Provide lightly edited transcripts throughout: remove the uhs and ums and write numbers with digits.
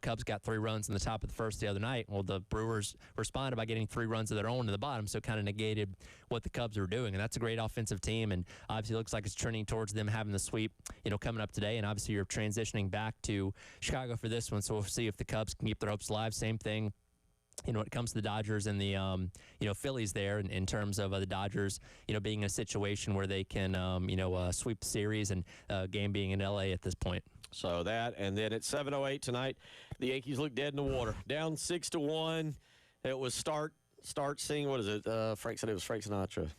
Cubs got 3 runs in the top of the first the other night. Well, the Brewers responded by getting 3 runs of their own in the bottom, so it kind of negated what the Cubs were doing. And that's a great offensive team, and obviously it looks like it's trending towards them having the sweep, coming up today. And obviously you're transitioning back to Chicago for this one, so we'll see if the Cubs can keep their hopes alive. Same thing when it comes to the Dodgers and the Phillies there in terms of the Dodgers being in a situation where they can sweep the series, and game being in L.A. at this point. So that, and then at 7:08 tonight, the Yankees look dead in the water, down 6-1. It was start singing. What is it? Frank said it was Frank Sinatra,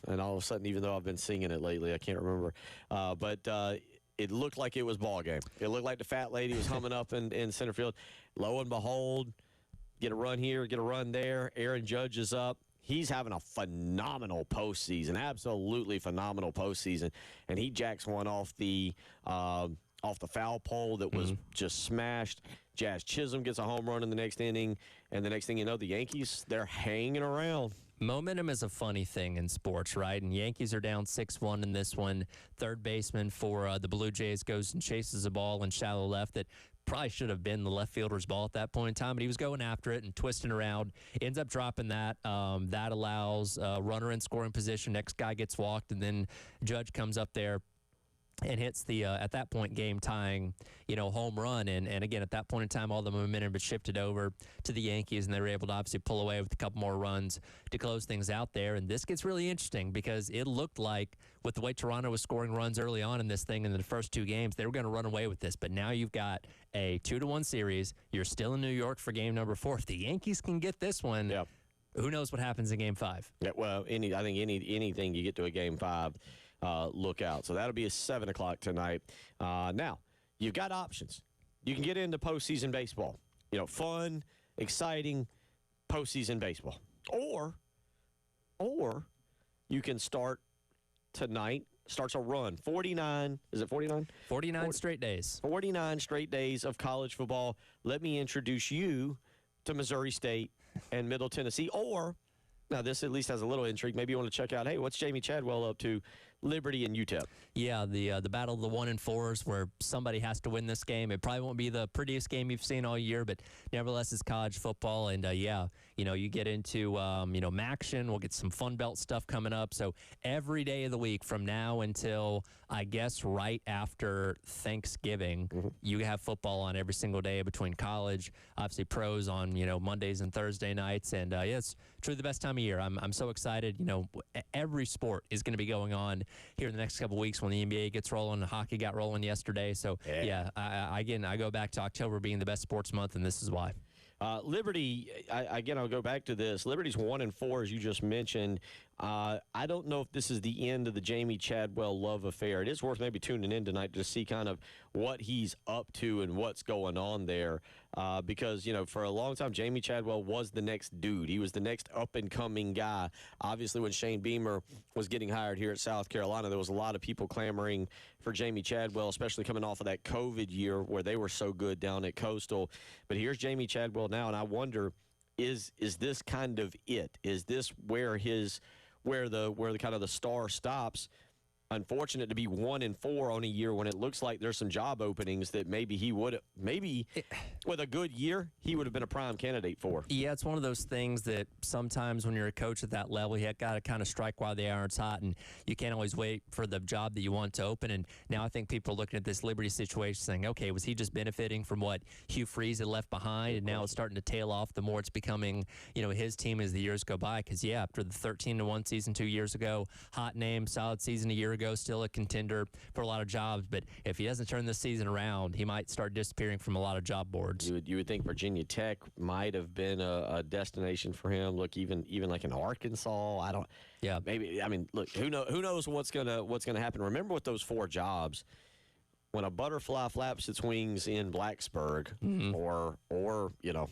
and all of a sudden, even though I've been singing it lately, I can't remember. But it looked like it was ball game. It looked like the fat lady was humming up in center field. Lo and behold, get a run here, get a run there. Aaron Judge is up. He's having a phenomenal postseason, absolutely phenomenal postseason, and he jacks one off the foul pole that was just smashed. Jazz Chisholm gets a home run in the next inning, and the next thing you know, the Yankees, they're hanging around. Momentum is a funny thing in sports, right? And Yankees are down 6-1 in this one. Third baseman for the Blue Jays goes and chases a ball in shallow left that probably should have been the left fielder's ball at that point in time, but he was going after it and twisting around. Ends up dropping that. That allows a runner in scoring position. Next guy gets walked, and then Judge comes up there and hits the, at that point, game-tying, home run. And again, at that point in time, all the momentum had shifted over to the Yankees, and they were able to obviously pull away with a couple more runs to close things out there. And this gets really interesting because it looked like, with the way Toronto was scoring runs early on in this thing in the first 2 games, they were going to run away with this. But now you've got a 2-1 series. You're still in New York for game number 4. If the Yankees can get this one, who knows what happens in Game 5? Yeah, well, I think anything you get to a Game 5, look out. So that'll be at 7 o'clock tonight. Now, you've got options. You can get into postseason baseball. Fun, exciting postseason baseball. Or you can start tonight. Starts a run. 49, is it 49? 49 straight days. 49 straight days of college football. Let me introduce you to Missouri State and Middle Tennessee. Or, now this at least has a little intrigue. Maybe you want to check out, hey, what's Jamie Chadwell up to? Liberty and UTEP. Yeah, the battle of the 1-4s where somebody has to win this game. It probably won't be the prettiest game you've seen all year, but nevertheless, it's college football. And, you get into, Maction. We'll get some Fun Belt stuff coming up. So every day of the week from now until, I guess, right after Thanksgiving, you have football on every single day between college, obviously pros on, Mondays and Thursday nights. And, it's truly the best time of year. I'm so excited. Every sport is going to be going on here in the next couple of weeks when the NBA gets rolling. The hockey got rolling yesterday. So, I go back to October being the best sports month, and this is why. Liberty, I'll go back to this. Liberty's 1-4, as you just mentioned. I don't know if this is the end of the Jamie Chadwell love affair. It is worth maybe tuning in tonight to see kind of what he's up to and what's going on there. Because, for a long time, Jamie Chadwell was the next dude. He was the next up-and-coming guy. Obviously, when Shane Beamer was getting hired here at South Carolina, there was a lot of people clamoring for Jamie Chadwell, especially coming off of that COVID year where they were so good down at Coastal. But here's Jamie Chadwell now, and I wonder, is this kind of it? Is this where the kind of the star stops? Unfortunate to be 1-4 on a year when it looks like there's some job openings that maybe with a good year he would have been a prime candidate for. Yeah, it's one of those things that sometimes when you're a coach at that level, you got to kind of strike while the iron's hot, and you can't always wait for the job that you want to open. And now I think people are looking at this Liberty situation saying, okay, was he just benefiting from what Hugh Freeze had left behind, and now it's starting to tail off the more it's becoming his team as the years go by? Because after the 13-1 season 2 years ago, hot name, solid season a year ago, still a contender for a lot of jobs. But if he doesn't turn this season around, he might start disappearing from a lot of job boards. You would think Virginia Tech might have been a destination for him. Look, even like in Arkansas, I don't. Yeah, maybe. I mean, look, who knows what's gonna happen? Remember with those 4 jobs, when a butterfly flaps its wings in Blacksburg, or in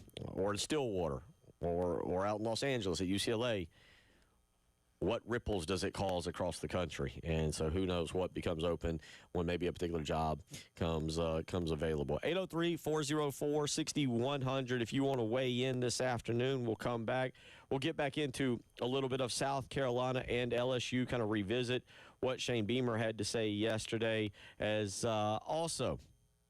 Stillwater, or out in Los Angeles at UCLA. What ripples does it cause across the country? And so who knows what becomes open when maybe a particular job comes available. 803-404-6100. If you want to weigh in this afternoon, we'll come back. We'll get back into a little bit of South Carolina and LSU, kind of revisit what Shane Beamer had to say yesterday. As also,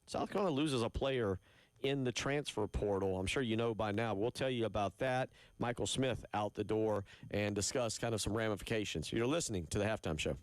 South Carolina loses a player in the transfer portal. I'm sure you know by now. We'll tell you about that. Michael Smith out the door and discuss kind of some ramifications. You're listening to the Halftime Show.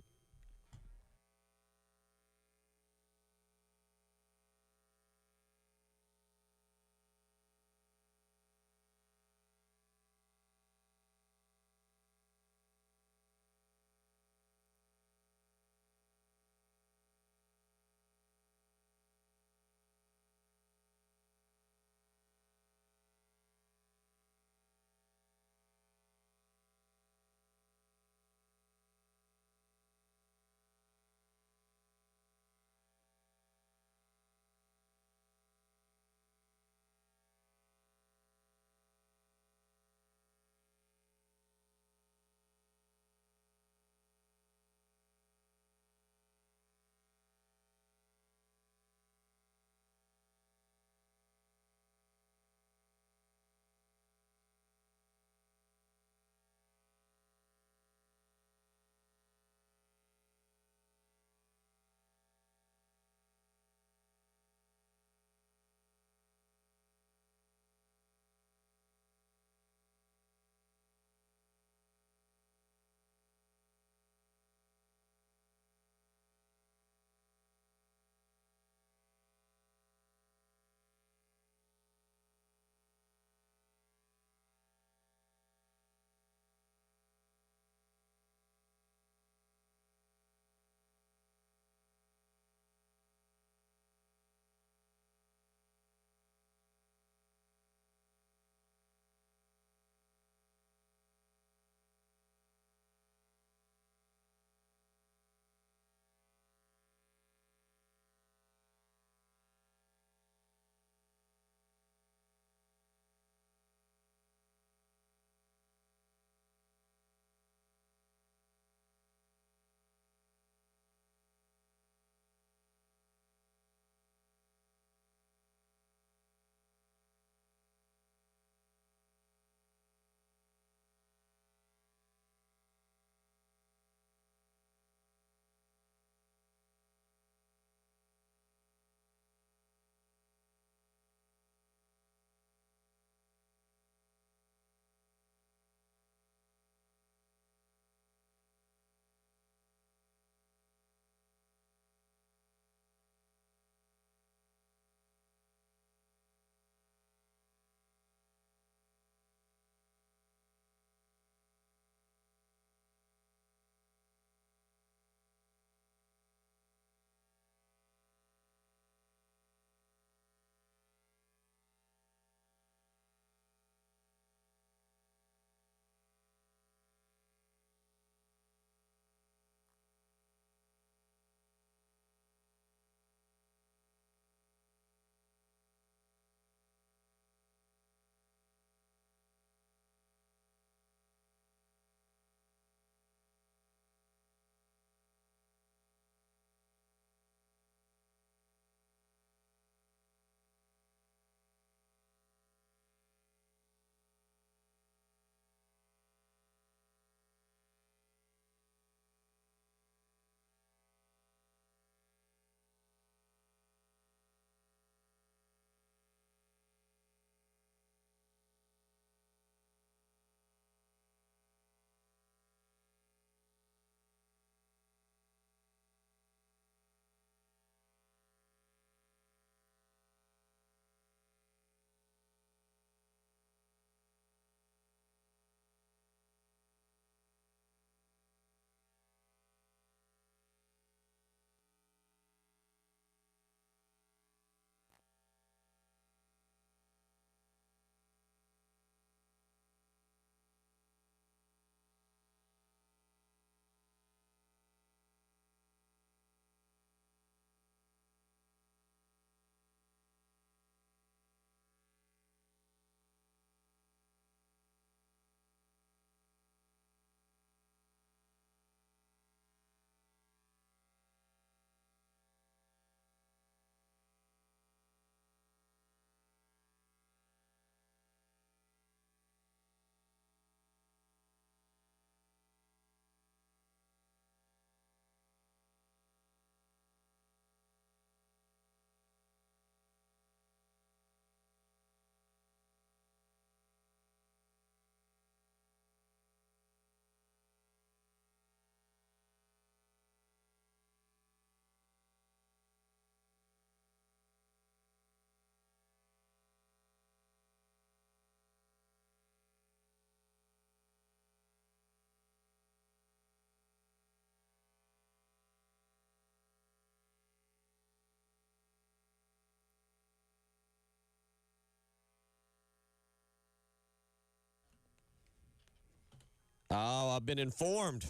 Oh, I've been informed.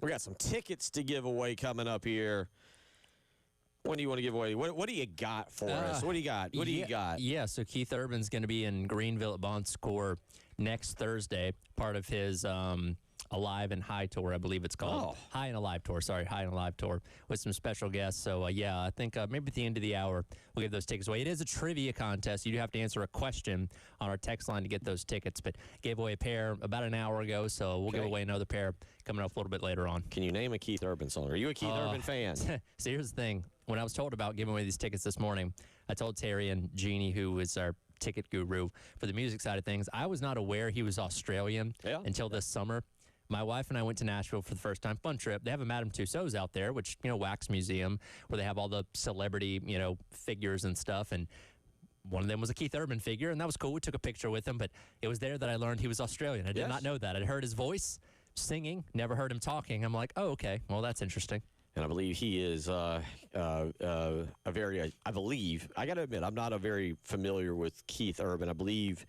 We got some tickets to give away coming up here. What do you want to give away? What do you got for us? What do you got? What do you got? Yeah, so Keith Urban's going to be in Greenville at Bon Score next Thursday, part of his Alive and High tour, I believe it's called. Oh. High and Alive tour, High and Alive tour with some special guests. So, yeah, I think maybe at the end of the hour we'll give those tickets away. It is a trivia contest. You do have to answer a question on our text line to get those tickets, but gave away a pair about an hour ago, so we'll give away another pair coming up a little bit later on. Can you name a Keith Urban song? Are you a Keith Urban fan? So here's the thing. When I was told about giving away these tickets this morning, I told Terry and Jeannie, who is our ticket guru for the music side of things, I was not aware he was Australian until this summer. My wife and I went to Nashville for the first time. Fun trip. They have a Madame Tussauds out there, which, wax museum, where they have all the celebrity, figures and stuff. And one of them was a Keith Urban figure, and that was cool. We took a picture with him, but it was there that I learned he was Australian. I did not know that. I'd heard his voice singing, never heard him talking. I'm like, oh, okay. Well, that's interesting. And I believe he is I believe, I got to admit, I'm not a very familiar with Keith Urban. I believe,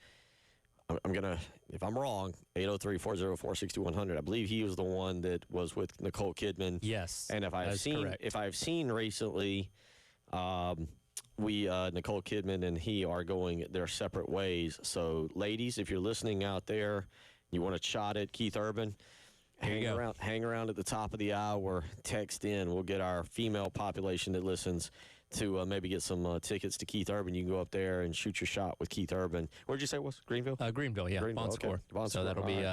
I'm going to, if I'm wrong, 803-404-6100. I believe he was the one that was with Nicole Kidman. Yes. And if I've seen recently, Nicole Kidman and he are going their separate ways. So, ladies, if you're listening out there, you want to shot at Keith Urban, hang around at the top of the hour, text in. We'll get our female population that listens to maybe get some tickets to Keith Urban. You can go up there and shoot your shot with Keith Urban. Where'd you say it was? Greenville? Greenville, yeah. Greenville, Bon Score. okay. Bon So Score, that'll be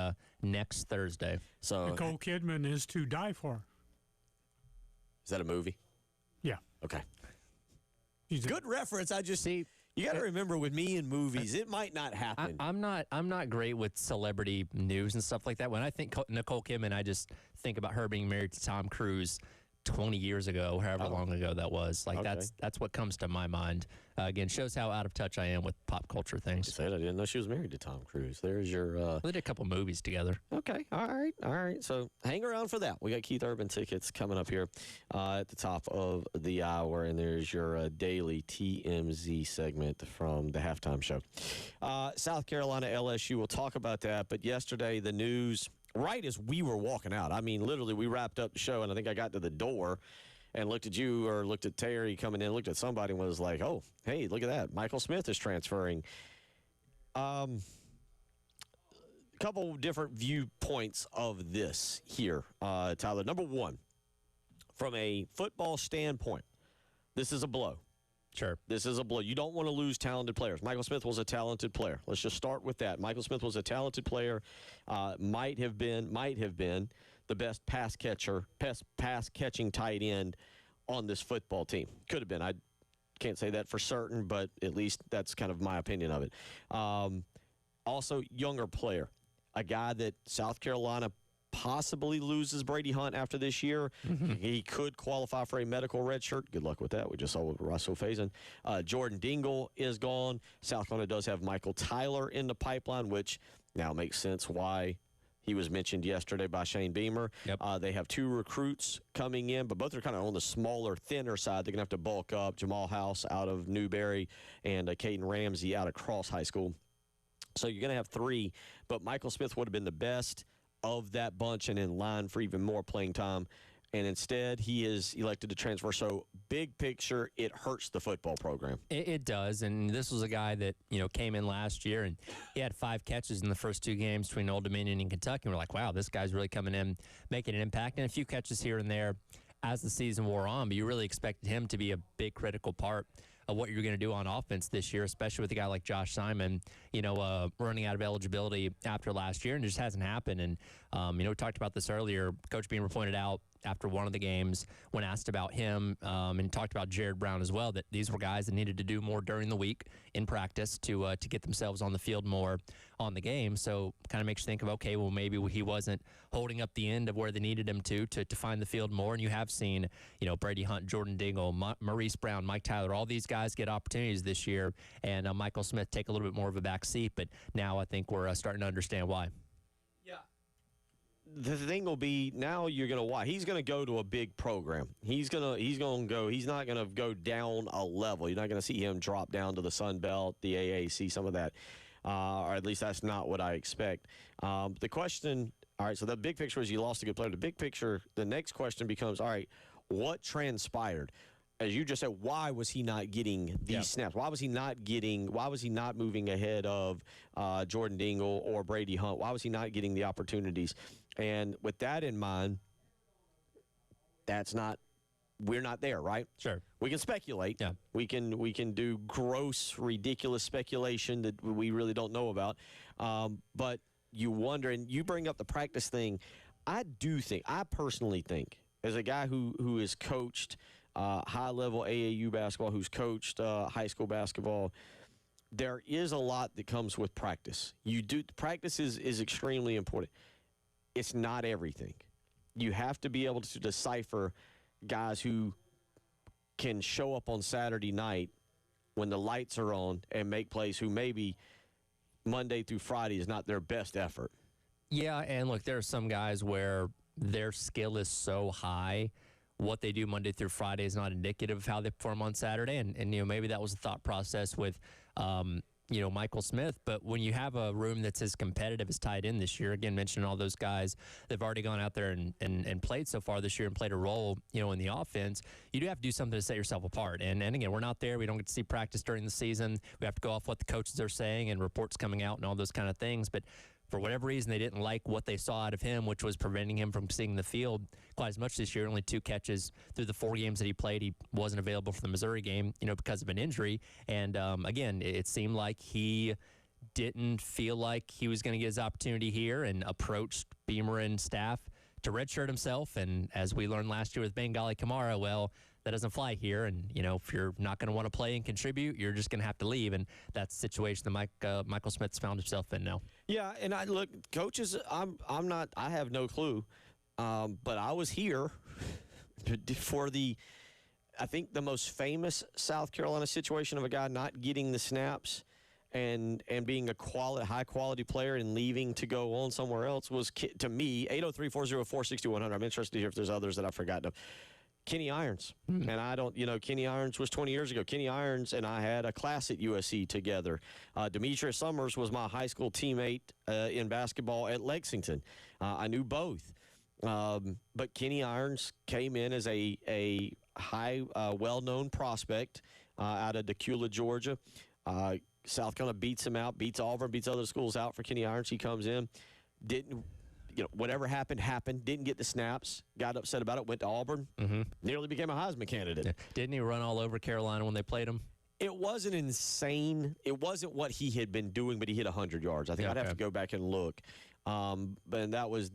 next Thursday. So Nicole Kidman is to die for. Is that a movie? Yeah. Okay. She's Good reference. I just see. You got to remember, with me in movies, it might not happen. I'm not great with celebrity news and stuff like that. When I think Nicole Kidman, I just think about her being married to Tom Cruise 20 years ago, however long ago that was. Like, that's what comes to my mind. Again, shows how out of touch I am with pop culture things. I didn't know she was married to Tom Cruise. There's your... Well, they did a couple movies together. Okay, all right. So hang around for that. We got Keith Urban tickets coming up here at the top of the hour, and there's your daily TMZ segment from the halftime show. South Carolina, LSU, we'll talk about that, but yesterday the news... Right as we were walking out, I mean, literally, we wrapped up the show, and I think I got to the door and looked at you or looked at Terry coming in, looked at somebody and was like, oh, hey, look at that. Michael Smith is transferring. Couple different viewpoints of this here, Tyler. Number one, from a football standpoint, this is a blow. Sure. This is a blow. You don't want to lose talented players. Michael Smith was a talented player. Let's just start with that. Michael Smith was a talented player. Might have been the best pass catching tight end on this football team. Could have been. I can't say that for certain, but at least that's kind of my opinion of it. Also, younger player, a guy that South Carolina possibly loses Brady Hunt after this year. He could qualify for a medical red shirt. Good luck with that. We just saw with Russell Faison. Jordan Dingle is gone. South Carolina does have Michael Tyler in the pipeline, which now makes sense why he was mentioned yesterday by Shane Beamer. Yep. They have two recruits coming in, but both are kind of on the smaller, thinner side. They're going to have to bulk up. Jamal House out of Newberry and Caden Ramsey out of Cross High School. So you're going to have three, but Michael Smith would have been the best of that bunch and in line for even more playing time. And instead, he is elected to transfer. So, big picture, it hurts the football program. It does, and this was a guy that, came in last year, and he had 5 catches in the first 2 games between Old Dominion and Kentucky. And we're like, wow, this guy's really coming in, making an impact, and a few catches here and there as the season wore on. But you really expected him to be a big, critical part of what you're going to do on offense this year, especially with a guy like Josh Simon, running out of eligibility after last year, and it just hasn't happened. And, we talked about this earlier. Coach Beamer pointed out after one of the games when asked about him and talked about Jared Brown as well, that these were guys that needed to do more during the week in practice to get themselves on the field more on the game. So kind of makes you think of, okay, well, maybe he wasn't holding up the end of where they needed him to find the field more. And you have seen, Brady Hunt, Jordan Dingle, Maurice Brown, Mike Tyler, all these guys get opportunities this year, and Michael Smith take a little bit more of a back seat. But now I think we're starting to understand why. The thing will be, now you're going to why he's going to go to a big program. He's not going to go down a level. You're not going to see him drop down to the Sun Belt, the AAC, some of that, or at least that's not what I expect. The question All right, so the big picture is you lost a good player. The big picture, the next question becomes, all right, what transpired? As you just said, why was he not getting these snaps? Why was he not moving ahead of Jordan Dingle or Brady Hunt? Why was he not getting the opportunities? And with that in mind, we're not there, right? Sure. We can speculate. Yeah. We can do gross, ridiculous speculation that we really don't know about. But you wonder, and you bring up the practice thing. I personally think, as a guy who has coached high-level AAU basketball, who's coached high school basketball, there is a lot that comes with practice. Practice is extremely important. It's not everything. You have to be able to decipher guys who can show up on Saturday night when the lights are on and make plays, who maybe Monday through Friday is not their best effort. Yeah, and look, there are some guys where their skill is so high, what they do Monday through Friday is not indicative of how they perform on Saturday. And maybe that was the thought process with, Michael Smith. But when you have a room that's as competitive as tight end this year, again, mentioning all those guys that have already gone out there and played so far this year and played a role, in the offense, you do have to do something to set yourself apart. And again, we're not there. We don't get to see practice during the season. We have to go off what the coaches are saying and reports coming out and all those kind of things. But for whatever reason, they didn't like what they saw out of him, which was preventing him from seeing the field quite as much this year. Only 2 catches through the 4 games that he played. He wasn't available for the Missouri game, because of an injury. And again, it seemed like he didn't feel like he was going to get his opportunity here, and approached Beamer and staff to redshirt himself. And as we learned last year with Bengali Kamara, well, that doesn't fly here. And, if you're not going to want to play and contribute, you're just going to have to leave. And that's the situation that Michael Smith's found himself in now. Yeah, and I look, coaches, I'm not, I have no clue. But I was here for I think the most famous South Carolina situation of a guy not getting the snaps and being a high-quality player and leaving to go on somewhere else was, to me, 803-404-6100. I'm interested to hear if there's others that I've forgotten of. Kenny Irons. And I don't, Kenny Irons was 20 years ago. Kenny Irons and I had a class at USC together. Demetrius Summers was my high school teammate in basketball at Lexington. I knew both. But Kenny Irons came in as a high, well-known prospect out of Decula, Georgia. South Carolina beats him out, beats Auburn, beats other schools out for Kenny Irons. He comes in, whatever happened, didn't get the snaps, got upset about it, went to Auburn, nearly became a Heisman candidate. Yeah. Didn't he run all over Carolina when they played him? It wasn't insane. It wasn't what he had been doing, but he hit 100 yards. I think I'd have to go back and look. But that was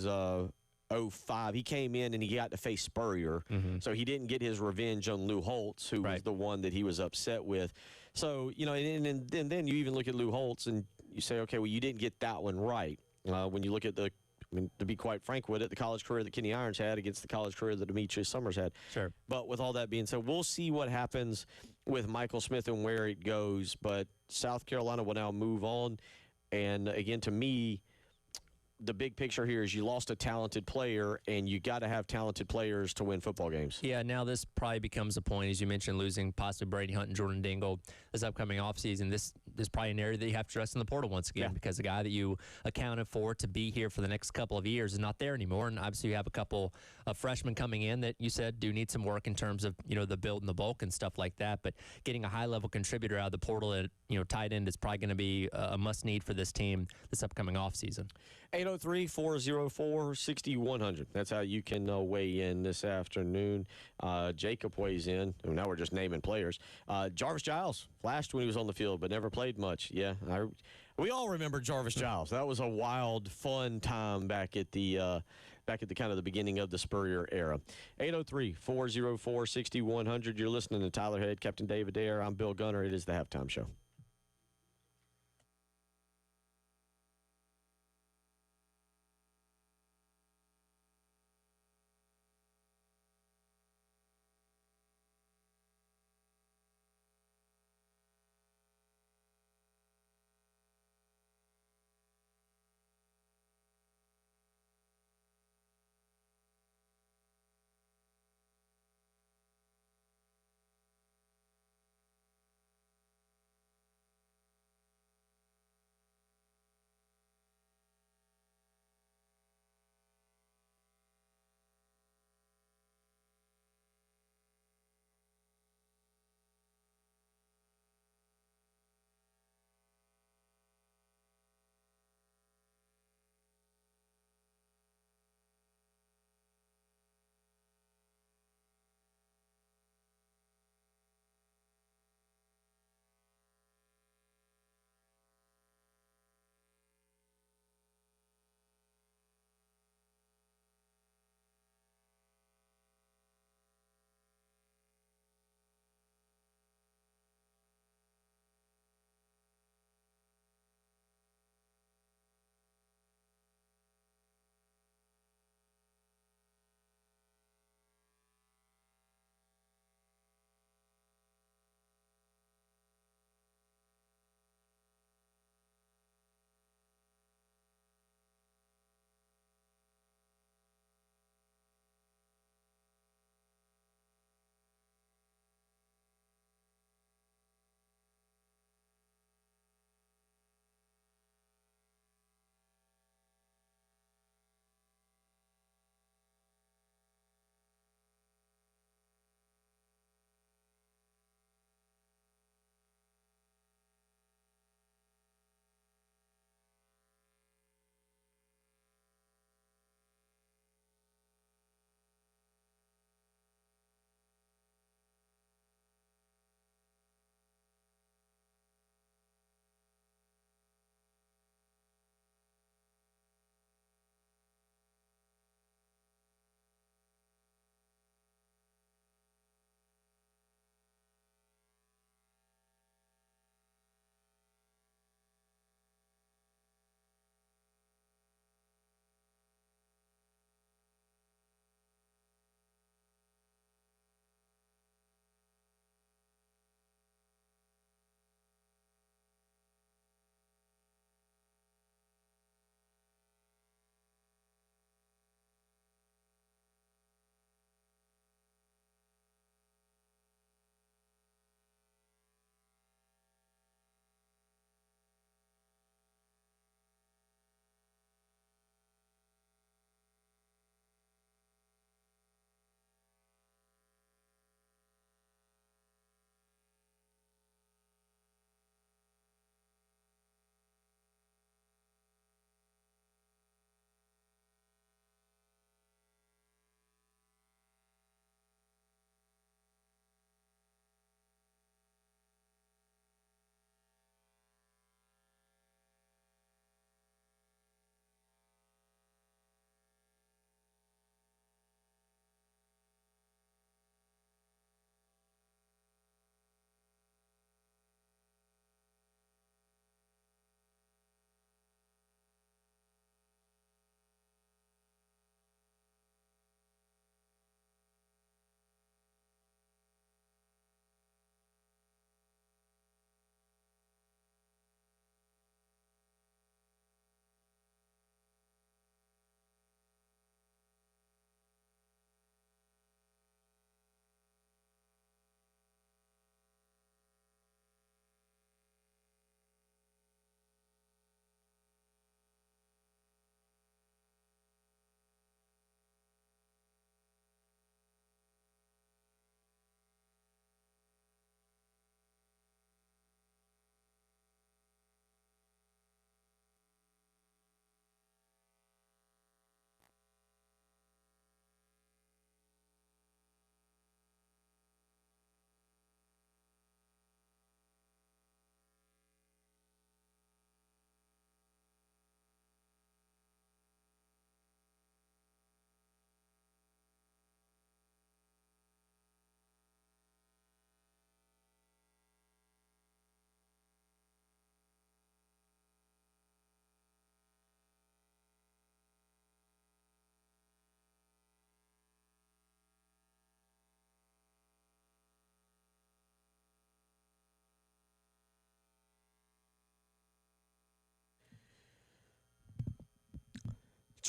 05. He came in and he got to face Spurrier, so he didn't get his revenge on Lou Holtz, who was the one that he was upset with. So, and then you even look at Lou Holtz and you say, okay, well, you didn't get that one right. When you look at to be quite frank with it, the college career that Kenny Irons had against the college career that Demetrius Summers had. Sure. But with all that being said, we'll see what happens with Michael Smith and where it goes. But South Carolina will now move on. And again, to me, the big picture here is you lost a talented player, and you got to have talented players to win football games. Yeah, now this probably becomes a point, as you mentioned, losing possibly Brady Hunt and Jordan Dingle this upcoming offseason. This is probably an area that you have to trust in the portal once again, because the guy that you accounted for to be here for the next couple of years is not there anymore. And obviously you have a couple of freshmen coming in that you said do need some work in terms of, the build and the bulk and stuff like that. But getting a high-level contributor out of the portal at, tight end is probably going to be a must-need for this team this upcoming offseason. 803-404-6100. That's how you can weigh in this afternoon. Jacob weighs in. Now we're just naming players. Jarvis Giles flashed when he was on the field, but never played much. Yeah, we all remember Jarvis Giles. That was a wild, fun time back at the kind of the beginning of the Spurrier era. 803-404-6100. You're listening to Tyler Head, Captain David Dare. I'm Bill Gunner. It is the Halftime Show.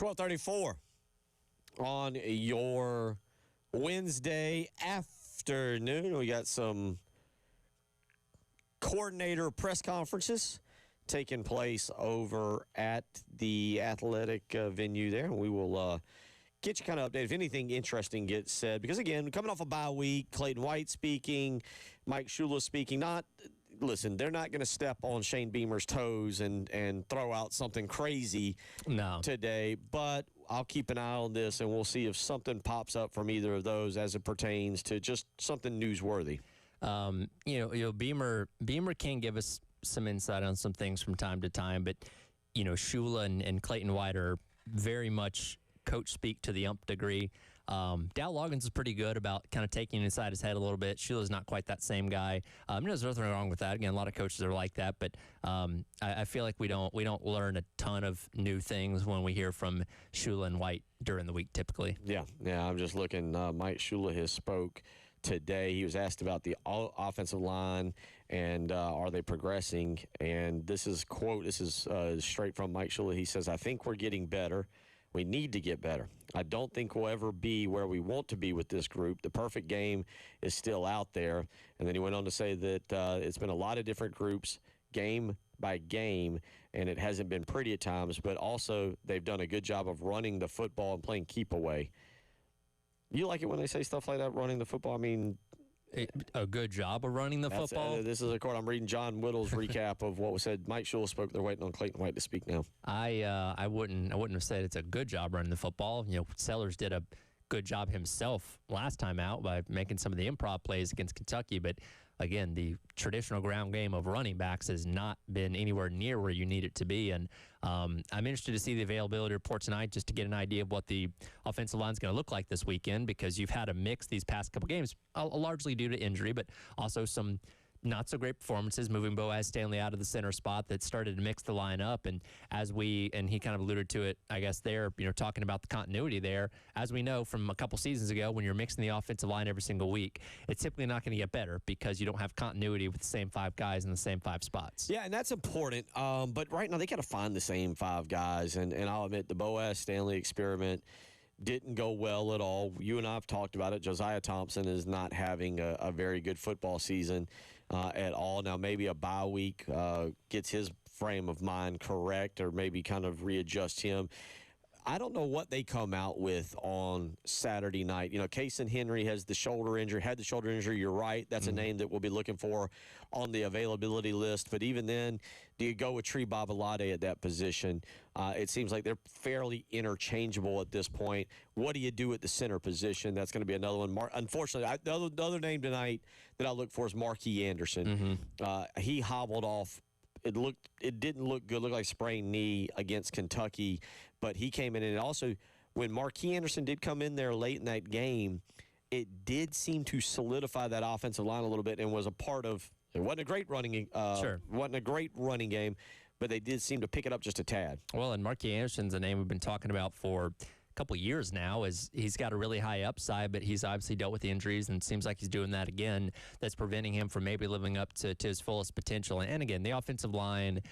12:34 on your Wednesday afternoon. We got some coordinator press conferences taking place over at the athletic venue there. And we will get you kind of updated if anything interesting gets said. Because, again, coming off a bye week, Clayton White speaking, Mike Shula speaking. Listen, they're not going to step on Shane Beamer's toes and throw out something crazy today. But I'll keep an eye on this, and we'll see if something pops up from either of those as it pertains to just something newsworthy. Beamer can give us some insight on some things from time to time, but Shula and Clayton White are very much coach speak to the ump degree. Dow Loggins is pretty good about kind of taking inside his head a little bit. Shula's not quite that same guy. There's nothing wrong with that. Again, a lot of coaches are like that, but I feel like we don't learn a ton of new things when we hear from Shula and White during the week typically. Yeah. I'm just looking. Mike Shula has spoke today. He was asked about the offensive line and are they progressing? And this is straight from Mike Shula. He says, "I think we're getting better. We need to get better. I don't think we'll ever be where we want to be with this group. The perfect game is still out there." And then he went on to say that it's been a lot of different groups, game by game, and it hasn't been pretty at times, but also they've done a good job of running the football and playing keep away. You like it when they say stuff like that, running the football? I mean, a good job of running the football. This is a quote. I'm reading John Whittle's recap of what was said. Mike Shula spoke. They're waiting on Clayton White to speak now. I wouldn't have said it's a good job running the football. Sellers did a good job himself last time out by making some of the improv plays against Kentucky, but again, the traditional ground game of running backs has not been anywhere near where you need it to be. And I'm interested to see the availability report tonight just to get an idea of what the offensive line is going to look like this weekend, because you've had a mix these past couple games, largely due to injury, but also some not so great performances, moving Boaz Stanley out of the center spot that started to mix the line up. And and he kind of alluded to it, I guess, there, talking about the continuity there. As we know from a couple seasons ago, when you're mixing the offensive line every single week, it's typically not going to get better because you don't have continuity with the same five guys in the same five spots. Yeah, and that's important. But right now they got to find the same five guys. And I'll admit the Boaz Stanley experiment didn't go well at all. You and I have talked about it. Josiah Thompson is not having a very good football season at all. Now, maybe a bye week gets his frame of mind correct, or maybe kind of readjust him. I don't know what they come out with on Saturday night. Kason Henry had the shoulder injury. You're right. That's a name that we'll be looking for on the availability list. But even then, do you go with Tree Babalade at that position? It seems like they're fairly interchangeable at this point. What do you do at the center position? That's going to be another one. Unfortunately, the other name tonight that I look for is Marquis Anderson. He hobbled off. It didn't look good. It looked like sprained knee against Kentucky, but he came in. And also, when Marquis Anderson did come in there late in that game, it did seem to solidify that offensive line a little bit and was a part of. It wasn't a great running. Wasn't a great running game, but they did seem to pick it up just a tad. Well, and Marquis Anderson's a name we've been talking about for couple years now. Is he's got a really high upside, but he's obviously dealt with the injuries, and it seems like he's doing that again. That's preventing him from maybe living up to his fullest potential. And again, the offensive line,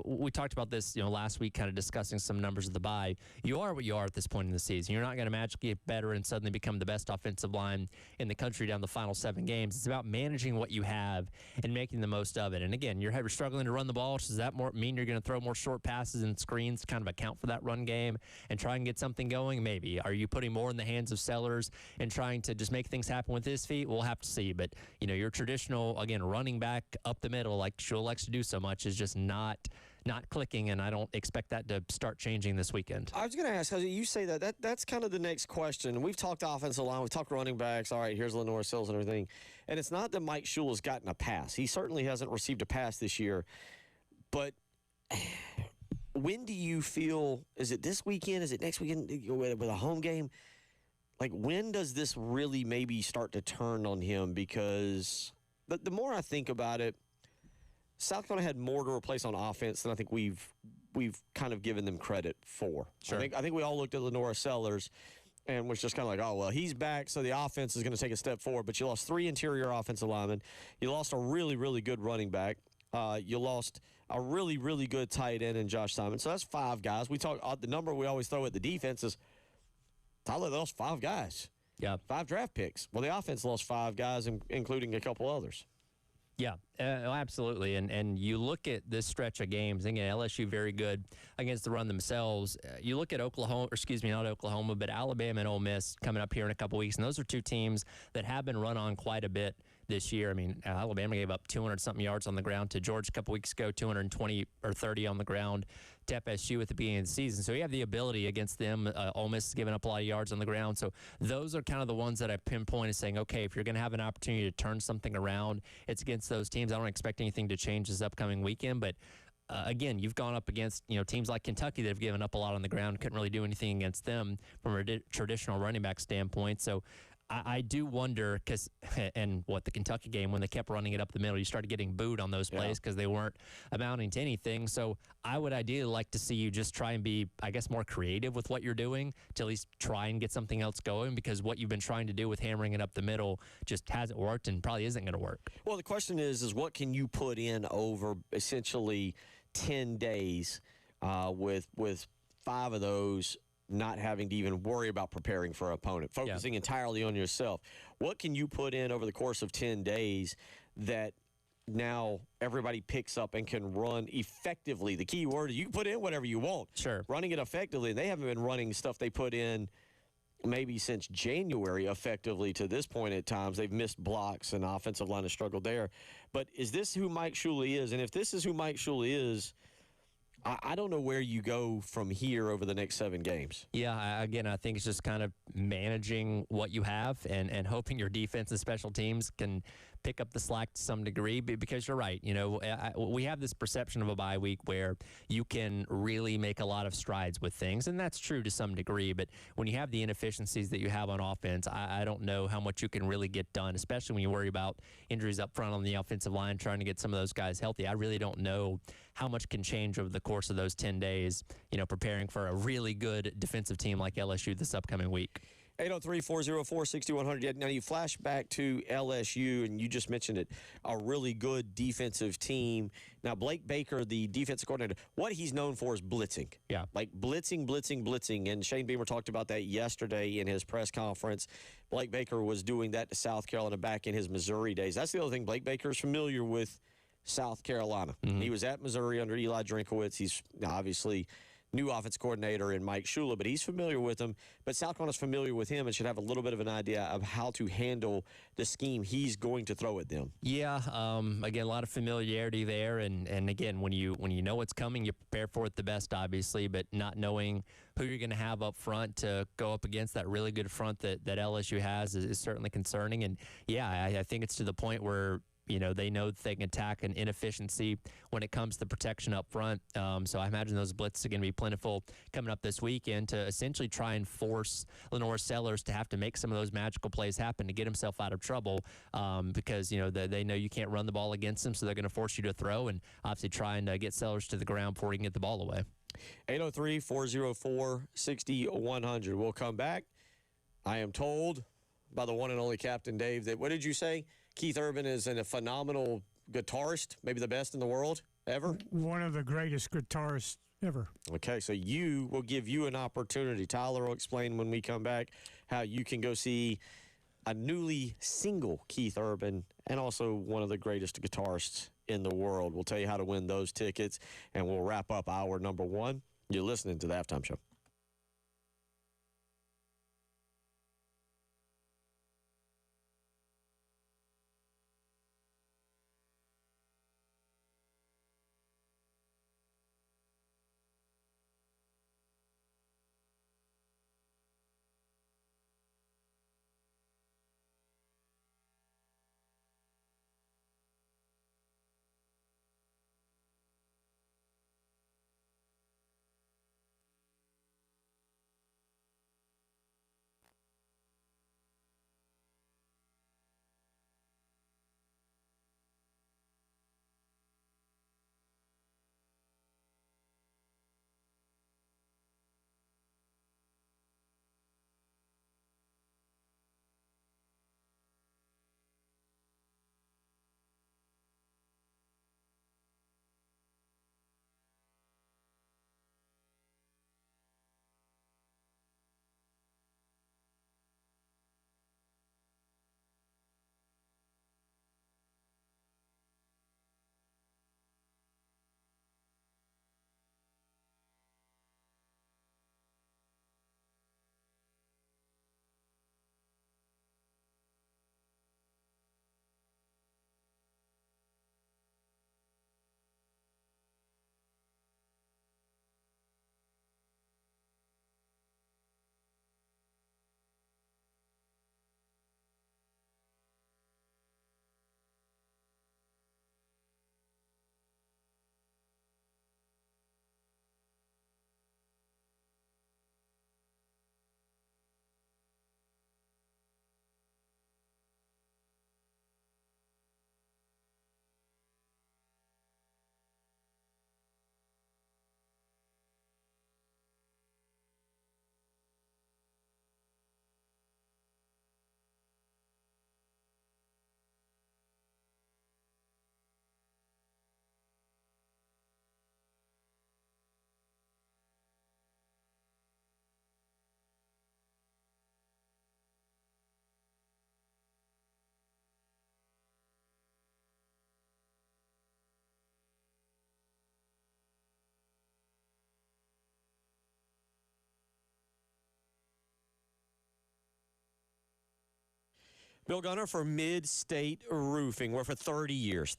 we talked about this last week, kind of discussing some numbers of the bye. You are what you are at this point in the season. You're not going to magically get better and suddenly become the best offensive line in the country down the final 7 games. It's about managing what you have and making the most of it. And again, you're struggling to run the ball. Does that mean you're going to throw more short passes and screens to kind of account for that run game and try and get something going? Maybe. Are you putting more in the hands of Sellers and trying to just make things happen with his feet? We'll have to see. But, your traditional, again, running back up the middle like Shula likes to do so much is just not clicking, and I don't expect that to start changing this weekend. I was going to ask, you say that's kind of the next question. We've talked offensive line, we've talked running backs. All right, here's Lenore Sills and everything. And it's not that Mike Shula's gotten a pass. He certainly hasn't received a pass this year. But when do you feel, is it this weekend? Is it next weekend with a home game? Like, when does this really maybe start to turn on him? Because the more I think about it, South Carolina had more to replace on offense than I think we've kind of given them credit for. Sure. I think we all looked at Lenora Sellers and was just kind of like, oh, well, he's back, so the offense is going to take a step forward. But you lost 3 interior offensive linemen. You lost a really, really good running back. You lost a really, really good tight end in Josh Simon. So that's 5 guys. We talk the number we always throw at the defense is Tyler, they lost 5 guys. Yeah. 5 draft picks. Well, the offense lost 5 guys, including a couple others. Yeah, absolutely. And you look at this stretch of games, again, LSU very good against the run themselves. You look at Oklahoma, or excuse me, not Oklahoma, but Alabama and Ole Miss coming up here in a couple weeks. And those are 2 teams that have been run on quite a bit this year. I mean, Alabama gave up 200-something yards on the ground to Georgia a couple weeks ago, 220 or 30 on the ground to FSU at the beginning of the season. So you have the ability against them. Ole Miss is giving up a lot of yards on the ground. So those are kind of the ones that I pinpoint as saying, okay, if you're going to have an opportunity to turn something around, it's against those teams. I don't expect anything to change this upcoming weekend, but again, you've gone up against teams like Kentucky that have given up a lot on the ground, couldn't really do anything against them from a traditional running back standpoint. So I do wonder because, and what the Kentucky game, when they kept running it up the middle, you started getting booed on those plays because they weren't amounting to anything. So I would ideally like to see you just try and be, I guess, more creative with what you're doing to at least try and get something else going, because what you've been trying to do with hammering it up the middle just hasn't worked and probably isn't going to work. Well, the question is what can you put in over essentially 10 days with 5 of those not having to even worry about preparing for an opponent, focusing entirely on yourself. What can you put in over the course of 10 days that now everybody picks up and can run effectively? The key word is you can put in whatever you want. Sure. Running it effectively. They haven't been running stuff they put in maybe since January effectively to this point at times. They've missed blocks and offensive line has struggled there. But is this who Mike Shula is? And if this is who Mike Shula is, I don't know where you go from here over the next 7 games. Yeah, again, I think it's just kind of managing what you have and hoping your defense and special teams can pick up the slack to some degree, because you're right. We have this perception of a bye week where you can really make a lot of strides with things, and that's true to some degree. But when you have the inefficiencies that you have on offense, I don't know how much you can really get done, especially when you worry about injuries up front on the offensive line, trying to get some of those guys healthy. I really don't know how much can change over the course of those 10 days, preparing for a really good defensive team like LSU this upcoming week. 803-404-6100. Now, you flash back to LSU, and you just mentioned it, a really good defensive team. Now, Blake Baker, the defensive coordinator, what he's known for is blitzing. Yeah. Like blitzing. And Shane Beamer talked about that yesterday in his press conference. Blake Baker was doing that to South Carolina back in his Missouri days. That's the other thing. Blake Baker is familiar with South Carolina. Mm-hmm. He was at Missouri under Eli Drinkowitz. He's obviously new offense coordinator in Mike Shula, but he's familiar with him. But South Carolina's familiar with him and should have a little bit of an idea of how to handle the scheme he's going to throw at them. Yeah, again, a lot of familiarity there, and again, when you know what's coming, you prepare for it the best, obviously. But not knowing who you're going to have up front to go up against that really good front that LSU has is certainly concerning. And yeah, I think it's to the point where they know that they can attack an inefficiency when it comes to protection up front. So I imagine those blitzes are going to be plentiful coming up this weekend to essentially try and force Lenore Sellers to have to make some of those magical plays happen to get himself out of trouble, because, they know you can't run the ball against him, so they're going to force you to throw and obviously try and get Sellers to the ground before he can get the ball away. 803-404-6100. We'll come back. I am told by the one and only Captain Dave that, what did you say? Keith Urban is a phenomenal guitarist, maybe the best in the world ever. One of the greatest guitarists ever. Okay, so we'll give you an opportunity. Tyler will explain when we come back how you can go see a newly single Keith Urban and also one of the greatest guitarists in the world. We'll tell you how to win those tickets, and we'll wrap up hour number 1. You're listening to the Halftime Show. Bill Gunner for Mid-State Roofing, where for 30 years,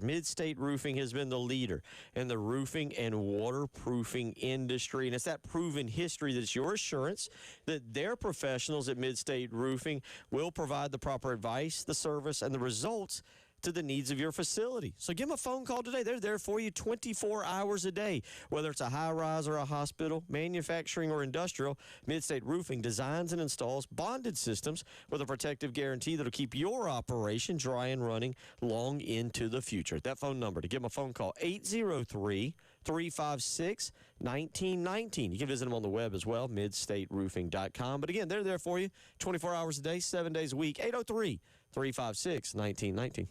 Mid-State Roofing has been the leader in the roofing and waterproofing industry. And it's that proven history that it's your assurance that their professionals at Mid-State Roofing will provide the proper advice, the service, and the results to the needs of your facility. So give them a phone call today. They're there for you 24 hours a day. Whether it's a high-rise or a hospital, manufacturing or industrial, Mid-State Roofing designs and installs bonded systems with a protective guarantee that'll keep your operation dry and running long into the future. That phone number, to give them a phone call, 803-356-1919. You can visit them on the web as well, midstateroofing.com. But again, they're there for you 24 hours a day, 7 days a week, 803-356-1919.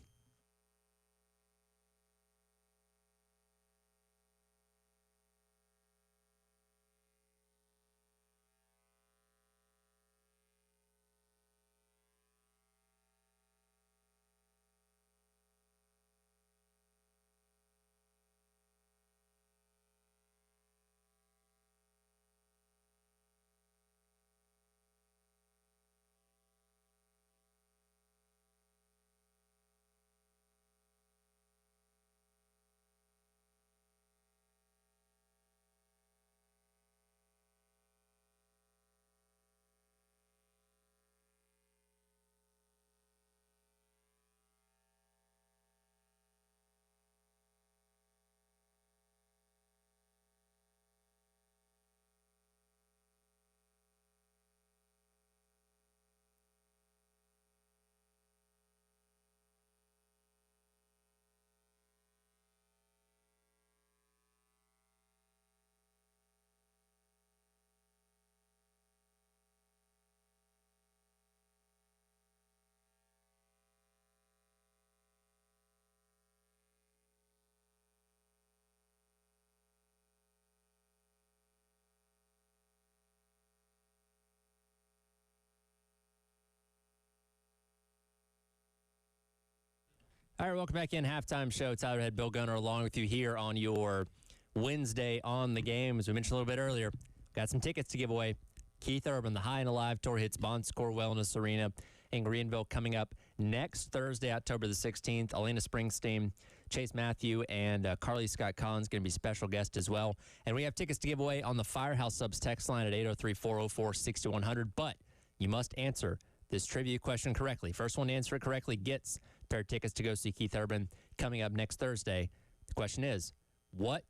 All right, welcome back in. Halftime show. Tyler Head, Bill Gunner along with you here on your Wednesday on the game. As we mentioned a little bit earlier, got some tickets to give away. Keith Urban, the High and Alive Tour hits Bon Score Wellness Arena in Greenville coming up next Thursday, October the 16th. Elena Springsteen, Chase Matthew, and Carly Scott Collins going to be special guests as well. And we have tickets to give away on the Firehouse Subs text line at 803-404-6100. But you must answer this trivia question correctly. First one to answer it correctly gets a pair of tickets to go see Keith Urban coming up next Thursday. The question is, what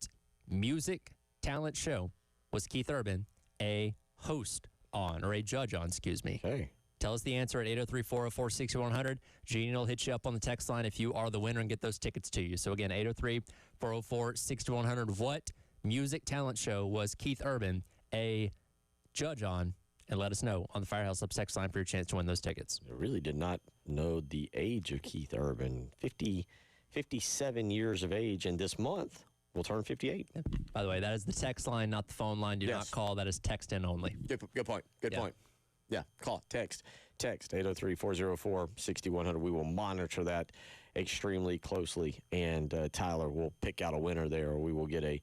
music talent show was Keith Urban a host on, or a judge on, excuse me? Hey. Tell us the answer at 803-404-6100. Jeannie will hit you up on the text line if you are the winner and get those tickets to you. So again, 803-404-6100. What music talent show was Keith Urban a judge on? And let us know on the Firehouse Subs text line for your chance to win those tickets. I really did not know the age of Keith Urban. 57 years of age, and this month will turn 58. Yeah. By the way, that is the text line, not the phone line. Do not call. That is text in only. Good point. Good point. Yeah, call, text 803-404-6100. We will monitor that extremely closely, and Tyler will pick out a winner there, or we will get a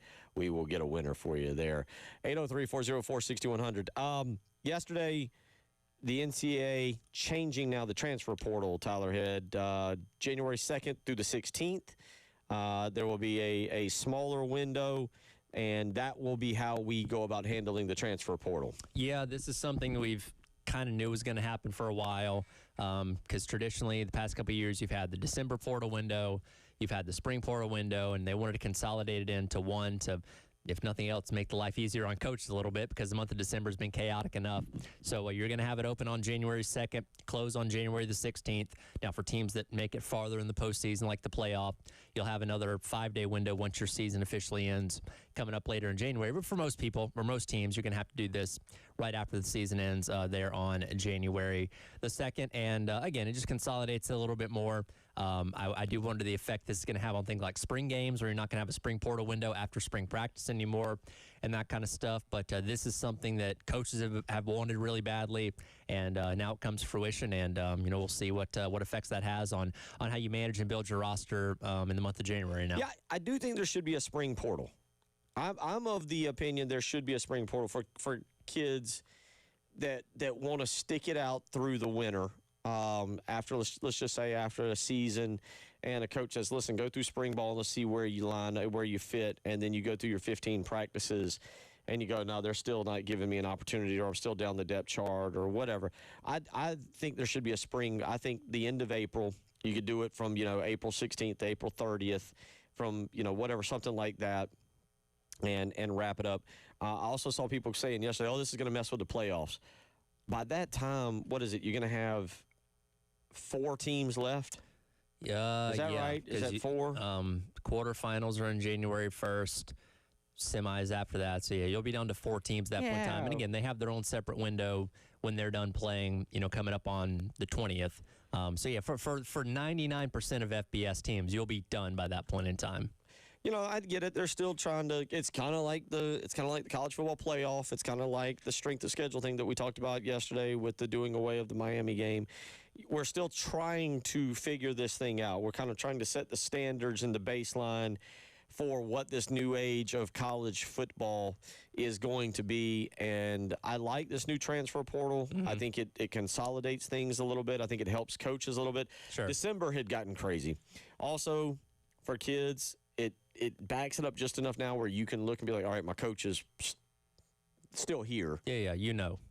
winner for you there. 803-404-6100. Yesterday, the NCAA changing now the transfer portal, Tyler Head, January 2nd through the 16th. There will be a smaller window, and that will be how we go about handling the transfer portal. Yeah, this is something we've kind of knew was going to happen for a while, because traditionally the past couple of years you've had the December portal window, you've had the spring portal window, and they wanted to consolidate it into one to, if nothing else, make the life easier on coaches a little bit, because the month of December has been chaotic enough. So you're going to have it open on January 2nd, close on January the 16th. Now, for teams that make it farther in the postseason, like the playoff, you'll have another 5-day window once your season officially ends, coming up later in January. But for most people, or most teams, you're going to have to do this right after the season ends there on January the 2nd. And again, it just consolidates it a little bit more. I do wonder the effect this is going to have on things like spring games, where you're not going to have a spring portal window after spring practice anymore and that kind of stuff. But this is something that coaches have wanted really badly, and now it comes to fruition. And, we'll see what effects that has on how you manage and build your roster in the month of January now. Yeah, I do think there should be a spring portal. I'm of the opinion there should be a spring portal for kids that want to stick it out through the winter after let's just say after a season, and a coach says, "Listen, go through spring ball. Let's see where you line, where you fit," and then you go through your 15 practices, and you go, "No, they're still not giving me an opportunity, or I'm still down the depth chart, or whatever." I think there should be a spring. I think the end of April, you could do it from April 16th to April 30th, from whatever, something like that, and wrap it up. I also saw people saying yesterday, "Oh, this is going to mess with the playoffs." By that time, what is it? You're going to have 4 teams left? Is that right? Is that 4? Quarterfinals are on January 1st, semis after that. So, yeah, you'll be down to 4 teams at that point in time. And, again, they have their own separate window when they're done playing, coming up on the 20th. So, yeah, for 99% of FBS teams, you'll be done by that point in time. I get it. They're still trying to. It's kind of like the college football playoff. It's kind of like the strength of schedule thing that we talked about yesterday with the doing away of the Miami game. We're still trying to figure this thing out. We're kind of trying to set the standards and the baseline for what this new age of college football is going to be. And I like this new transfer portal. Mm-hmm. I think it consolidates things a little bit. I think it helps coaches a little bit. Sure. December had gotten crazy. Also, for kids, it backs it up just enough now where you can look and be like, all right, my coach is still here. Yeah,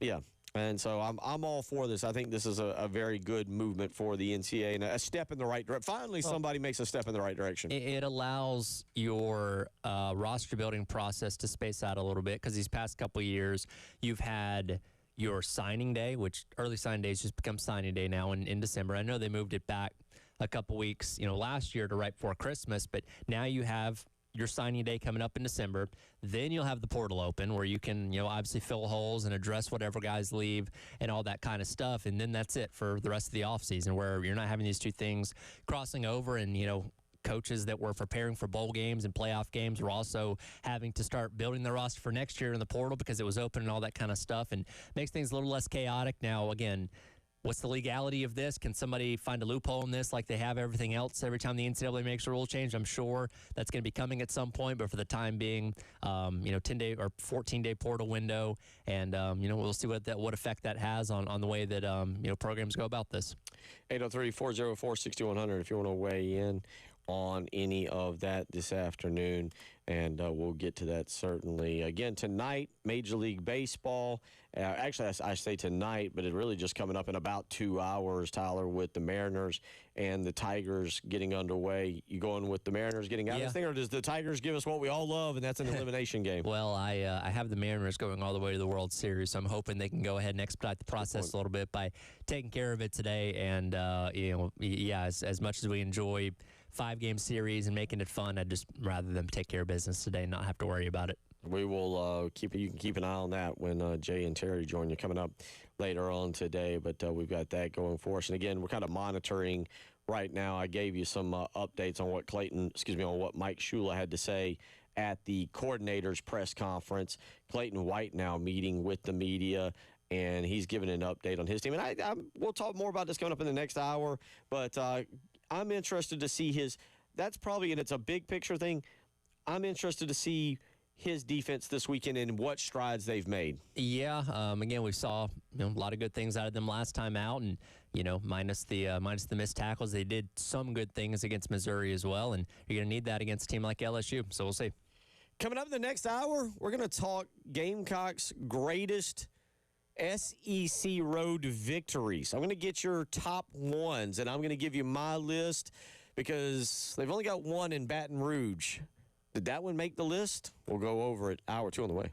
Yeah. And so I'm all for this. I think this is a very good movement for the NCAA and a step in the right direction. Finally, somebody makes a step in the right direction. It allows your roster building process to space out a little bit because these past couple of years, you've had your signing day, which early signing days just become signing day now in December. I know they moved it back a couple weeks, last year to right before Christmas, but now you have your signing day coming up in December. Then you'll have the portal open where you can, obviously fill holes and address whatever guys leave and all that kind of stuff. And then that's it for the rest of the offseason where you're not having these two things crossing over and, coaches that were preparing for bowl games and playoff games were also having to start building their roster for next year in the portal because it was open and all that kind of stuff and makes things a little less chaotic. Now, again, what's the legality of this? Can somebody find a loophole in this like they have everything else every time the NCAA makes a rule change? I'm sure that's going to be coming at some point, but for the time being, 10-day or 14-day portal window, and, we'll see what effect that has on the way that, programs go about this. 803-404-6100 if you want to weigh in on any of that this afternoon, and we'll get to that certainly. Again, tonight, Major League Baseball. Actually, I say tonight, but it really just coming up in about 2 hours, Tyler, with the Mariners and the Tigers getting underway. You going with the Mariners getting out of this thing, or does the Tigers give us what we all love, and that's an elimination game? Well, I have the Mariners going all the way to the World Series, so I'm hoping they can go ahead and expedite the process a little bit by taking care of it today. And, as much as we enjoy 5-game series and making it fun, I'd just rather them take care of business today and not have to worry about it. We will you can keep an eye on that when Jay and Terry join you coming up later on today. But we've got that going for us. And again, we're kind of monitoring right now. I gave you some updates on what Mike Shula had to say at the coordinators press conference. Clayton White now meeting with the media, and he's giving an update on his team. And we'll talk more about this coming up in the next hour. But I'm interested to see that's probably, and it's a big picture thing, I'm interested to see his defense this weekend and what strides they've made. Yeah, again, we saw a lot of good things out of them last time out, and minus the missed tackles, they did some good things against Missouri as well, and you're going to need that against a team like LSU. So we'll see. Coming up in the next hour, we're going to talk Gamecocks' greatest SEC road victories. I'm going to get your top ones, and I'm going to give you my list because they've only got one in Baton Rouge. Did that one make the list? We'll go over it. Hour 2 on the way.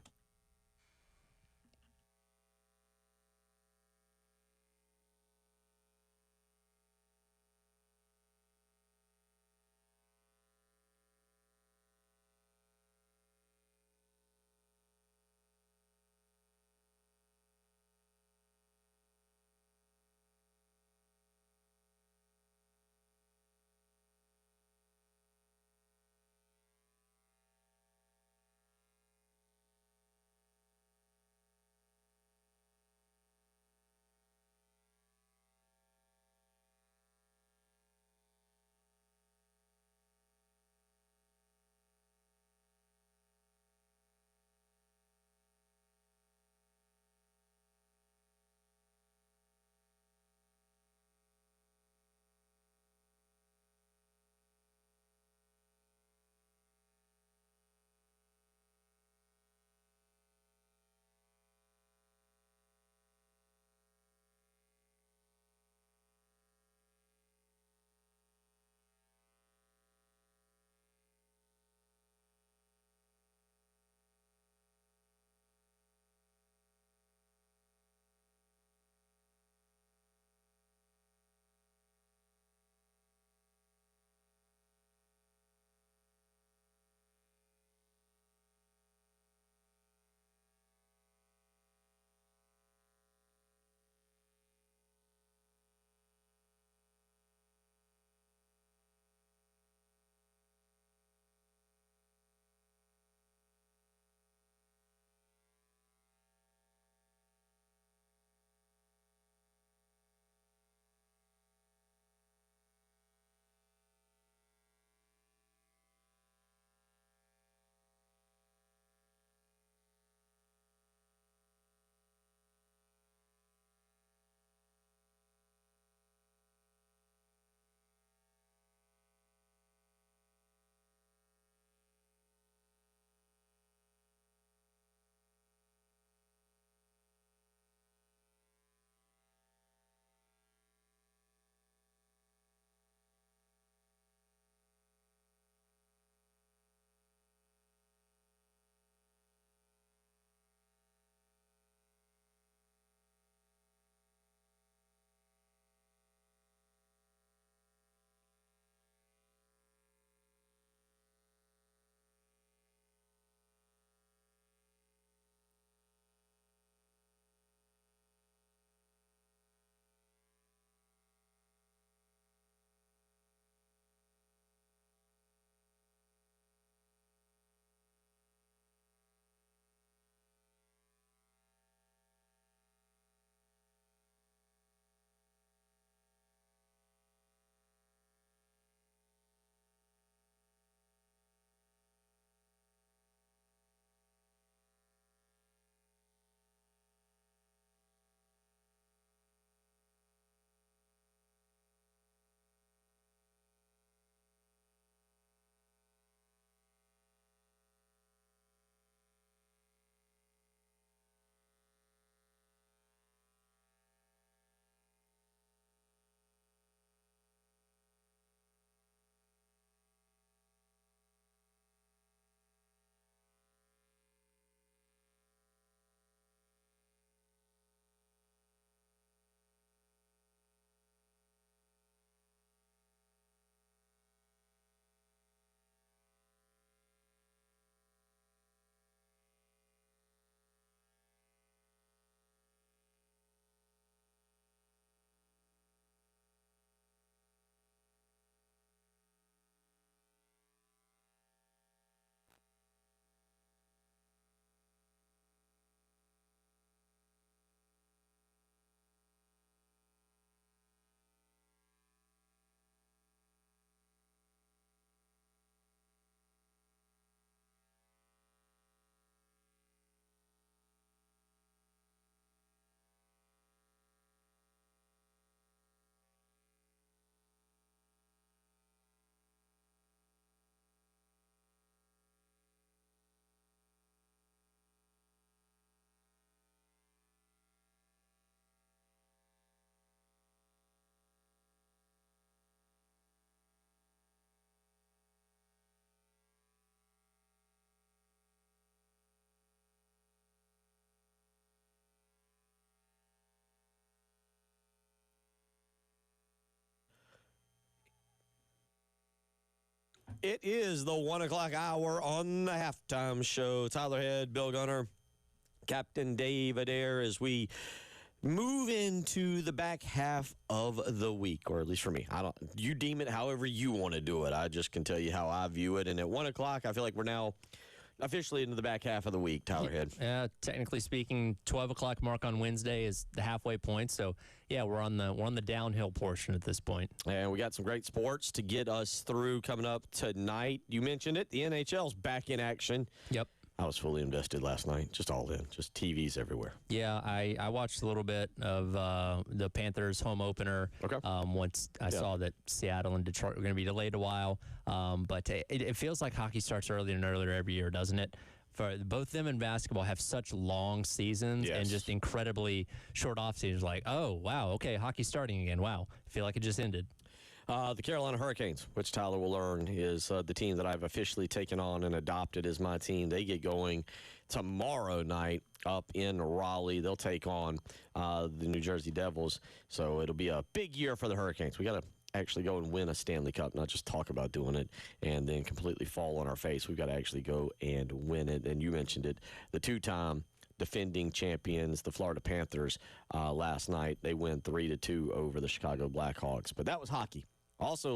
It is the 1 o'clock hour on the halftime show. Tyler Head, Bill Gunner, Captain Dave Adair, as we move into the back half of the week, or at least for me. You deem it however you want to do it. I just can tell you how I view it. And at 1 o'clock, I feel like we're now officially into the back half of the week, Tyler Head. Yeah, technically speaking, 12 o'clock mark on Wednesday is the halfway point. So, yeah, we're on the downhill portion at this point. And we got some great sports to get us through coming up tonight. You mentioned it. The NHL's back in action. Yep. I was fully invested last night, just all in, just TVs everywhere. Yeah, I watched a little bit of the Panthers home opener. Okay. Once I saw that Seattle and Detroit were going to be delayed a while. But it feels like hockey starts earlier and earlier every year, doesn't it? For both them and basketball have such long seasons and just incredibly short off seasons. Like, oh, wow, okay, hockey's starting again. Wow, I feel like it just ended. The Carolina Hurricanes, which Tyler will learn is the team that I've officially taken on and adopted as my team. They get going tomorrow night up in Raleigh. They'll take on the New Jersey Devils. So it'll be a big year for the Hurricanes. We got to actually go and win a Stanley Cup, not just talk about doing it and then completely fall on our face. We've got to actually go and win it. And you mentioned it, the two-time defending champions, the Florida Panthers, last night. They win 3-2 over the Chicago Blackhawks. But that was hockey. Also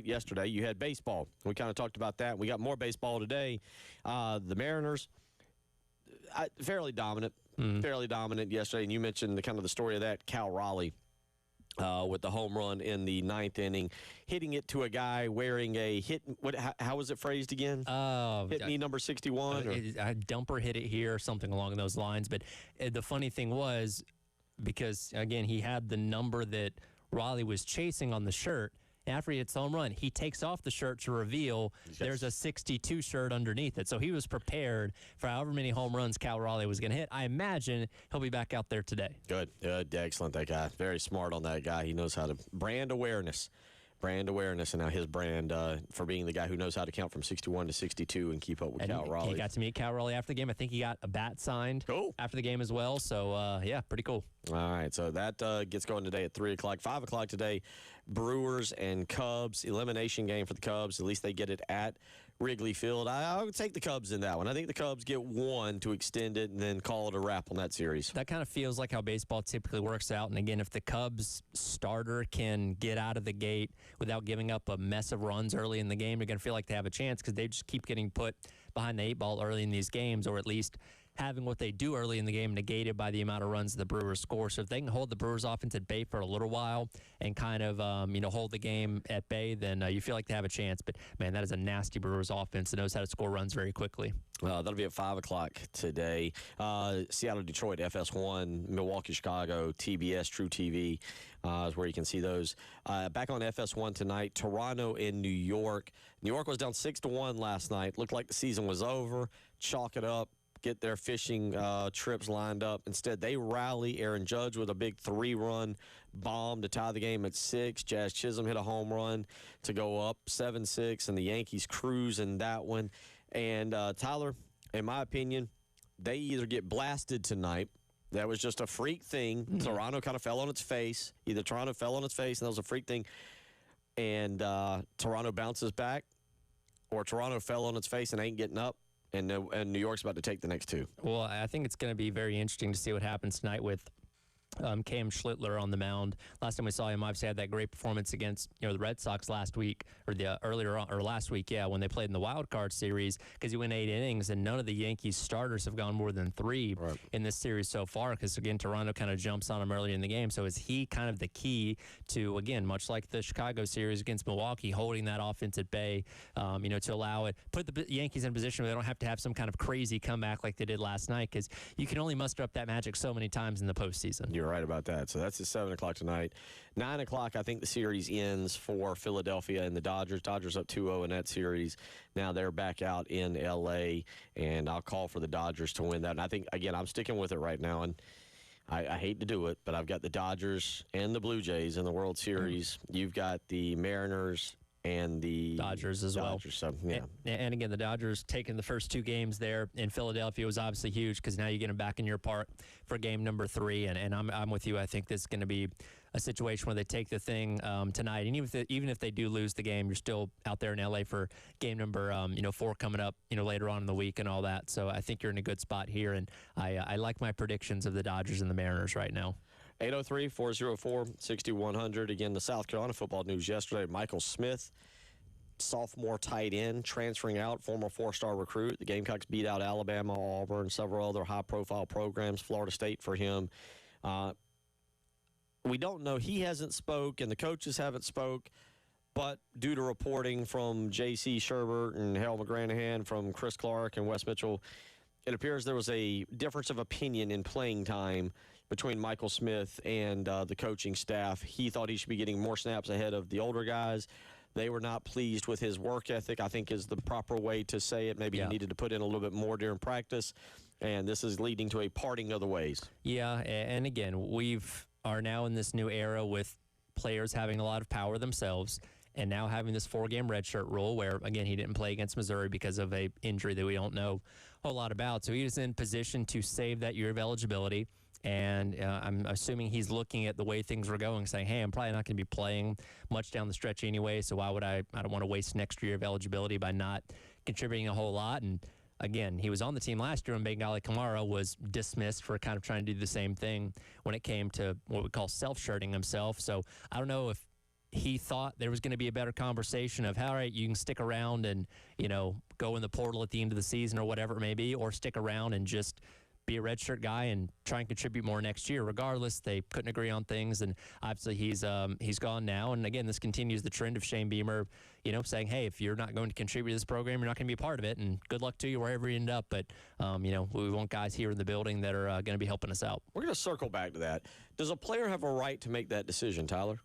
yesterday, you had baseball. We kind of talked about that. We got more baseball today. The Mariners, fairly dominant yesterday. And you mentioned the story of that, Cal Raleigh. With the home run in the ninth inning, hitting it to a guy wearing a hit. How was it phrased again? Hit me number 61. A dumper hit it here, something along those lines. But the funny thing was, because again, he had the number that Raleigh was chasing on the shirt. After he hits the home run, he takes off the shirt to reveal there's a 62 shirt underneath it. So he was prepared for however many home runs Cal Raleigh was going to hit. I imagine he'll be back out there today. Good. Excellent, that guy. Very smart on that guy. He knows how to brand awareness, and now his brand for being the guy who knows how to count from 61 to 62 and keep up with Cal Raleigh. He got to meet Cal Raleigh after the game. I think he got a bat signed after the game as well. So, yeah, pretty cool. All right, so that gets going today at 3 o'clock. 5 o'clock today, Brewers and Cubs. Elimination game for the Cubs. At least they get it at Wrigley Field. I would take the Cubs in that one. I think the Cubs get one to extend it and then call it a wrap on that series. That kind of feels like how baseball typically works out. And again, if the Cubs starter can get out of the gate without giving up a mess of runs early in the game, you're going to feel like they have a chance because they just keep getting put behind the 8 ball early in these games, or at least having what they do early in the game negated by the amount of runs the Brewers score. So if they can hold the Brewers offense at bay for a little while and kind of, hold the game at bay, then you feel like they have a chance. But, man, that is a nasty Brewers offense that knows how to score runs very quickly. That'll be at 5 o'clock today. Seattle, Detroit, FS1, Milwaukee, Chicago, TBS, True TV is where you can see those. Back on FS1 tonight, Toronto and New York. New York was down 6-1 last night. Looked like the season was over. Chalk it up. Get their fishing trips lined up. Instead, they rally. Aaron Judge with a big 3-run bomb to tie the game at 6. Jazz Chisholm hit a home run to go up 7-6, and the Yankees cruise in that one. And, Tyler, in my opinion, they either get blasted tonight. That was just a freak thing. Mm-hmm. Toronto kind of fell on its face. Either Toronto fell on its face, and that was a freak thing, and Toronto bounces back, or Toronto fell on its face and ain't getting up. And New York's about to take the next 2. Well, I think it's going to be very interesting to see what happens tonight with Cam Schlittler on the mound. Last time we saw him, obviously had that great performance against the Red Sox last week, or last week, when they played in the wild card series, because he went 8 innings, and none of the Yankees starters have gone more than 3 in this series so far. Because again, Toronto kind of jumps on him early in the game. So is he kind of the key to, again, much like the Chicago series against Milwaukee, holding that offense at bay, to allow it, put the Yankees in a position where they don't have to have some kind of crazy comeback like they did last night, because you can only muster up that magic so many times in the postseason. You're right about that. So that's at 7 o'clock tonight. 9 o'clock, I think the series ends for Philadelphia and the Dodgers. Dodgers up 2-0 in that series. Now they're back out in L.A., and I'll call for the Dodgers to win that. And I think, again, I'm sticking with it right now, and I hate to do it, but I've got the Dodgers and the Blue Jays in the World Series. You've got the Mariners and the Dodgers as well. So, yeah. And again, the Dodgers taking the first 2 games there in Philadelphia was obviously huge, because now you get them back in your park for game number 3. And I'm with you. I think this is going to be a situation where they take the thing tonight. And even if they do lose the game, you're still out there in LA for game number 4 coming up later on in the week and all that. So I think you're in a good spot here, and I like my predictions of the Dodgers and the Mariners right now. 803-404-6100. Again, the South Carolina football news yesterday. Michael Smith, sophomore tight end, transferring out, former 4-star recruit. The Gamecocks beat out Alabama, Auburn, several other high-profile programs, Florida State for him. We don't know. He hasn't spoke, and the coaches haven't spoke. But due to reporting from J.C. Sherbert and Harold McGranahan, from Chris Clark and Wes Mitchell, it appears there was a difference of opinion in playing time between Michael Smith and the coaching staff. He thought he should be getting more snaps ahead of the older guys. They were not pleased with his work ethic, I think is the proper way to say it. Maybe he needed to put in a little bit more during practice, and this is leading to a parting of the ways. Yeah, and again, are now in this new era with players having a lot of power themselves, and now having this 4-game redshirt rule where, again, he didn't play against Missouri because of a injury that we don't know a whole lot about. So he was in position to save that year of eligibility. And I'm assuming he's looking at the way things were going, saying, hey, I'm probably not going to be playing much down the stretch anyway, so why would I don't want to waste an extra year of eligibility by not contributing a whole lot. And again, he was on the team last year when Bengali Kamara was dismissed for kind of trying to do the same thing when it came to what we call self-shirting himself. So I don't know if he thought there was going to be a better conversation of, all right, you can stick around and, go in the portal at the end of the season or whatever it may be, or stick around and just be a redshirt guy and try and contribute more next year. Regardless, they couldn't agree on things, and obviously he's gone now. And again, this continues the trend of Shane Beamer, saying, hey, if you're not going to contribute to this program, you're not going to be a part of it, and good luck to you wherever you end up. But, we want guys here in the building that are going to be helping us out. We're going to circle back to that. Does a player have a right to make that decision, Tyler?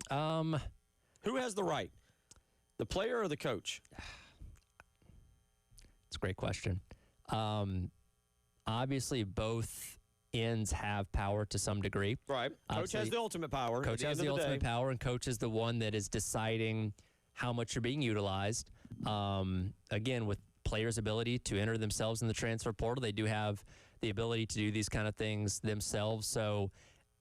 Who has the right? The player or the coach? It's a great question. Obviously, both ends have power to some degree. Right. Coach has the ultimate power. Coach has the ultimate power, and coach is the one that is deciding how much you're being utilized. Again, with players' ability to enter themselves in the transfer portal, they do have the ability to do these kind of things themselves. So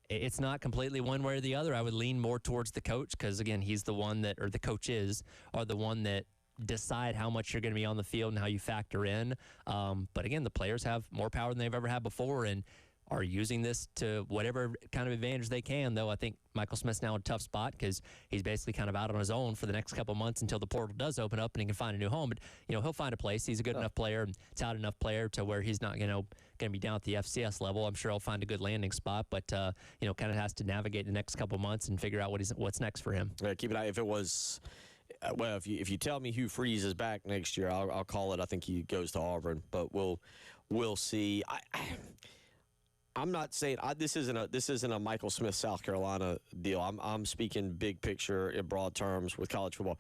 it's not completely one way or the other. I would lean more towards the coach because, again, he's the one that, or the coaches are the one that decide how much you're going to be on the field and how you factor in. But again, the players have more power than they've ever had before and are using this to whatever kind of advantage they can, though I think Michael Smith's now in a tough spot because he's basically kind of out on his own for the next couple months until the portal does open up and he can find a new home. But, he'll find a place. He's a good enough player, talented enough player to where he's not, going to be down at the FCS level. I'm sure he'll find a good landing spot, but, kind of has to navigate the next couple months and figure out what's next for him. Yeah, keep an eye. If it was... Well, if you tell me Hugh Freeze is back next year, I'll call it. I think he goes to Auburn, but we'll see. I'm not saying this isn't a Michael Smith South Carolina deal. I'm speaking big picture in broad terms with college football.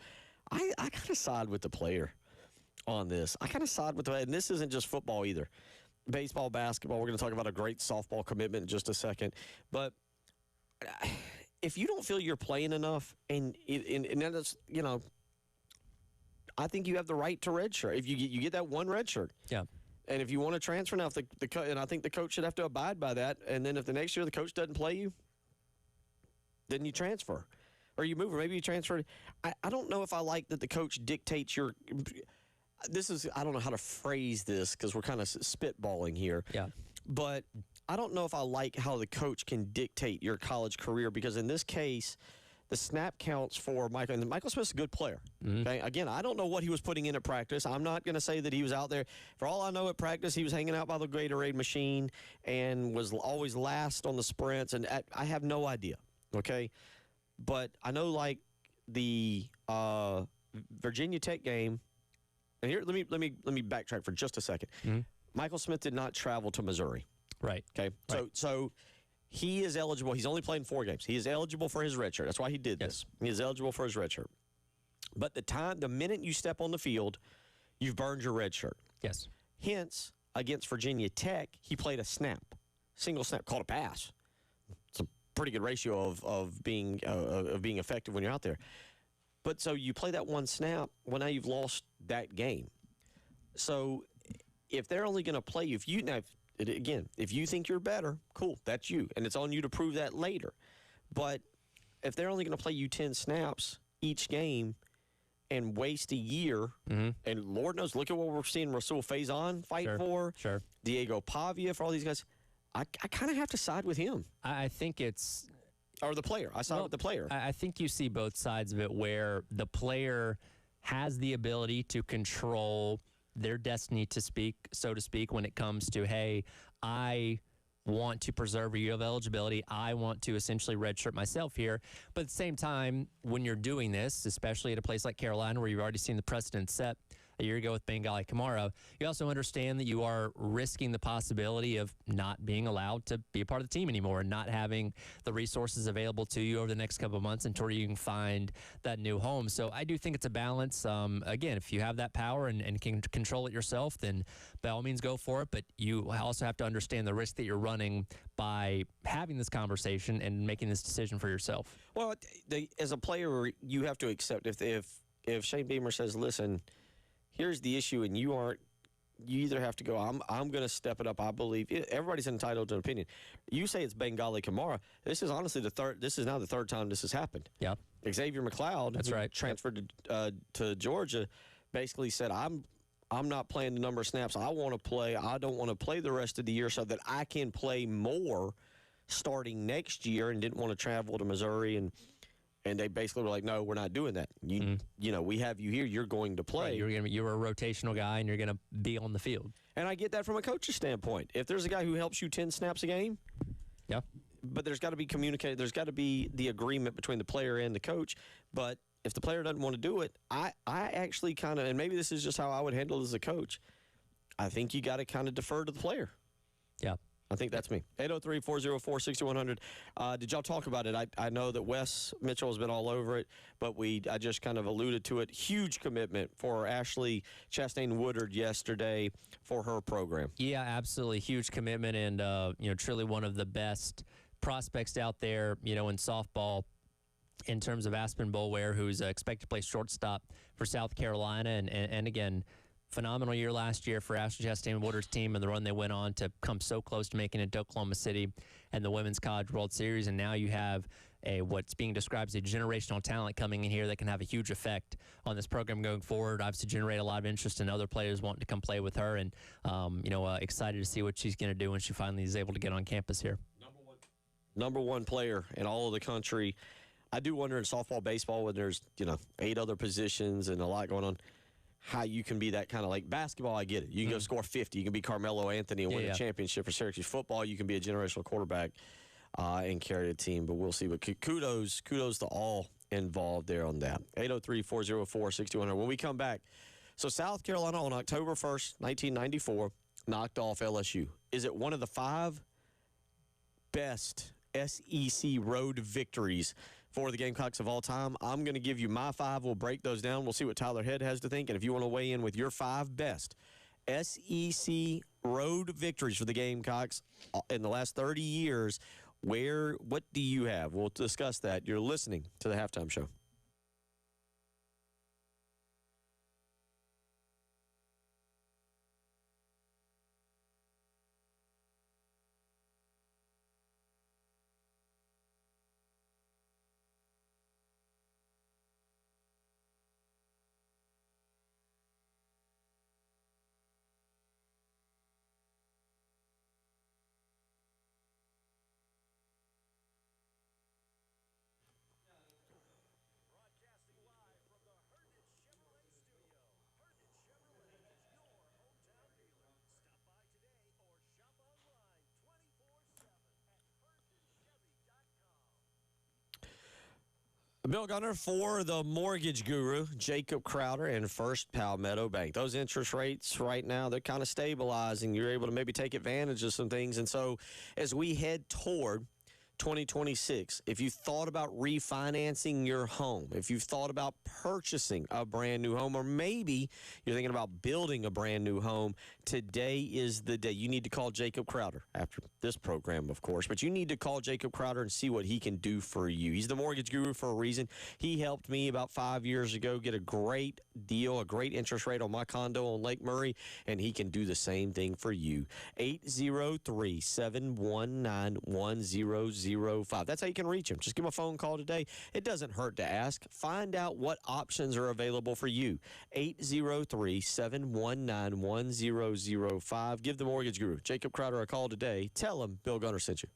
I kind of side with the player on this. I kind of side with and this isn't just football either. Baseball, basketball. We're going to talk about a great softball commitment in just a second, but. If you don't feel you're playing enough, and that's, I think you have the right to redshirt. If you get that one redshirt, yeah. And if you want to transfer now, and I think the coach should have to abide by that. And then if the next year the coach doesn't play you, then you transfer, or you move, or maybe you transfer. I don't know if I like that the coach dictates your. I don't know how to phrase this because we're kind of spitballing here. Yeah, but. I don't know if I like how the coach can dictate your college career because in this case, the snap counts for Michael. And Michael Smith's a good player. Mm-hmm. Okay? Again, I don't know what he was putting in at practice. I'm not going to say that he was out there. For all I know, at practice, he was hanging out by the Gatorade machine and was always last on the sprints. And I have no idea. Okay, but I know like the Virginia Tech game. And here, let me backtrack for just a second. Mm-hmm. Michael Smith did not travel to Missouri. Right. Okay. Right. So he is eligible. He's only played in 4 games. He is eligible for his redshirt. That's why he did this. He is eligible for his redshirt. But the minute you step on the field, you've burned your redshirt. Yes. Hence, against Virginia Tech, he played a single snap, called a pass. It's a pretty good ratio of being effective when you're out there. But so you play that one snap. Well, now you've lost that game. So if they're only going to play you, if you think you're better, cool, that's you. And it's on you to prove that later. But if they're only going to play you 10 snaps each game and waste a year, and Lord knows, look at what we're seeing Rasul Faison fight for, Diego Pavia, for all these guys. I kind of have to side with him. I think it's... Or the player. I side with the player. I think you see both sides of it where the player has the ability to control their destiny, so to speak, when it comes to, hey, I want to preserve a year of eligibility. I want to essentially redshirt myself here. But at the same time, when you're doing this, especially at a place like Carolina where you've already seen the precedent set a year ago with Bengali Kamara, you also understand that you are risking the possibility of not being allowed to be a part of the team anymore and not having the resources available to you over the next couple of months until you can find that new home. So I do think it's a balance. Again, if you have that power and can control it yourself, then by all means go for it. But you also have to understand the risk that you're running by having this conversation and making this decision for yourself. Well, as a player, you have to accept if Shane Beamer says, listen, here's the issue, and you either have to go, I'm going to step it up. I believe everybody's entitled to an opinion. You say it's Bengali Kamara. This is honestly this is now the third time this has happened. Yeah. Xavier McLeod, that's right, transferred to Georgia, basically said, I'm not playing the number of snaps I want to play. I don't want to play the rest of the year so that I can play more starting next year, and didn't want to travel to Missouri and they basically were like, no, we're not doing that. You know, we have you here. You're going to play. Right, you're a rotational guy, and you're going to be on the field. And I get that from a coach's standpoint. If there's a guy who helps you 10 snaps a game, yeah. But there's got to be communicated. There's got to be the agreement between the player and the coach. But if the player doesn't want to do it, I actually kind of, and maybe this is just how I would handle it as a coach, I think you got to kind of defer to the player. Yeah. I think that's me. 803-404-6100. Did y'all talk about it? I know that Wes Mitchell has been all over it, but I just kind of alluded to it. Huge commitment for Ashley Chastain-Woodard yesterday for her program. Yeah, absolutely. Huge commitment, and truly one of the best prospects out there, in softball in terms of Aspen Boulware, who's expected to play shortstop for South Carolina. And again, phenomenal year last year for Ashley Chastain-Woodard's team and the run they went on to come so close to making it to Oklahoma City and the Women's College World Series. And now you have what's being described as a generational talent coming in here that can have a huge effect on this program going forward. Obviously generate a lot of interest in other players wanting to come play with her, and excited to see what she's going to do when she finally is able to get on campus here. Number one player in all of the country. I do wonder in softball, baseball, when there's 8 other positions and a lot going on, how you can be that kind of, like basketball. I get it. You can go score 50. You can be Carmelo Anthony and win a championship for Syracuse. Football, you can be a generational quarterback and carry a team. But we'll see. But kudos to all involved there on that. 803-404-6100. When we come back, so South Carolina on October 1st, 1994, knocked off LSU. Is it one of the 5 best SEC road victories for the Gamecocks of all time? I'm going to give you my 5. We'll break those down. We'll see what Tyler Head has to think. And if you want to weigh in with your 5 best SEC road victories for the Gamecocks in the last 30 years, what do you have? We'll discuss that. You're listening to the Halftime Show. Bill Gunner for the mortgage guru, Jacob Crowder, and First Palmetto Bank. Those interest rates right now, they're kind of stabilizing. You're able to maybe take advantage of some things. And so as we head toward 2026, if you thought about refinancing your home, if you've thought about purchasing a brand new home, or maybe you're thinking about building a brand new home, today is the day. You need to call Jacob Crowder after this program, of course, but you need to call Jacob Crowder and see what he can do for you. He's the mortgage guru for a reason. He helped me about 5 years ago get a great deal, a great interest rate on my condo on Lake Murray, and he can do the same thing for you. 803-719-1000. 803-719-1025. That's how you can reach him. Just give him a phone call today. It doesn't hurt to ask. Find out what options are available for you. 803-719-1005. Give the mortgage guru, Jacob Crowder, a call today. Tell him Bill Gunner sent you.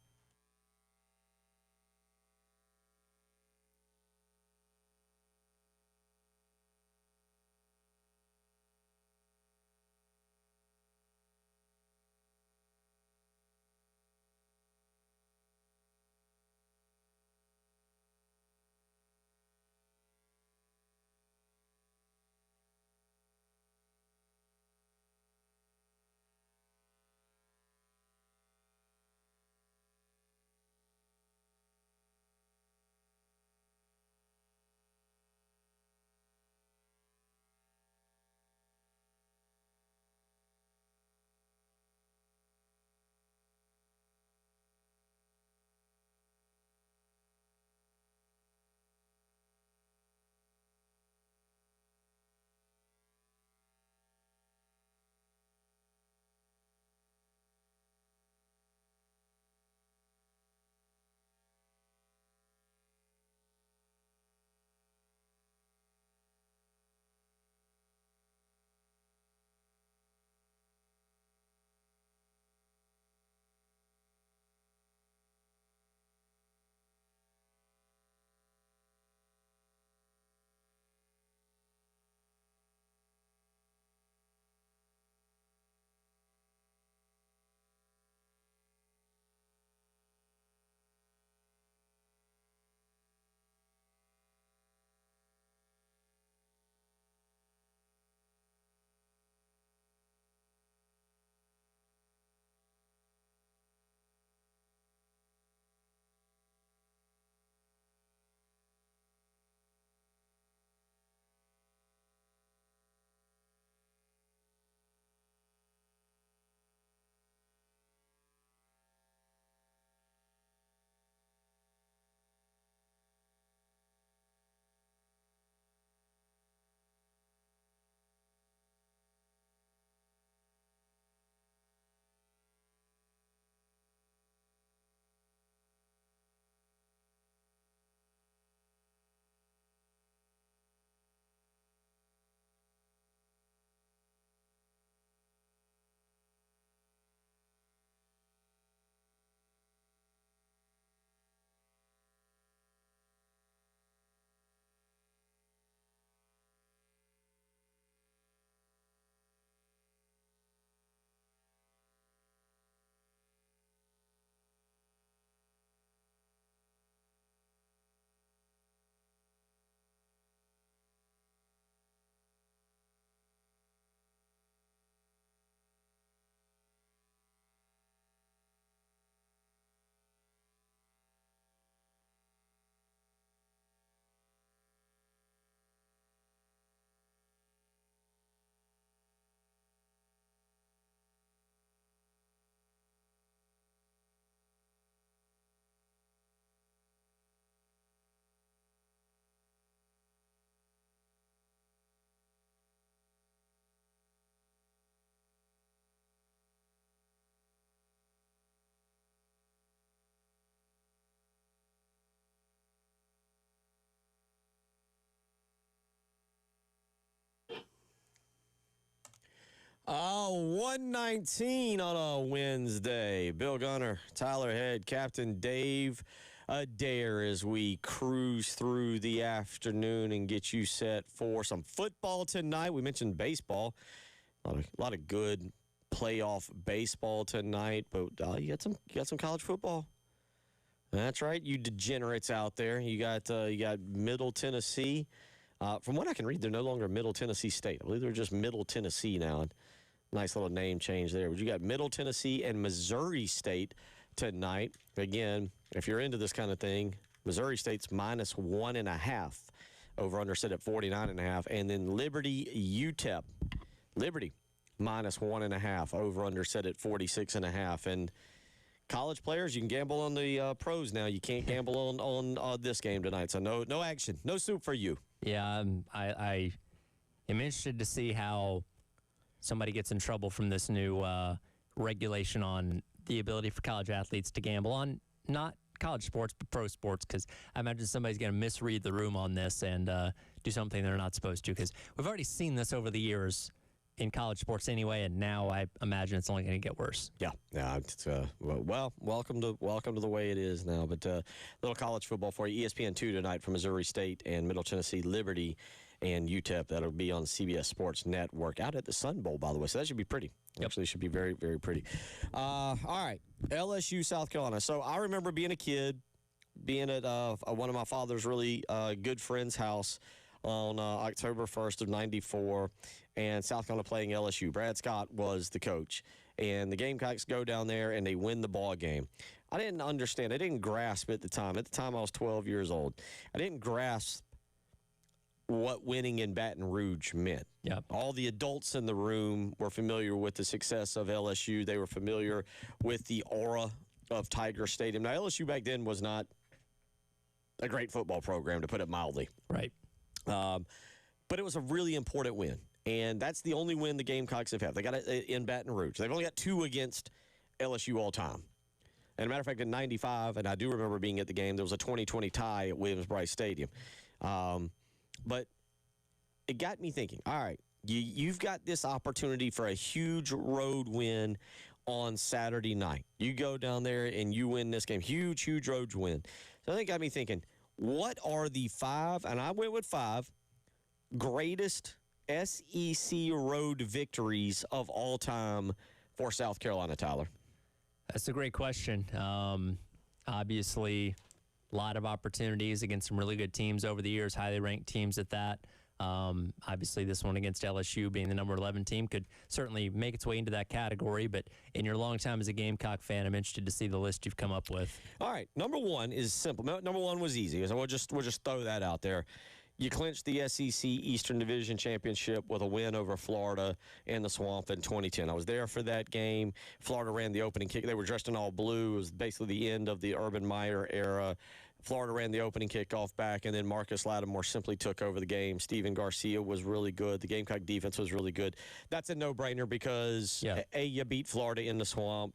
Oh, 119 on a Wednesday. Bill Gunner, Tyler Head, Captain Dave Adair as we cruise through the afternoon and get you set for some football tonight. We mentioned baseball. A lot of good playoff baseball tonight, but you got some college football. That's right, you degenerates out there. You got Middle Tennessee. From what I can read, they're no longer Middle Tennessee State. I believe they're just Middle Tennessee now. Nice little name change there. But you got Middle Tennessee and Missouri State tonight. Again, if you're into this kind of thing, Missouri State's -1.5. Over under set at 49.5. And then Liberty UTEP. Liberty -1.5. Over under set at 46.5. And college players, you can gamble on the pros now. You can't gamble on this game tonight. So no action, no soup for you. Yeah, I am interested to see how somebody gets in trouble from this new regulation on the ability for college athletes to gamble on not college sports, but pro sports, because I imagine somebody's going to misread the room on this and do something they're not supposed to, because we've already seen this over the years in college sports anyway, and now I imagine it's only going to get worse. Yeah. It's, well, welcome to the way it is now. But little college football for you. ESPN2 tonight from Missouri State and Middle Tennessee Liberty and UTEP. That'll be on CBS Sports Network out at the Sun Bowl, by the way. So that should be pretty. Yep. Actually, should be very, very pretty. All right, LSU, South Carolina. So I remember being a kid, being at one of my father's really good friend's house on October 1st of 94, and South Carolina playing LSU. Brad Scott was the coach, and the Gamecocks go down there, and they win the ball game. I didn't understand. I didn't grasp at the time. At the time, I was 12 years old. I didn't grasp what winning in Baton Rouge meant. Yep. All the adults in the room were familiar with the success of LSU. They were familiar with the aura of Tiger Stadium. Now, LSU back then was not a great football program, to put it mildly. Right. But it was a really important win. And that's the only win the Gamecocks have had. They got it in Baton Rouge. They've only got 2 against LSU all time. And as a matter of fact, in 95, and I do remember being at the game, there was a 20-20 tie at Williams-Brice Stadium. But it got me thinking, all right, you've got this opportunity for a huge road win on Saturday night. You go down there and you win this game. Huge, huge road win. So that got me thinking, what are the 5, and I went with 5, greatest SEC road victories of all time for South Carolina, Tyler? That's a great question. Obviously, a lot of opportunities against some really good teams over the years, highly ranked teams at that. Obviously, this one against LSU, being the number 11 team, could certainly make its way into that category. But in your long time as a Gamecock fan, I'm interested to see the list you've come up with. All right, number 1 is simple. Number 1 was easy. So we'll just throw that out there. You clinched the SEC Eastern Division Championship with a win over Florida in the Swamp in 2010. I was there for that game. Florida ran the opening kick. They were dressed in all blue. It was basically the end of the Urban Meyer era. Florida ran the opening kickoff back, and then Marcus Lattimore simply took over the game. Steven Garcia was really good. The Gamecock defense was really good. That's a no-brainer because, A, you beat Florida in the Swamp.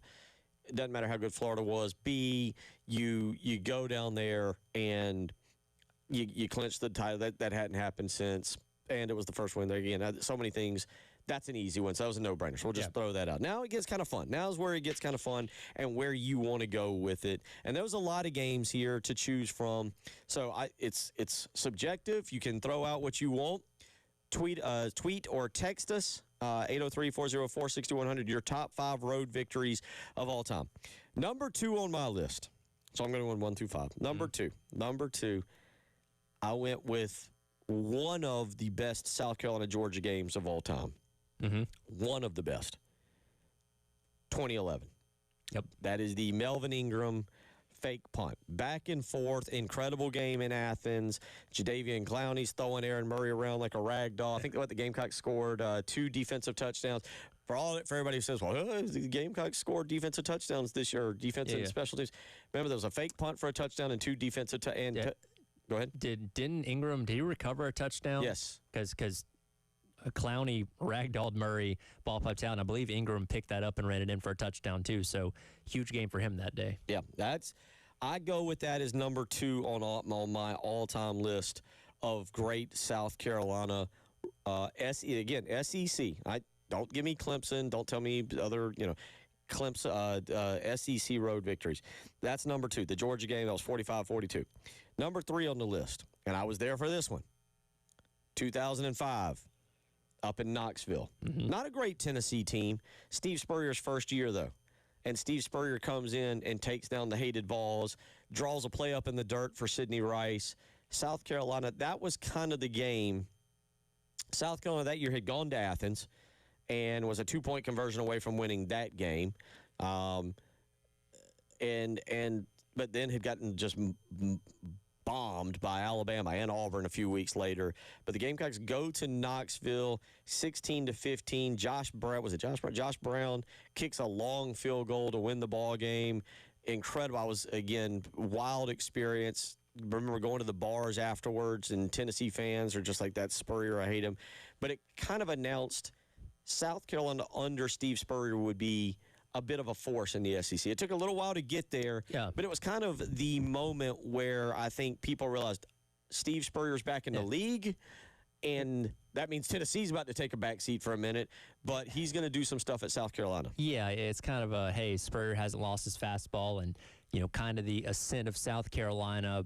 It doesn't matter how good Florida was. B, you go down there and you clinch the title. That hadn't happened since, and it was the first win there again. So many things. That's an easy one, so that was a no-brainer. So we'll just throw that out. Now it gets kind of fun. Now is where it gets kind of fun and where you want to go with it. And there was a lot of games here to choose from. So it's subjective. You can throw out what you want. Tweet or text us, 803-404-6100, your top 5 road victories of all time. Number 2 on my list. So I'm going to win 1 through 5. Number two, I went with one of the best South Carolina-Georgia games of all time. Mm-hmm. One of the best. 2011. Yep. That is the Melvin Ingram fake punt. Back and forth, incredible game in Athens. Jadeveon Clowney's throwing Aaron Murray around like a rag doll. I think the Gamecocks scored 2 defensive touchdowns. For everybody who says, well, the Gamecocks scored defensive touchdowns this year, defensive special teams. Remember, there was a fake punt for a touchdown and 2 defensive Go ahead. Didn't Ingram, did he recover a touchdown? Yes. Because Clowney ragdolled Murray, ball piped out, and I believe Ingram picked that up and ran it in for a touchdown too. So huge game for him that day. Yeah, I go with that as number 2 on my all-time list of great South Carolina SEC. Don't give me Clemson. Don't tell me other Clemson SEC road victories. That's number 2. The Georgia game, that was 45-42. Number 3 on the list, and I was there for this one, 2005, up in Knoxville. Mm-hmm. Not a great Tennessee team. Steve Spurrier's first year, though. And Steve Spurrier comes in and takes down the hated Vols, draws a play up in the dirt for Sidney Rice. South Carolina, that was kind of the game. South Carolina that year had gone to Athens and was a 2-point conversion away from winning that game. But then had gotten just bombed by Alabama and Auburn a few weeks later. But the Gamecocks go to Knoxville 16-15. Josh Brown kicks a long field goal to win the ball game. Incredible. I was, again, wild experience. Remember going to the bars afterwards, and Tennessee fans are just like, that Spurrier, I hate him. But it kind of announced South Carolina under Steve Spurrier would be a bit of a force in the SEC. It took a little while to get there, Yeah. but it was kind of the moment where I think people realized Steve Spurrier's back in the league, and that means Tennessee's about to take a back seat for a minute, but he's going to do some stuff at South Carolina. Yeah, it's kind of hey, Spurrier hasn't lost his fastball, and kind of the ascent of South Carolina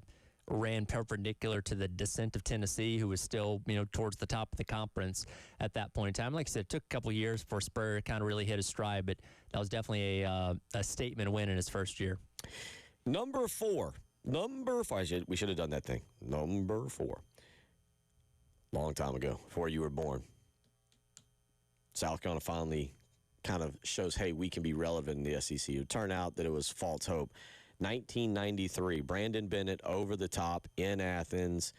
ran perpendicular to the descent of Tennessee, who was still towards the top of the conference at that point in time. Like I said, it took a couple of years for Spurrier to kind of really hit his stride, but that was definitely a statement win in his first year. Number four. We should have done that thing. Number 4. Long time ago, before you were born. South Carolina finally kind of shows, hey, we can be relevant in the SEC. It turned out that it was false hope. 1993, Brandon Bennett over the top in Athens.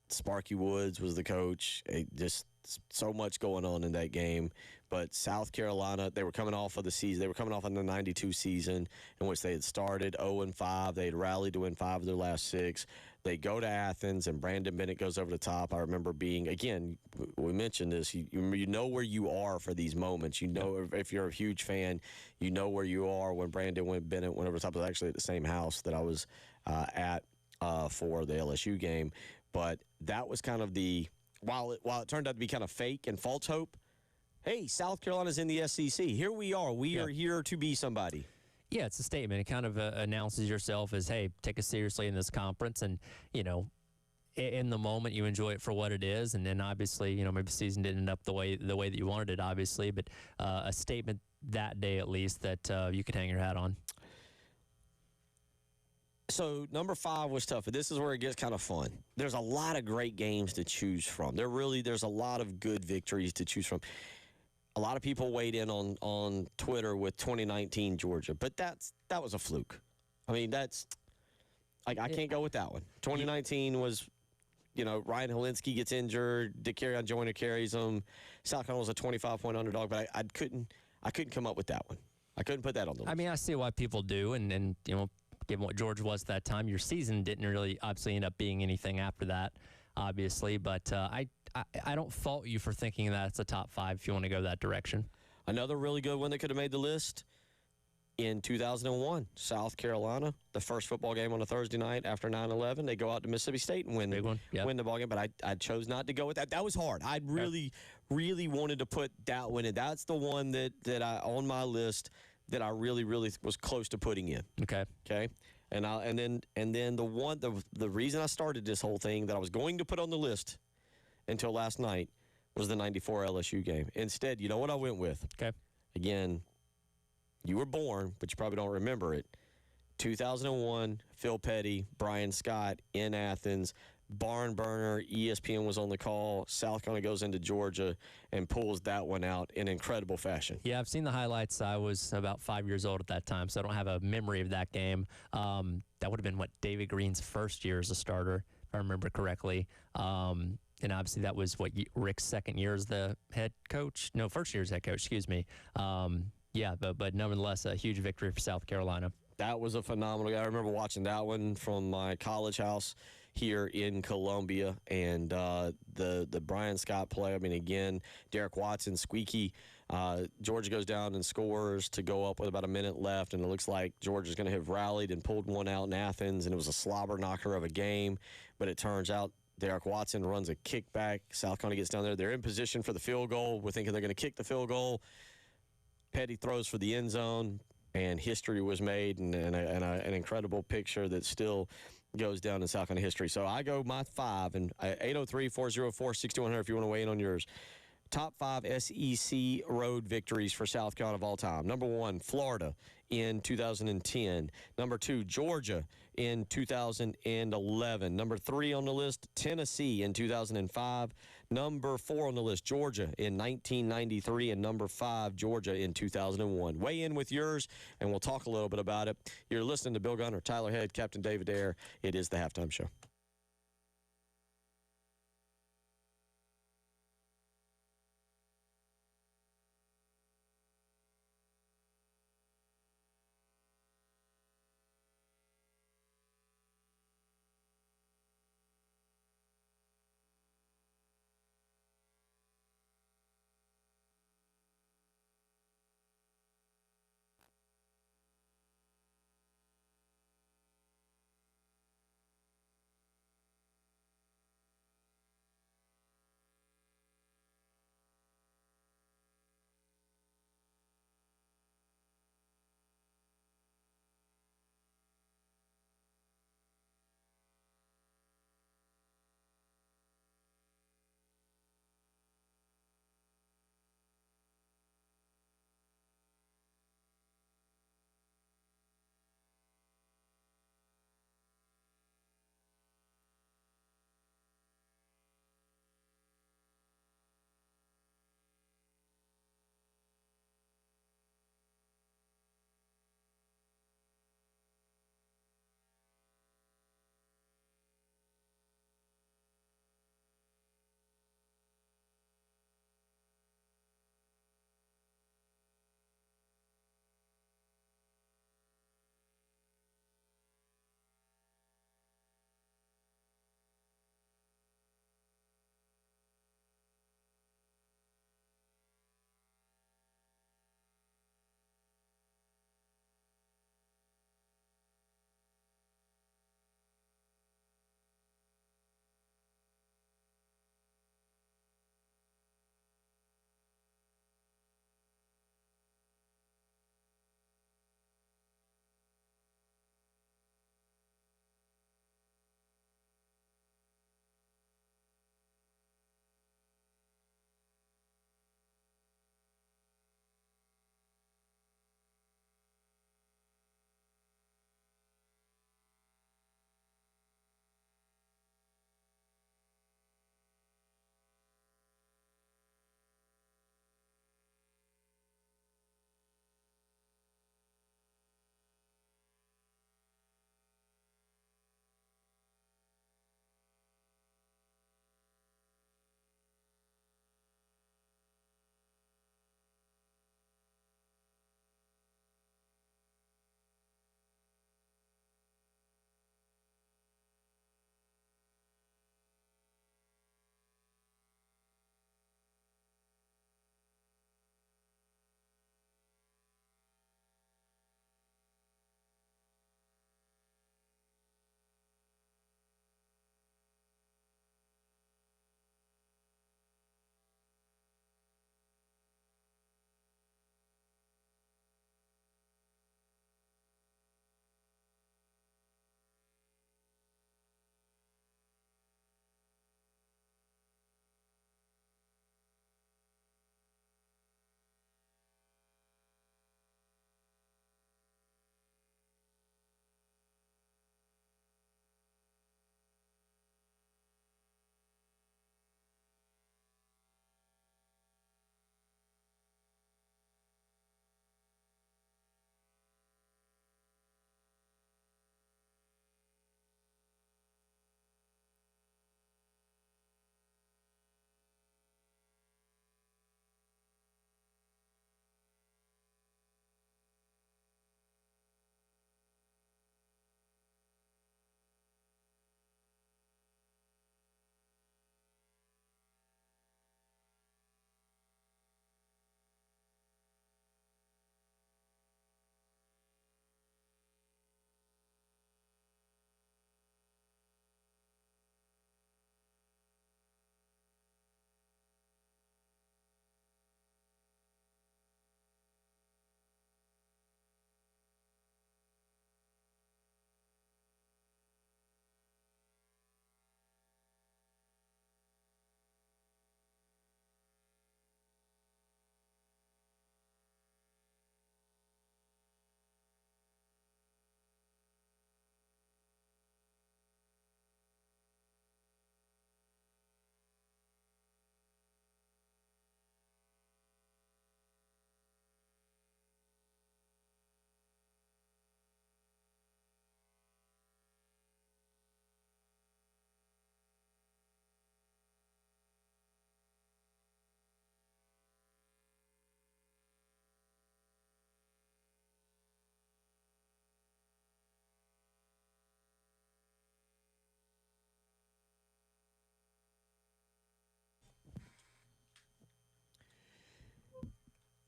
Sparky Woods was the coach. Just so much going on in that game. But South Carolina, they were coming off of the season. They were coming off of the 92 season in which they had started 0-5. They had rallied to win 5 of their last 6. They go to Athens, and Brandon Bennett goes over the top. I remember being, again, we mentioned this, you know where you are for these moments. You know, if you're a huge fan, you know where you are when Bennett went over the top. It was actually at the same house that I was at for the LSU game. But that was kind of while it turned out to be kind of fake and false hope, hey, South Carolina's in the SEC. Here we are. We are here to be somebody. Yeah, it's a statement. It kind of announces yourself as, hey, take us seriously in this conference. And, in the moment, you enjoy it for what it is. And then, obviously, maybe the season didn't end up the way that you wanted it, obviously. But a statement that day, at least, that you could hang your hat on. So, number 5 was tough. This is where it gets kind of fun. There's a lot of great games to choose from. There's a lot of good victories to choose from. A lot of people weighed in on Twitter with 2019 Georgia, but that was a fluke. I mean, I can't go with that one. 2019 was, Ryan Helinski gets injured, DeCarrion Joyner carries him. South Carolina was a 25-point underdog, but I couldn't come up with that one. I couldn't put that on the list. I mean, I see why people do, and given what Georgia was at that time, your season didn't really obviously end up being anything after that, obviously, but I don't fault you for thinking that it's a top 5 if you want to go that direction. Another really good one that could have made the list in 2001, South Carolina, the first football game on a Thursday night after 9/11. They go out to Mississippi State and win the ball game, but I chose not to go with that. That was hard. I really wanted to put that one in. That's the one that I on my list that I really was close to putting in. Okay. And then the reason I started this whole thing that I was going to put on the list until last night was the 94 LSU game. Instead, you know what I went with? Okay. Again, you were born, but you probably don't remember it. 2001, Phil Petty, Brian Scott in Athens, barn burner. ESPN was on the call. South Carolina goes into Georgia and pulls that one out in incredible fashion. Yeah, I've seen the highlights. I was about 5 years old at that time, so I don't have a memory of that game. That would have been David Green's first year as a starter, if I remember correctly. And obviously that was Rick's second year as the head coach. No, first year as head coach, excuse me. Yeah, but nonetheless, a huge victory for South Carolina. That was a phenomenal. I remember watching that one from my college house here in Columbia, and the Brian Scott play. I mean, again, Derek Watson, squeaky. Georgia goes down and scores to go up with about a minute left, and it looks like Georgia's going to have rallied and pulled one out in Athens, and it was a slobber knocker of a game. But it turns out Derek Watson runs a kickback. South Carolina gets down there. They're in position for the field goal. We're thinking they're going to kick the field goal. Petty throws for the end zone, and history was made, and an incredible picture that still goes down in South Carolina history. So I go my 5, and 803-404-6100 if you want to weigh in on yours. Top 5 SEC road victories for South Carolina of all time. Number 1, Florida in 2010. Number 2, Georgia in 2011. Number 3 on the list, Tennessee in 2005. Number 4 on the list, Georgia in 1993. And number 5, Georgia in 2001. Weigh in with yours, and we'll talk a little bit about it. You're listening to Bill Gunner, Tyler Head, Captain David Ayer. It is the Halftime Show.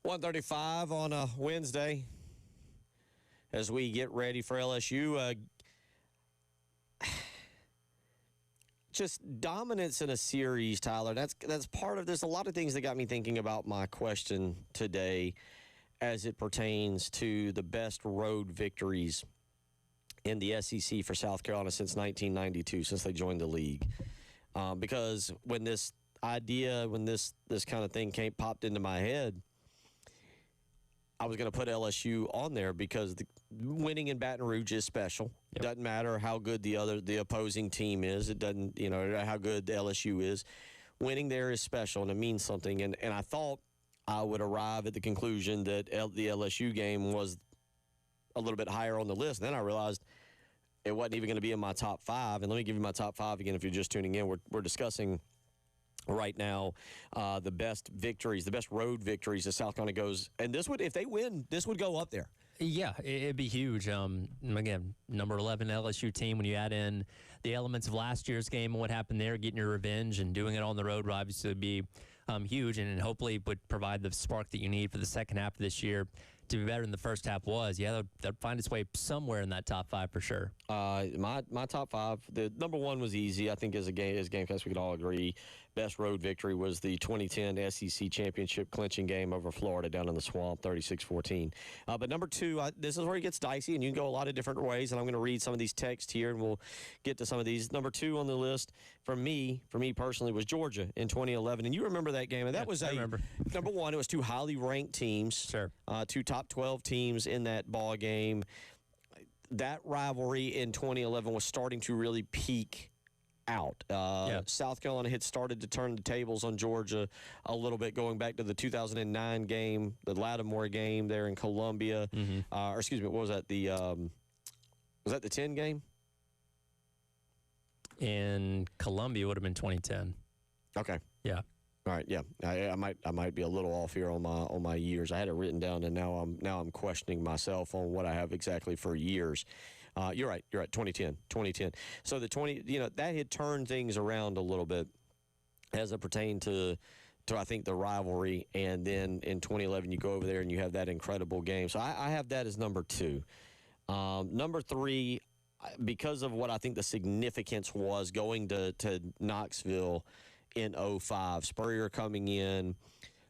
1:35 on a Wednesday as we get ready for LSU. Just dominance in a series, Tyler. That's part of. There's a lot of things that got me thinking about my question today, as it pertains to the best road victories in the SEC for South Carolina since 1992, since they joined the league. Because when this kind of thing popped into my head, I was going to put LSU on there because winning in Baton Rouge is special. Yep. Doesn't matter how good the opposing team is. It doesn't, how good the LSU is. Winning there is special, and it means something. And I thought I would arrive at the conclusion that the LSU game was a little bit higher on the list. And then I realized it wasn't even going to be in my top 5. And let me give you my top 5 again if you're just tuning in. We're discussing right now the best victories, the best road victories that South Carolina goes. And this would, if they win, this would go up there. Yeah, it'd be huge. Again, number 11 LSU team, when you add in the elements of last year's game and what happened there, getting your revenge and doing it on the road would obviously be huge, and hopefully would provide the spark that you need for the second half of this year to be better than the first half was. Yeah, they'll find its way somewhere in that top 5 for sure. My top 5, the number 1 was easy. I think as Gamecast we could all agree. Best road victory was the 2010 SEC championship clinching game over Florida down in the Swamp, 36-14. But number 2, this is where it gets dicey, and you can go a lot of different ways, and I'm going to read some of these texts here, and we'll get to some of these. Number 2 on the list for me personally, was Georgia in 2011. And you remember that game, and that was number 1, it was 2 highly ranked teams. Sure. 2 top 12 teams in that ball game. That rivalry in 2011 was starting to really peak out. South Carolina had started to turn the tables on Georgia a little bit, going back to the 2009 game, the Lattimore game there in Columbia. Or excuse me, what was that? Was that the 10 game? In Columbia would have been 2010. Okay. Yeah. All right. Yeah. I might be a little off here on my years. I had it written down, and now I'm questioning myself on what I have exactly for years. You're right. 2010. So the 20, that had turned things around a little bit as it pertained to I think the rivalry. And then in 2011, you go over there and you have that incredible game. So I have that as number 2. Number 3, because of what I think the significance was going to Knoxville in 2005, Spurrier coming in.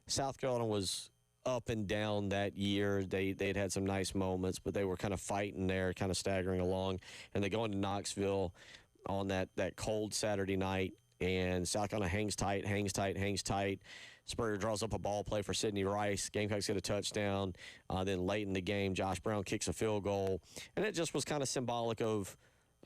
South Carolina was up and down that year. They'd had some nice moments, but they were kind of fighting there, kind of staggering along. And they go into Knoxville on that cold Saturday night, and South Carolina hangs tight. Spurrier draws up a ball play for Sidney Rice. Gamecocks get a touchdown. Then late in the game, Josh Brown kicks a field goal. And it just was kind of symbolic of,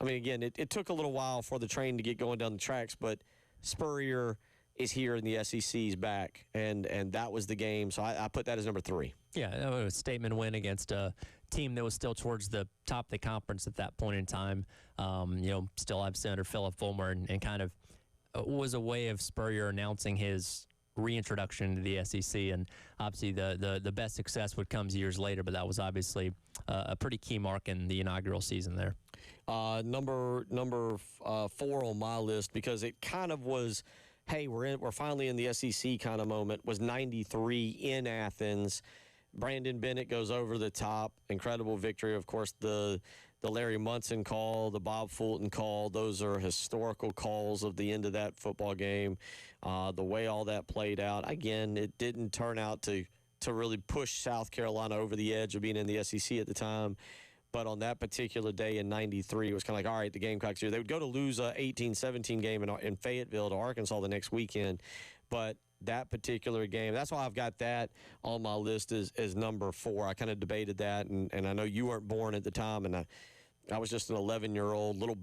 again, it took a little while for the train to get going down the tracks, but Spurrier is here and the SEC's back, and that was the game. So I put that as number 3. Yeah, it was a statement win against a team that was still towards the top of the conference at that point in time. Still obviously under Philip Fulmer, and kind of was a way of Spurrier announcing his reintroduction to the SEC. And obviously the best success would come years later, but that was obviously a pretty key mark in the inaugural season there. Number 4 on my list, because it kind of was, hey, we're finally in the SEC kind of moment, was 93 in Athens. Brandon Bennett goes over the top. Incredible victory. Of course, the Larry Munson call, the Bob Fulton call, those are historical calls of the end of that football game. The way all that played out, again, it didn't turn out to really push South Carolina over the edge of being in the SEC at the time. But on that particular day in 93, it was kind of like, all right, the Gamecocks here. They would go to lose a 18-17 game in Fayetteville to Arkansas the next weekend. But that particular game, that's why I've got that on my list as number 4. I kind of debated that, and I know you weren't born at the time, and I was just an 11-year-old, little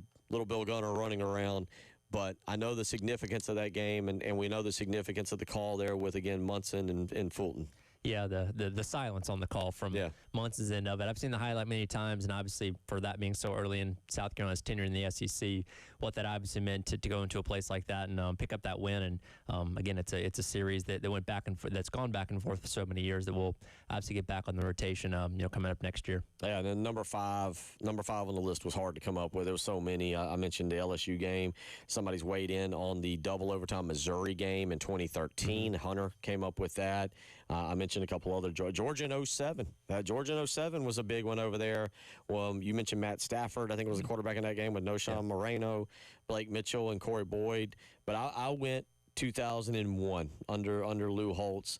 Bill Gunner running around. But I know the significance of that game, and we know the significance of the call there with, again, Munson and Fulton. Yeah, the silence on the call from Munson's end of it. I've seen the highlight many times, and obviously for that being so early in South Carolina's tenure in the SEC, what that obviously meant to go into a place like that and pick up that win. And again, it's a series that went back and forth, that's gone back and forth for so many years that we'll obviously get back on the rotation, coming up next year. Yeah, and then number five on the list was hard to come up with. There were so many. I mentioned the LSU game. Somebody's weighed in on the double overtime Missouri game in 2013. Hunter came up with that. I mentioned a couple other Georgia in '07. Georgia in '07 was a big one over there. Well, you mentioned Matt Stafford. I think it was the quarterback in that game with Noshawn Moreno, Blake Mitchell, and Corey Boyd. But I went 2001 under Lou Holtz.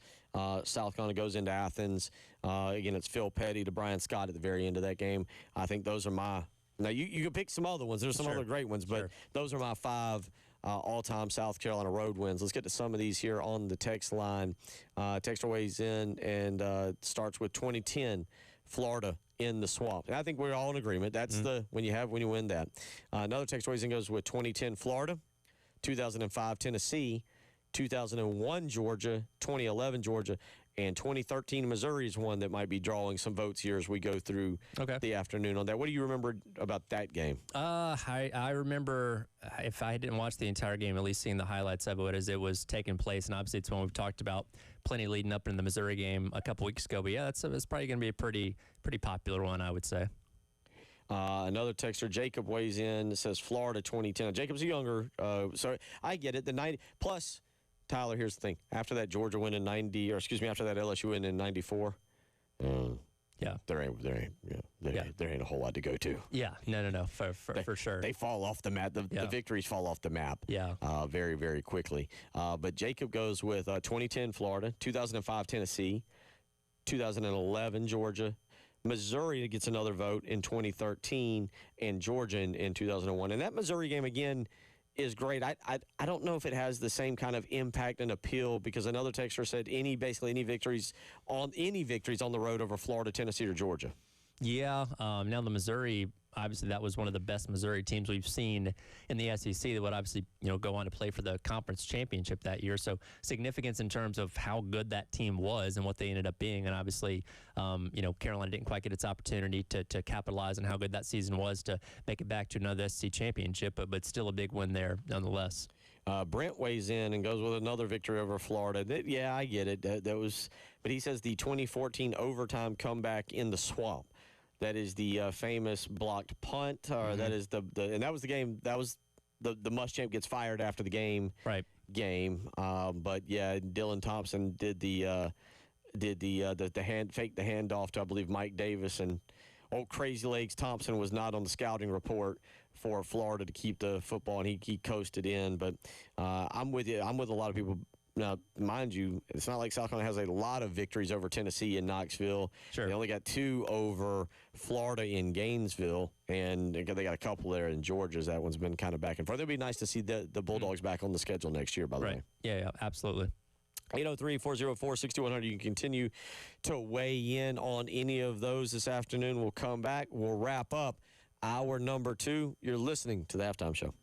South Carolina goes into Athens. Again, it's Phil Petty to Brian Scott at the very end of that game. I think those are my. Now, you can pick some other ones. There's some other great ones, but those are my 5 all-time South Carolina road wins. Let's get to some of these here on the text line. Texter weighs in and starts with 2010, Florida in the swamp. And I think we're all in agreement. That's the when you win that. Another texter weighs in goes with 2010, Florida, 2005, Tennessee, 2001, Georgia, 2011, Georgia, and 2013, Missouri is one that might be drawing some votes here as we go through the afternoon on that. What do you remember about that game? I remember, if I didn't watch the entire game, at least seeing the highlights of it as it was taking place. And obviously, it's one we've talked about plenty leading up in the Missouri game a couple weeks ago. But yeah, it's probably going to be a pretty popular one, I would say. Another texter, Jacob, weighs in. Says Florida 2010. Jacob's a younger, so I get it. The 90 plus. Tyler, here's the thing. After that Georgia win in 90, or excuse me, after that LSU win in 94, there ain't a whole lot to go to. Yeah, no, for sure. They fall off the map. The victories fall off the map. Yeah. Very, very quickly. But Jacob goes with 2010 Florida, 2005 Tennessee, 2011 Georgia, Missouri gets another vote in 2013, and Georgia in 2001. And that Missouri game again is great. I don't know if it has the same kind of impact and appeal because another texter said basically any victories on the road over Florida, Tennessee, or Georgia. Yeah. Now the Missouri, obviously that was one of the best Missouri teams we've seen in the SEC that would obviously go on to play for the conference championship that year. So significance in terms of how good that team was and what they ended up being. And obviously, Carolina didn't quite get its opportunity to capitalize on how good that season was to make it back to another SEC championship, but still a big win there nonetheless. Brent weighs in and goes with another victory over Florida. Yeah, I get it. That was, but he says the 2014 overtime comeback in the swamp. That is the famous blocked punt, or that is and that was the game. That was the Muschamp gets fired after the game. Right. Game. But yeah, Dylan Thompson did the handoff to I believe Mike Davis, and old Crazy Legs Thompson was not on the scouting report for Florida to keep the football, and he coasted in. But I'm with you. I'm with a lot of people. Now, mind you, it's not like South Carolina has a lot of victories over Tennessee and Knoxville. Sure. They only got 2 over Florida in Gainesville, and they got a couple there in Georgia. That one's been kind of back and forth. It'd be nice to see the Bulldogs back on the schedule next year, by the way. Yeah, absolutely. 803-404-6100. You can continue to weigh in on any of those this afternoon. We'll come back. We'll wrap up hour number 2. You're listening to the Halftime Show.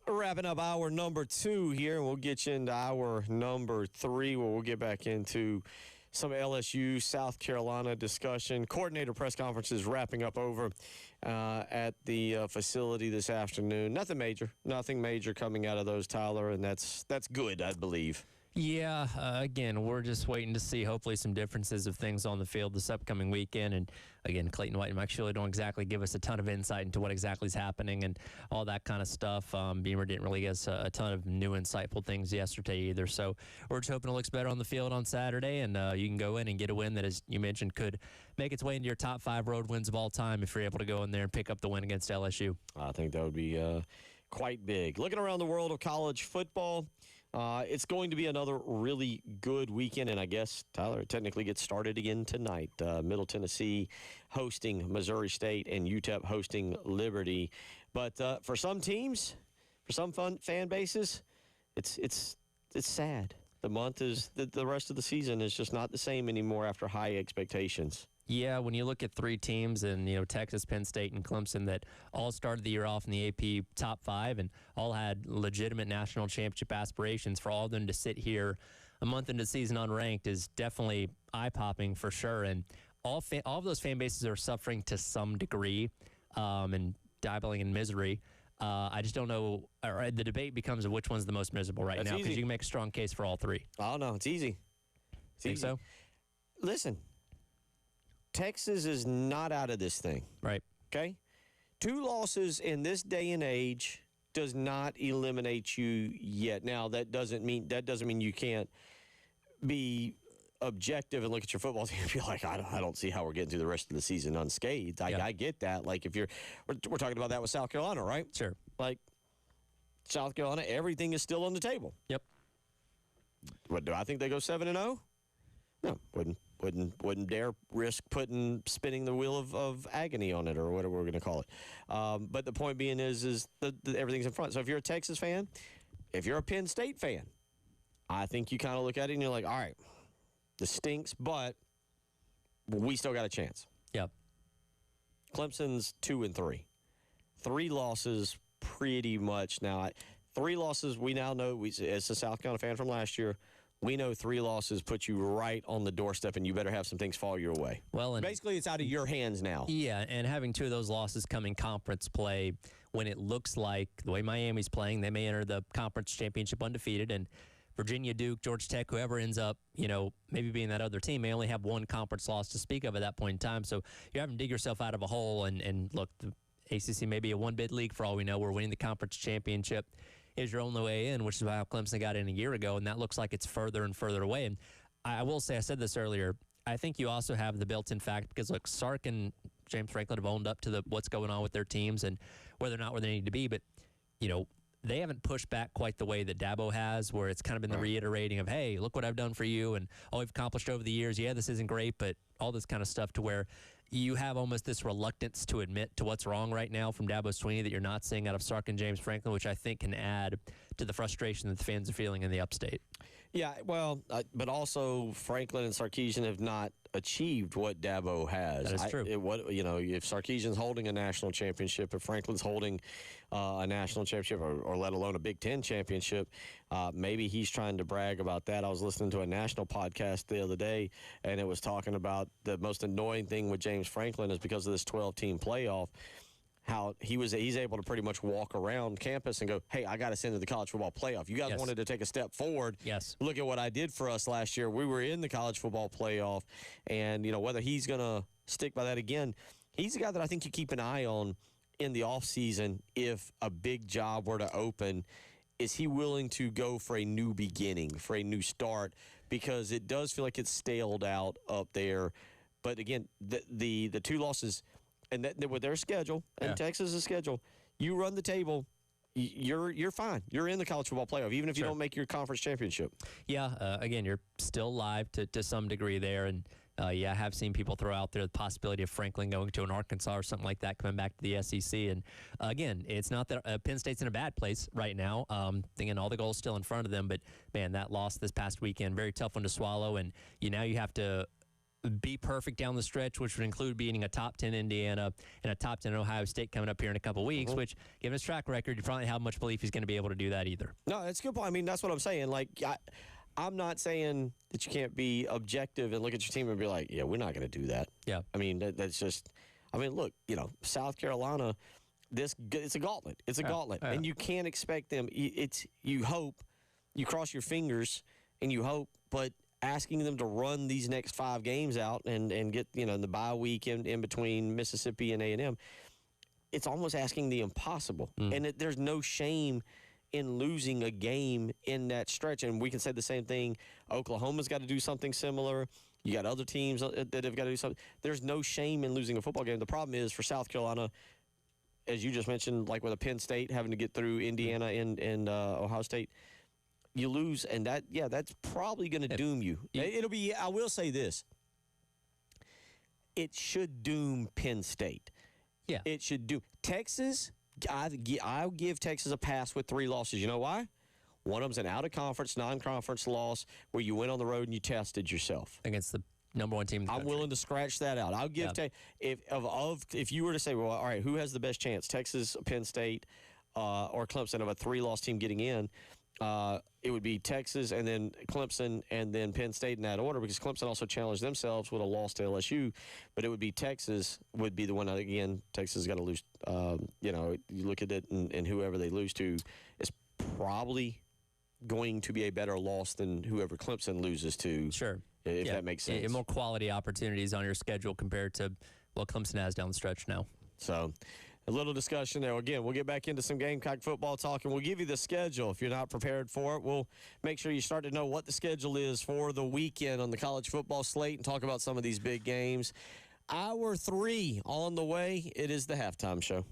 Wrapping up hour number 2 here, and we'll get you into hour number 3, where we'll get back into some LSU South Carolina discussion. Coordinator press conference is wrapping up over at the facility this afternoon. Nothing major coming out of those, Tyler, and that's good, I believe. Yeah, again, we're just waiting to see hopefully some differences of things on the field this upcoming weekend. And again, Clayton White and Mike Shirley don't exactly give us a ton of insight into what exactly is happening and all that kind of stuff. Beamer didn't really give us a ton of new, insightful things yesterday either. So we're just hoping it looks better on the field on Saturday, and you can go in and get a win that, as you mentioned, could make its way into your top 5 road wins of all time if you're able to go in there and pick up the win against LSU. I think that would be quite big. Looking around the world of college football, it's going to be another really good weekend, and I guess, Tyler, it technically gets started again tonight. Middle Tennessee hosting Missouri State and UTEP hosting Liberty. But for some teams, for some fan bases, it's sad. The month is the rest of the season is just not the same anymore after high expectations. Yeah, when you look at 3 teams and, Texas, Penn State, and Clemson that all started the year off in the AP top 5 and all had legitimate national championship aspirations, for all of them to sit here a month into the season unranked is definitely eye-popping for sure. And all of those fan bases are suffering to some degree and dabbling in misery. I just don't know. The debate becomes of which one's the most miserable right now, because you can make a strong case for all 3. Oh, no, it's easy. Think so? Listen. Texas is not out of this thing. Right. Okay? 2 losses in this day and age does not eliminate you yet. Now, that doesn't mean you can't be objective and look at your football team and be like, I don't see how we're getting through the rest of the season unscathed. I get that. Like, if we're talking about that with South Carolina, right? Sure. Like, South Carolina, everything is still on the table. Yep. What, do I think they go 7-0? No, wouldn't dare risk spinning the wheel of agony on it, or whatever we're going to call it. But the point being is everything's in front. So if you're a Texas fan, if you're a Penn State fan, I think you kind of look at it and you're like, all right, this stinks, but we still got a chance. Yep. Clemson's 2-3, 3 losses pretty much now. 3 losses we now know. As a South Carolina fan from last year, we know 3 losses put you right on the doorstep, and you better have some things fall your way. Well, and basically, it's out of your hands now. Yeah, and having 2 of those losses come in conference play when it looks like the way Miami's playing, they may enter the conference championship undefeated, and Virginia, Duke, Georgia Tech, whoever ends up, maybe being that other team, may only have 1 conference loss to speak of at that point in time. So you're having to dig yourself out of a hole, and look, the ACC may be a 1-bid league for all we know. We're winning the conference championship is your only way in, which is how Clemson got in a year ago, and that looks like it's further and further away. And I will say, I said this earlier, I think you also have the built-in fact, because, look, Sark and James Franklin have owned up to what's going on with their teams and whether or not where they need to be, but, they haven't pushed back quite the way that Dabo has, where it's kind of been the reiterating of, hey, look what I've done for you and all we've accomplished over the years. Yeah, this isn't great, but all this kind of stuff, to where you have almost this reluctance to admit to what's wrong right now from Dabo Swinney that you're not seeing out of Sark and James Franklin, which I think can add to the frustration that the fans are feeling in the upstate. Yeah, well, but also Franklin and Sarkisian have not achieved what Dabo has. That is true. If Sarkisian's holding a national championship, if Franklin's holding a national championship, or let alone a Big Ten championship, maybe he's trying to brag about that. I was listening to a national podcast the other day, and it was talking about the most annoying thing with James Franklin is because of this 12-team playoff, how he's able to pretty much walk around campus and go, hey, I got us into the college football playoff. You guys wanted to take a step forward. Yes. Look at what I did for us last year. We were in the college football playoff. And, whether he's going to stick by that again, he's a guy that I think you keep an eye on in the offseason if a big job were to open. Is he willing to go for a new beginning, for a new start? Because it does feel like it's staled out up there. But, again, the 2 losses – and with their schedule and Texas's schedule, you run the table, you're fine. You're in the college football playoff, even if you don't make your conference championship. Yeah, again, you're still live to some degree there. And, I have seen people throw out there the possibility of Franklin going to an Arkansas or something like that, coming back to the SEC. And, again, it's not that Penn State's in a bad place right now. Thinking all the goals still in front of them. But, man, that loss this past weekend, very tough one to swallow. And now you have to be perfect down the stretch, which would include beating a top 10 Indiana and a top 10 Ohio State coming up here in a couple weeks, which, given his track record, you probably don't have much belief he's going to be able to do that either. No, that's a good point. I mean, that's what I'm saying. Like, I'm not saying that you can't be objective and look at your team and be like, yeah, we're not going to do that. Yeah. I mean, that's just, I mean, look, South Carolina, it's a gauntlet. It's a gauntlet. Yeah. And you can't expect them. You hope, you cross your fingers and you hope, but asking them to run these next 5 games out and get, the bye week in between Mississippi and A&M, it's almost asking the impossible. And there's no shame in losing a game in that stretch. And we can say the same thing. Oklahoma's got to do something similar. You got other teams that have got to do something. There's no shame in losing a football game. The problem is for South Carolina, as you just mentioned, like with a Penn State having to get through Indiana and Ohio State, you lose, and that's probably going to doom you. It'll be. I will say this: it should doom Penn State. Yeah, it should doom Texas. I'll give Texas a pass with 3 losses. You know why? One of them's an out-of-conference, non-conference loss where you went on the road and you tested yourself against the number 1 team in the country. I'm willing to scratch that out. I'll give if you were to say, well, all right, who has the best chance, Texas, Penn State, or Clemson of a 3-loss team getting in? It would be Texas and then Clemson and then Penn State in that order, because Clemson also challenged themselves with a loss to LSU. But it would be Texas would be the one. Again, Texas has got to lose. You look at it and whoever they lose to is probably going to be a better loss than whoever Clemson loses to. Sure. If that makes sense. More quality opportunities on your schedule compared to what Clemson has down the stretch now. So a little discussion there. Again, we'll get back into some Gamecock football talk, and we'll give you the schedule. If you're not prepared for it, we'll make sure you start to know what the schedule is for the weekend on the college football slate and talk about some of these big games. Hour 3 on the way. It is the halftime show.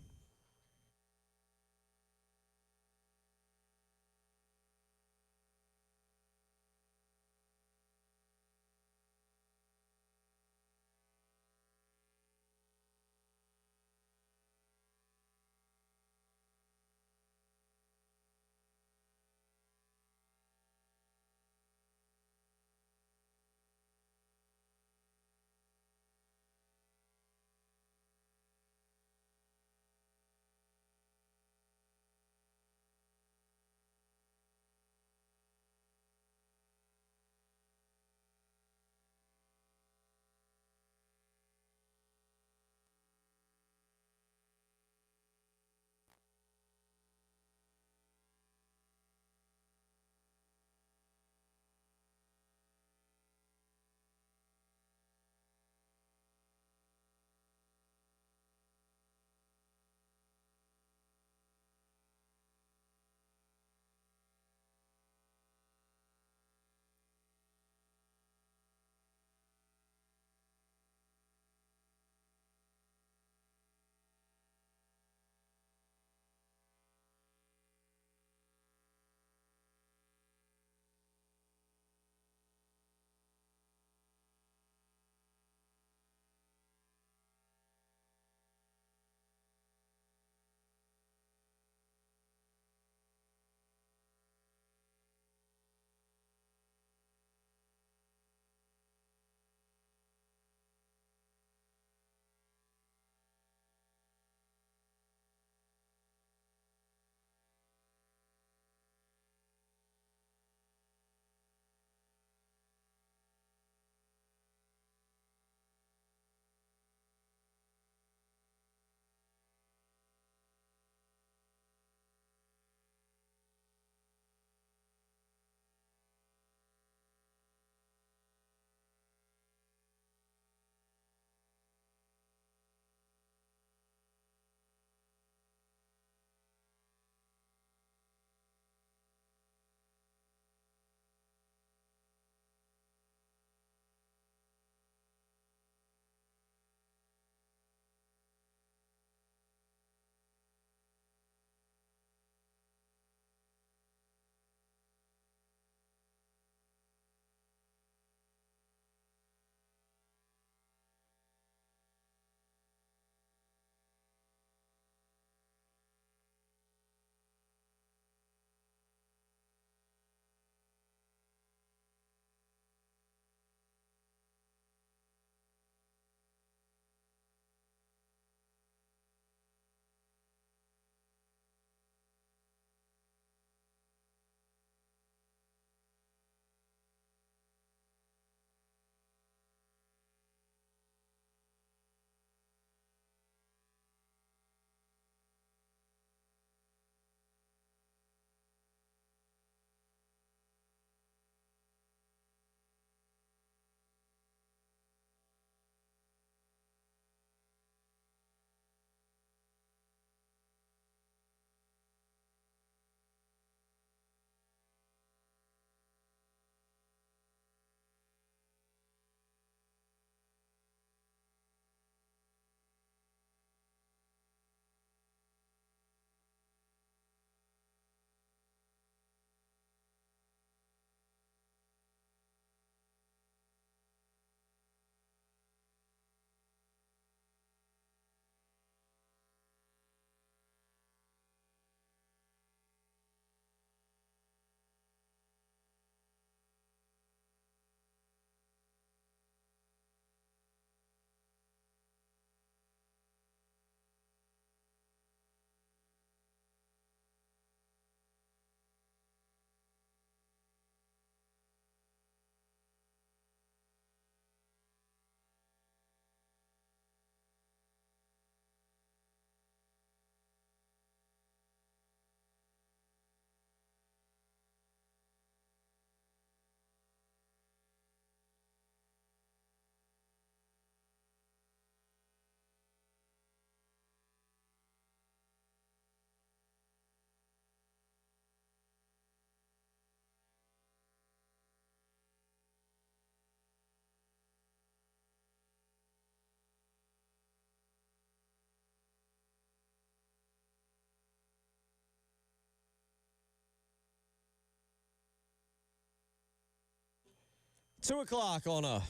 2 o'clock on a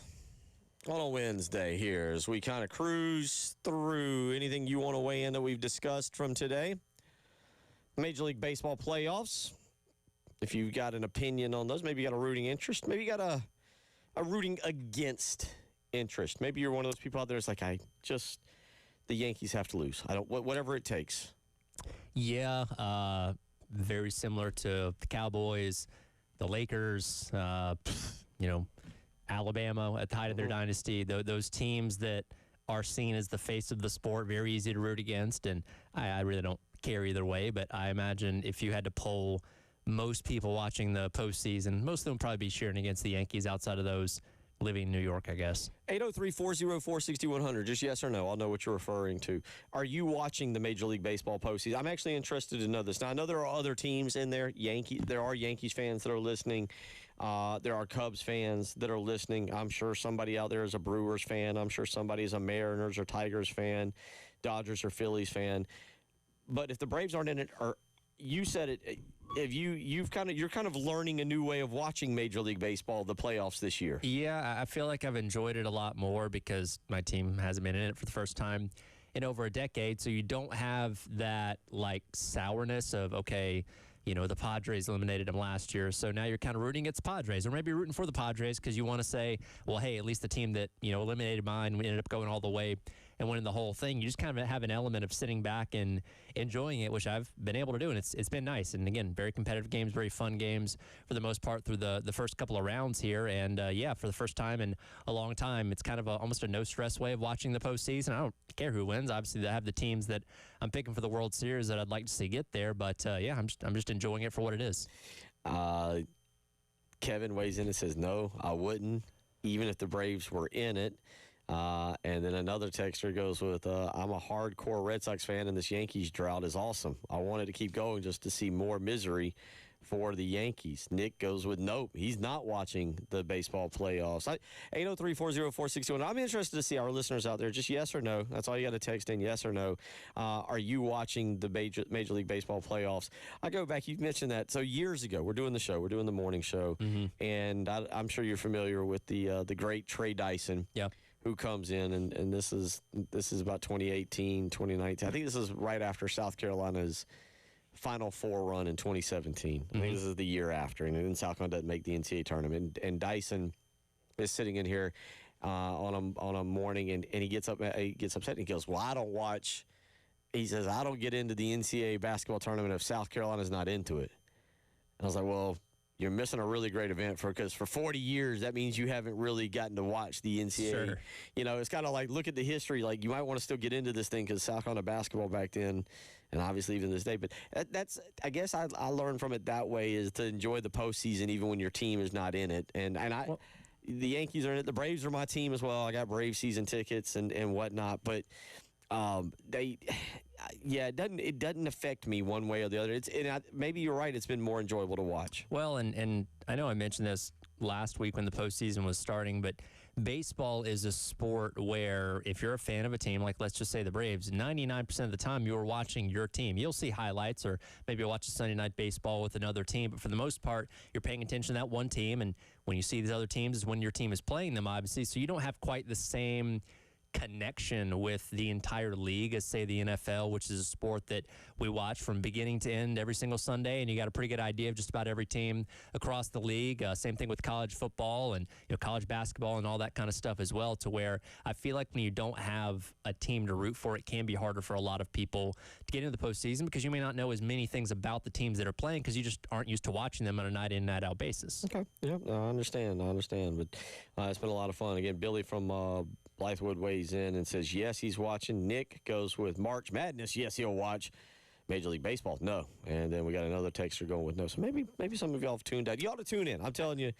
Wednesday here as we kind of cruise through anything you want to weigh in that we've discussed from today. Major League Baseball playoffs. If you've got an opinion on those, maybe you got a rooting interest, maybe you got a rooting against interest. Maybe you're one of those people out there that's like, the Yankees have to lose. Whatever it takes. Yeah, very similar to the Cowboys, the Lakers, Alabama at the height of their dynasty. Those teams that are seen as the face of the sport, very easy to root against. And I really don't care either way, but I imagine if you had to poll most people watching the postseason, most of them would probably be cheering against the Yankees outside of those living in New York, I guess. 803-404-6100, just yes or no. I'll know what you're referring to. Are you watching the Major League Baseball postseason? I'm actually interested to know this. Now, I know there are other teams in there. There are Yankees fans that are listening. There are Cubs fans that are listening. I'm sure somebody out there is a Brewers fan. I'm sure somebody is a Mariners or Tigers fan, Dodgers or Phillies fan. But if the Braves aren't in it, or you said it, you're kind of learning a new way of watching Major League Baseball, the playoffs this year. Yeah, I feel like I've enjoyed it a lot more because my team hasn't been in it for the first time in over a decade. So you don't have that like sourness of, okay, the Padres eliminated them last year, so now you're kind of rooting against the Padres, or maybe you're rooting for the Padres because you want to say, well, hey, at least the team that eliminated mine, we ended up going all the way and winning the whole thing. You just kind of have an element of sitting back and enjoying it, which I've been able to do, and it's been nice. And again, very competitive games, very fun games for the most part through the first couple of rounds here. And for the first time in a long time, it's kind of almost a no stress way of watching the postseason. I don't care who wins. Obviously, I have the teams that I'm picking for the World Series that I'd like to see get there. But I'm just enjoying it for what it is. Kevin weighs in and says, no, I wouldn't, even if the Braves were in it. And then another texter goes with, I'm a hardcore Red Sox fan, and this Yankees drought is awesome. I wanted to keep going just to see more misery for the Yankees. Nick goes with, nope, he's not watching the baseball playoffs. 803-404-61. I'm interested to see our listeners out there, just yes or no. That's all you got to text in, yes or no. Are you watching the Major League Baseball playoffs? I go back, you mentioned that. So years ago, we're doing the morning show, and I'm sure you're familiar with the great Trey Dyson. Yeah. Who comes in, and this is about 2018, 2019. I think this is right after South Carolina's Final Four run in 2017. I think this is the year after, and then South Carolina doesn't make the NCAA tournament. And Dyson is sitting in here on a morning, and he gets upset, and he goes, well, I don't watch. He says, I don't get into the NCAA basketball tournament if South Carolina's not into it. And I was like, well, you're missing a really great event because for 40 years, that means you haven't really gotten to watch the NCAA. Sure. It's kind of like, look at the history. Like, you might want to still get into this thing because South Carolina basketball back then, and obviously even this day. But that's, I guess I learned from it that way, is to enjoy the postseason even when your team is not in it. The Yankees are in it. The Braves are my team as well. I got Brave season tickets and whatnot. But it doesn't affect me one way or the other. Maybe you're right. It's been more enjoyable to watch. Well, and I know I mentioned this last week when the postseason was starting, but baseball is a sport where if you're a fan of a team, like let's just say the Braves, 99% of the time you're watching your team. You'll see highlights, or maybe you'll watch a Sunday night baseball with another team, but for the most part, you're paying attention to that one team, and when you see these other teams is when your team is playing them, obviously, so you don't have quite the same connection with the entire league as, say, the NFL, which is a sport that we watch from beginning to end every single Sunday, and you got a pretty good idea of just about every team across the league. Same thing with college football and college basketball and all that kind of stuff as well, to where I feel like when you don't have a team to root for, it can be harder for a lot of people to get into the postseason because you may not know as many things about the teams that are playing because you just aren't used to watching them on a night-in, night-out basis. Okay. Yeah, I understand. But it's been a lot of fun. Again, Billy from Blythewood weighs in and says, yes, he's watching. Nick goes with March Madness. Yes, he'll watch. Major League Baseball, no. And then we got another texter going with no. So maybe some of y'all have tuned out. You ought to tune in. I'm telling you,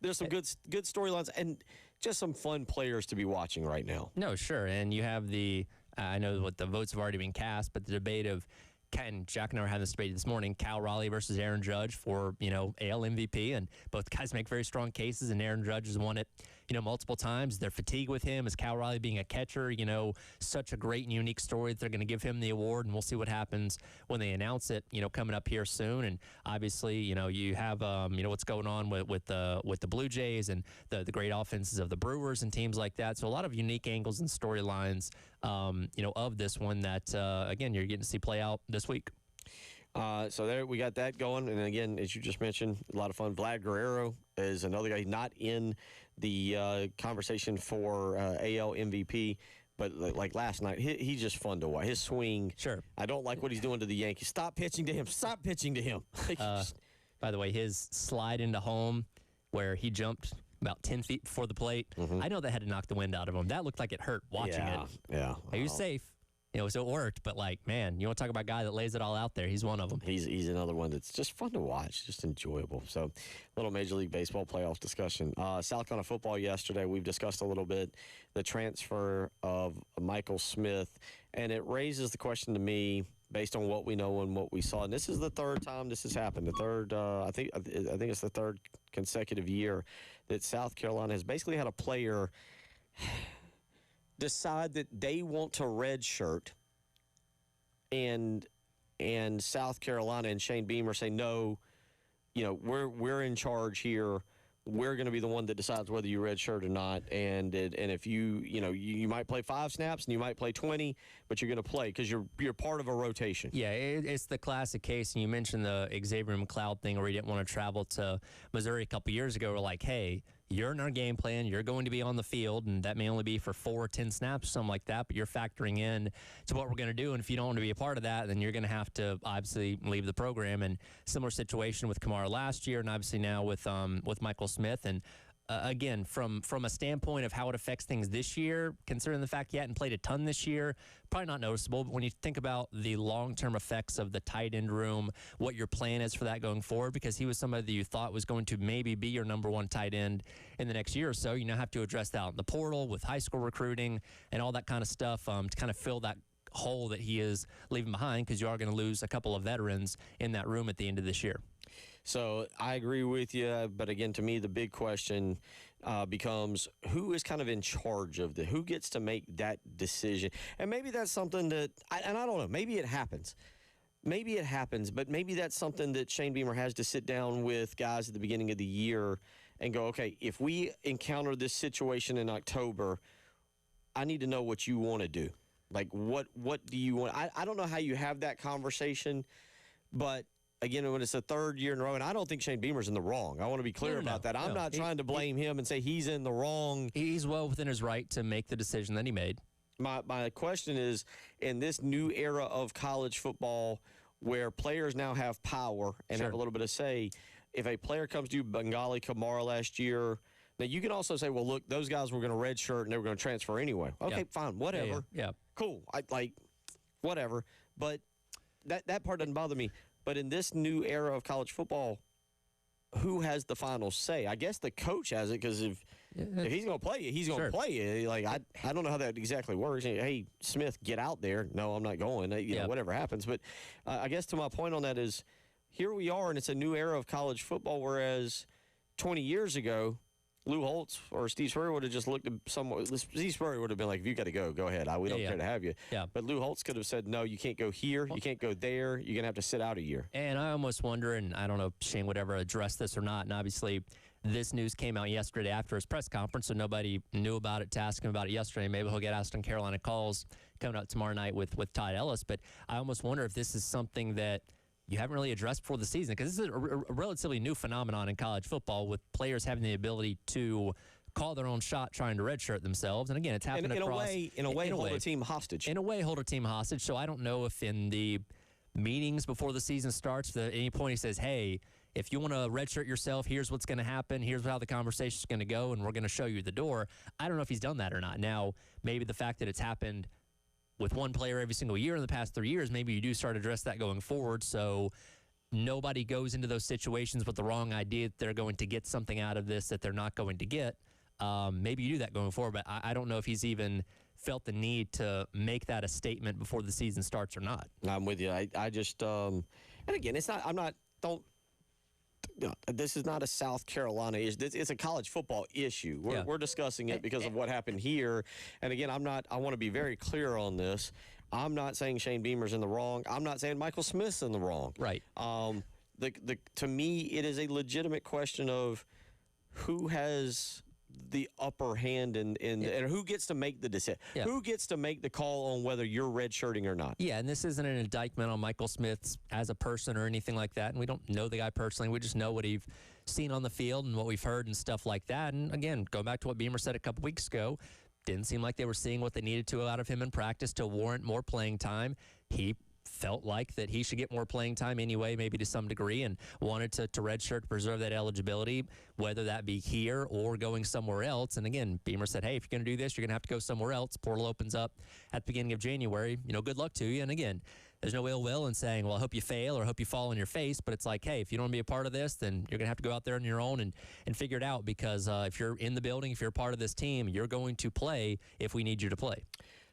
there's some good storylines and just some fun players to be watching right now. No, sure. And you have I know what the votes have already been cast, but the debate of and Jack and I were having this debate this morning, Cal Raleigh versus Aaron Judge for, AL MVP, and both guys make very strong cases, and Aaron Judge has won it, multiple times. They're fatigued with him as Cal Raleigh being a catcher, such a great and unique story that they're going to give him the award, and we'll see what happens when they announce it, coming up here soon. And obviously, you have, what's going on with the Blue Jays and the great offenses of the Brewers and teams like that. So a lot of unique angles and storylines, of this one that, again, you're getting to see play out this week. So there we got that going. And again, as you just mentioned, a lot of fun. Vlad Guerrero is another guy not in the conversation for AL MVP. But like last night, he's just fun to watch. His swing. Sure. I don't like what he's doing to the Yankees. Stop pitching to him. Stop pitching to him. By the way, his slide into home where he jumped about 10 feet before the plate, I know that had to knock the wind out of him. That looked like it hurt watching it. Yeah. He was safe. So it worked, but man, you want to talk about a guy that lays it all out there. He's one of them. He's another one that's just fun to watch, just enjoyable. So, little Major League Baseball playoff discussion. South Carolina football yesterday, we've discussed a little bit the transfer of Michael Smith, and it raises the question to me based on what we know and what we saw. And this is the third time this has happened. The third, I think it's the third consecutive year that South Carolina has basically had a player decide that they want to redshirt, and South Carolina and Shane Beamer say, no, we're in charge here. We're going to be the one that decides whether you redshirt or not. And if you might play 5 snaps and you might play 20, but you're going to play because you're part of a rotation. Yeah, it's the classic case. And you mentioned the Xavier McLeod thing where he didn't want to travel to Missouri a couple years ago. We're like, hey, you're in our game plan. You're going to be on the field, and that may only be for 4 or 10 snaps, something like that, but you're factoring in to what we're going to do. And if you don't want to be a part of that, then you're going to have to obviously leave the program. And similar situation with Kamara last year, and obviously now with Michael Smith. And again, from a standpoint of how it affects things this year, considering the fact he hadn't played a ton this year, probably not noticeable. But when you think about the long-term effects of the tight end room, what your plan is for that going forward, because he was somebody that you thought was going to maybe be your number 1 tight end in the next year or so, you now have to address that in the portal with high school recruiting and all that kind of stuff to kind of fill that hole that he is leaving behind, because you are going to lose a couple of veterans in that room at the end of this year. So I agree with you, but again, to me, the big question becomes who is kind of in charge of who gets to make that decision. And maybe that's something that, I don't know, maybe it happens. Maybe it happens, but maybe that's something that Shane Beamer has to sit down with guys at the beginning of the year and go, okay, if we encounter this situation in October, I need to know what you want to do. Like, what do you want? I don't know how you have that conversation, but again, when it's the 3rd year in a row, and I don't think Shane Beamer's in the wrong. I want to be clear about that. I'm not trying to blame him and say he's in the wrong. He's well within his right to make the decision that he made. My question is, in this new era of college football where players now have power and have a little bit of say, if a player comes to you, Bengali Kamara last year, now you can also say, well, look, those guys were going to redshirt and they were going to transfer anyway. Okay, fine, whatever. Yeah. Cool. Whatever. But that part doesn't bother me. But in this new era of college football, who has the final say? I guess the coach has it, because if he's going to play you, he's going to play you. Like, I don't know how that exactly works. Hey, Smith, get out there. No, I'm not going. Know, whatever happens. But I guess to my point on that is, here we are, and it's a new era of college football, whereas 20 years ago, Lou Holtz or Steve Spurrier would have just looked at someone. Steve Spurrier would have been like, if you got to go ahead. We don't care to have you. Yeah. But Lou Holtz could have said, no, you can't go here. You can't go there. You're going to have to sit out a year. And I almost wonder, and I don't know if Shane would ever address this or not, and obviously this news came out yesterday after his press conference, so nobody knew about it to ask him about it yesterday. Maybe he'll get asked on Carolina Calls coming up tomorrow night with Todd Ellis. But I almost wonder if this is something that you haven't really addressed before the season, because this is a relatively new phenomenon in college football, with players having the ability to call their own shot trying to redshirt themselves. And again, it's happened in a way, hold a team hostage. In a way, hold a team hostage. So I don't know if in the meetings before the season starts, at any point he says, hey, if you want to redshirt yourself, here's what's going to happen. Here's how the conversation is going to go, and we're going to show you the door. I don't know if he's done that or not. Now, maybe the fact that it's happened with one player every single year in the past 3 years, maybe you do start to address that going forward. So nobody goes into those situations with the wrong idea that they're going to get something out of this that they're not going to get. maybe you do that going forward. But I don't know if he's even felt the need to make that a statement before the season starts or not. I'm with you. I just, and again, it's not, I'm not, don't, no, this is not a South Carolina issue. It's a college football issue. We're discussing it because of what happened here. And again, I want to be very clear on this. I'm not saying Shane Beamer's in the wrong. I'm not saying Michael Smith's in the wrong. Right. To me, it is a legitimate question of who has the upper hand and who gets to make the decision. Yeah. Who gets to make the call on whether you're redshirting or not. Yeah, and this isn't an indictment on Michael Smith as a person or anything like that. And we don't know the guy personally. We just know what we've seen on the field and what we've heard and stuff like that. And again, going back to what Beamer said a couple weeks ago, didn't seem like they were seeing what they needed to out of him in practice to warrant more playing time. He felt like that he should get more playing time anyway, maybe to some degree, and wanted to redshirt to preserve that eligibility, whether that be here or going somewhere else. And again, Beamer said, hey, if you're going to do this, you're going to have to go somewhere else. Portal opens up at the beginning of January. Good luck to you. And again, there's no ill will in saying, well, I hope you fail or I hope you fall on your face. But it's like, hey, if you don't want to be a part of this, then you're going to have to go out there on your own and figure it out, because if you're in the building, if you're a part of this team, you're going to play if we need you to play.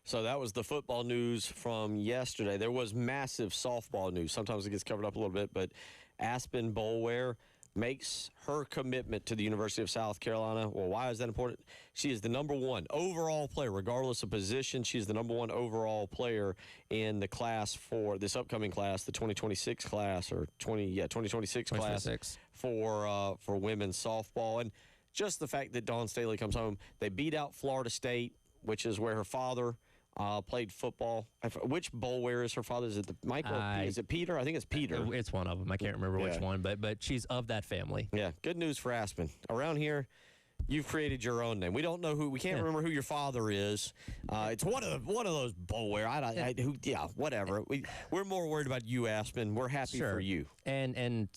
So that was the football news from yesterday. There was massive softball news. Sometimes it gets covered up a little bit, but Aspen Boulware makes her commitment to the University of South Carolina. Well, why is that important? She is the #1 overall player, regardless of position. She's the #1 overall player in the class for this upcoming class, the 2026 class, or 2026 class for women's softball. And just the fact that Dawn Staley comes home, they beat out Florida State, which is where her father played football. Which Boulware is her father? Is it Michael? Is it Peter? I think it's Peter. It's one of them. I can't remember which one, but she's of that family. Yeah, good news for Aspen. Around here, you've created your own name. We don't know who. We can't remember who your father is. It's one of those Boulware. Whatever. We're more worried about you, Aspen. We're happy for you. And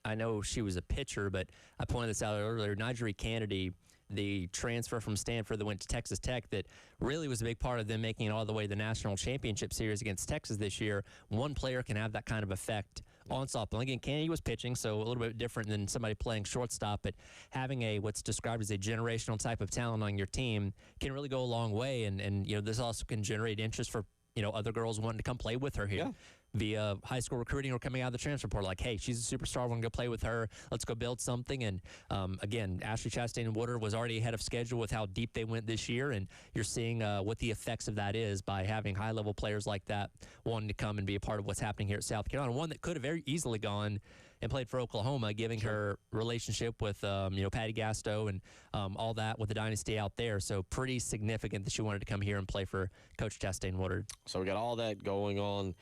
I know she was a pitcher, but I pointed this out earlier. Nigeri Kennedy, the transfer from Stanford that went to Texas Tech, that really was a big part of them making it all the way to the national championship series against Texas this year. One player can have that kind of effect on softball. Again, Kennedy was pitching, so a little bit different than somebody playing shortstop, but having what's described as a generational type of talent on your team can really go a long way, and this also can generate interest for other girls wanting to come play with her here. Yeah. Via high school recruiting or coming out of the transfer portal, like, hey, she's a superstar, we're going to go play with her, let's go build something. And again, Ashley Chastain and Woodard was already ahead of schedule with how deep they went this year, and you're seeing what the effects of that is by having high-level players like that wanting to come and be a part of what's happening here at South Carolina. One that could have very easily gone and played for Oklahoma, giving her relationship with Patty Gasto and all that with the dynasty out there. So pretty significant that she wanted to come here and play for Coach Chastain Woodard. So we got all that going on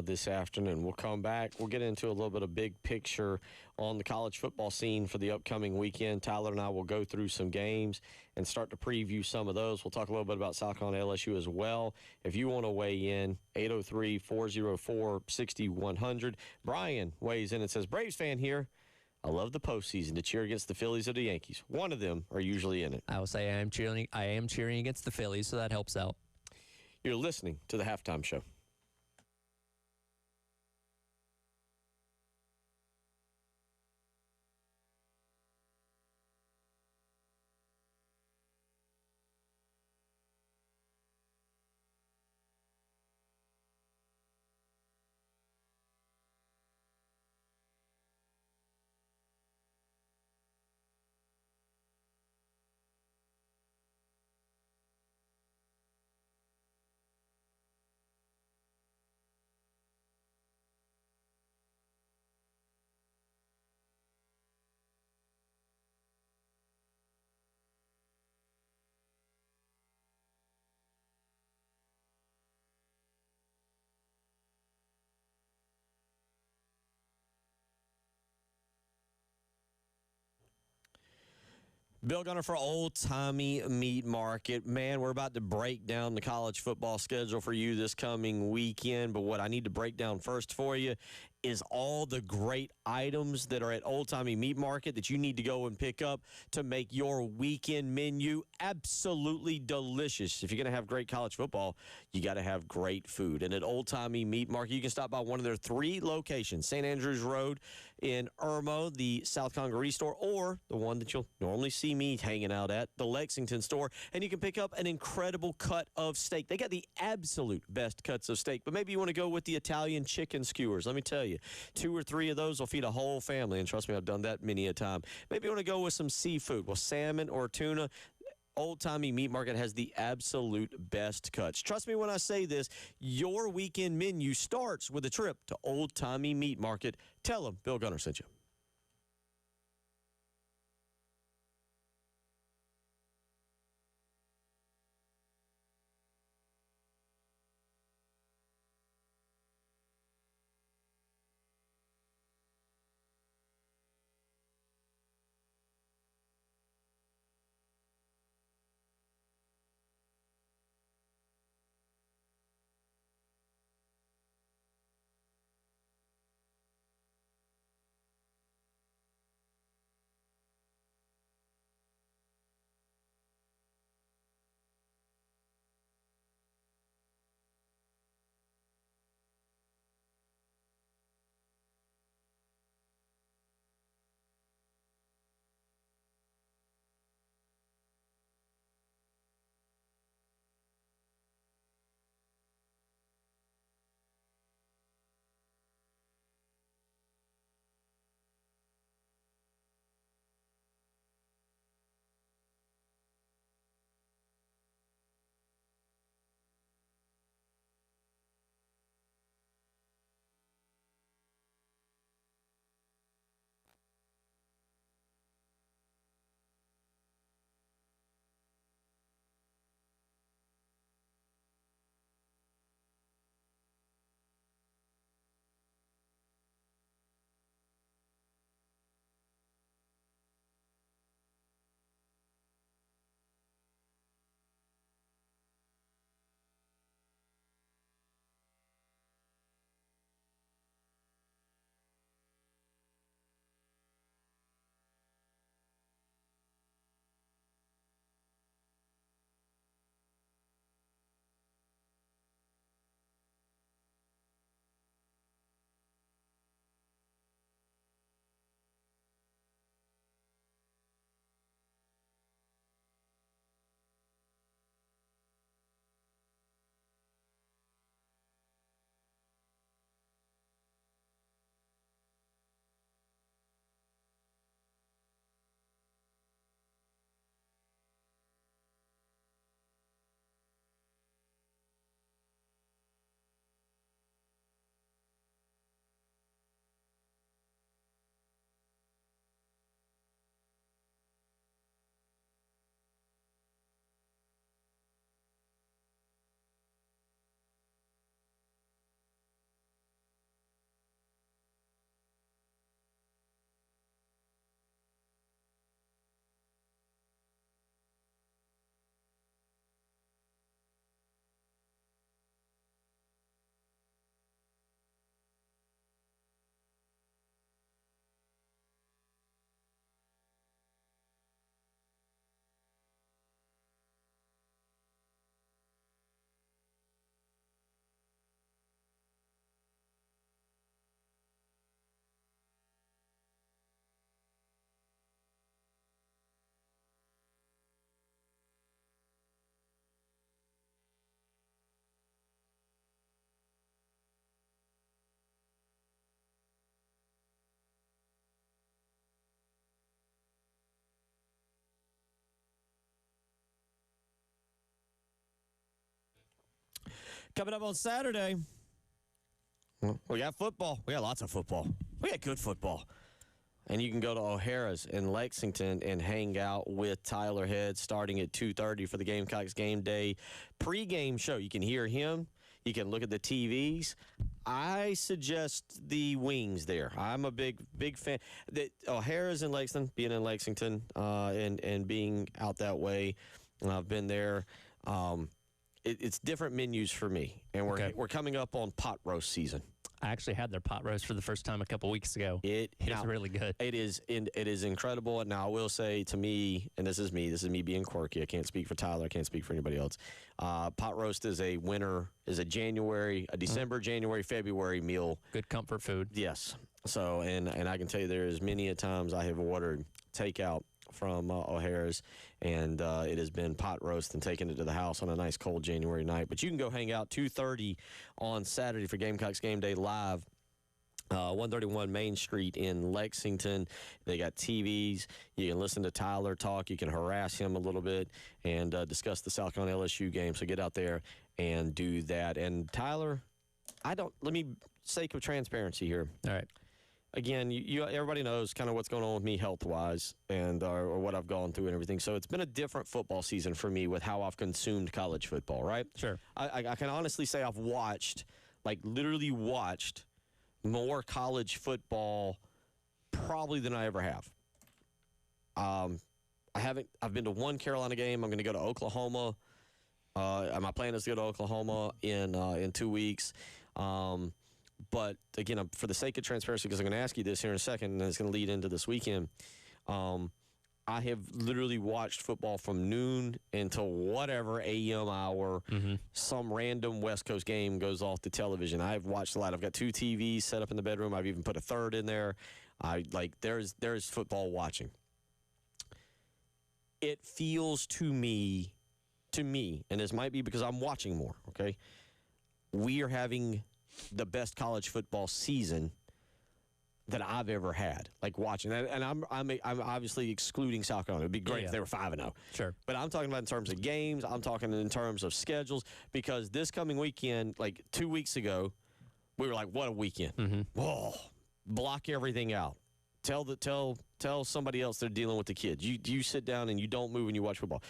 this afternoon. We'll come back. We'll get into a little bit of big picture on the college football scene for the upcoming weekend. Tyler and I will go through some games and start to preview some of those. We'll talk a little bit about South Carolina LSU as well. If you want to weigh in, 803-404-6100. Brian weighs in and says, Braves fan here. I love the postseason to cheer against the Phillies or the Yankees. One of them are usually in it. I will say I am cheering against the Phillies, so that helps out. You're listening to the Halftime Show. Bill Gunner for Old Timey Meat Market. Man, we're about to break down the college football schedule for you this coming weekend. But what I need to break down first for you is all the great items that are at Old Timey Meat Market that you need to go and pick up to make your weekend menu absolutely delicious. If you're going to have great college football, you got to have great food. And at Old Timey Meat Market, you can stop by one of their 3 locations, St. Andrews Road in Irmo, the South Congaree store, or the one that you'll normally see me hanging out at, the Lexington store. And you can pick up an incredible cut of steak. They got the absolute best cuts of steak, but maybe you want to go with the Italian chicken skewers. Let me tell you, 2 or 3 of those will feed a whole family, and trust me, I've done that many a time. Maybe you want to go with some seafood, well, salmon or tuna. Old Timey Meat Market has the absolute best cuts. Trust me when I say this, your weekend menu starts with a trip to Old Timey Meat Market. Tell them Bill Gunner sent you. Coming up on Saturday, we got football. We got lots of football. We got good football. And you can go to O'Hara's in Lexington and hang out with Tyler Head starting at 2:30 for the Gamecocks game day pregame show. You can hear him. You can look at the TVs. I suggest the wings there. I'm a big fan. O'Hara's in Lexington, being in Lexington and being out that way. I've been there. It's different menus for me, and we're coming up on pot roast season. I actually had their pot roast for the first time a couple weeks ago. It was really good. It is incredible. Now, I will say to me, and this is me being quirky. I can't speak for Tyler. I can't speak for anybody else. Pot roast is a December, January, February meal. Good comfort food. Yes. So, and I can tell you there is many a times I have ordered takeout from O'Hara's, and it has been pot roast and taking it to the house on a nice cold January night. But you can go hang out 2:30 on Saturday for Gamecocks Game Day Live. 131 Main Street in Lexington. They got TVs. You can listen to Tyler talk. You can harass him a little bit and discuss the South Carolina LSU game. So get out there and do that. And Tyler, let me sake of transparency here. All right. Again, everybody knows kind of what's going on with me health-wise and or what I've gone through and everything. So it's been a different football season for me with how I've consumed college football, right? Sure. I can honestly say I've literally watched more college football probably than I ever have. I've been to one Carolina game. I'm going to go to Oklahoma. My plan is to go to Oklahoma in 2 weeks. But, again, for the sake of transparency, because I'm going to ask you this here in a second, and it's going to lead into this weekend, I have literally watched football from noon until whatever AM hour some random West Coast game goes off the television. I've watched a lot. I've got 2 TVs set up in the bedroom. I've even put a third in there. There's football watching. It feels to me, and this might be because I'm watching more, okay, we are having the best college football season that I've ever had, like watching that. And I'm obviously excluding South Carolina. It'd be great if they were 5-0. Sure. But I'm talking about in terms of games. I'm talking in terms of schedules, because this coming weekend, like 2 weeks ago, we were like, what a weekend. Whoa, block everything out. Tell somebody else they're dealing with the kids. You sit down and you don't move when you watch football.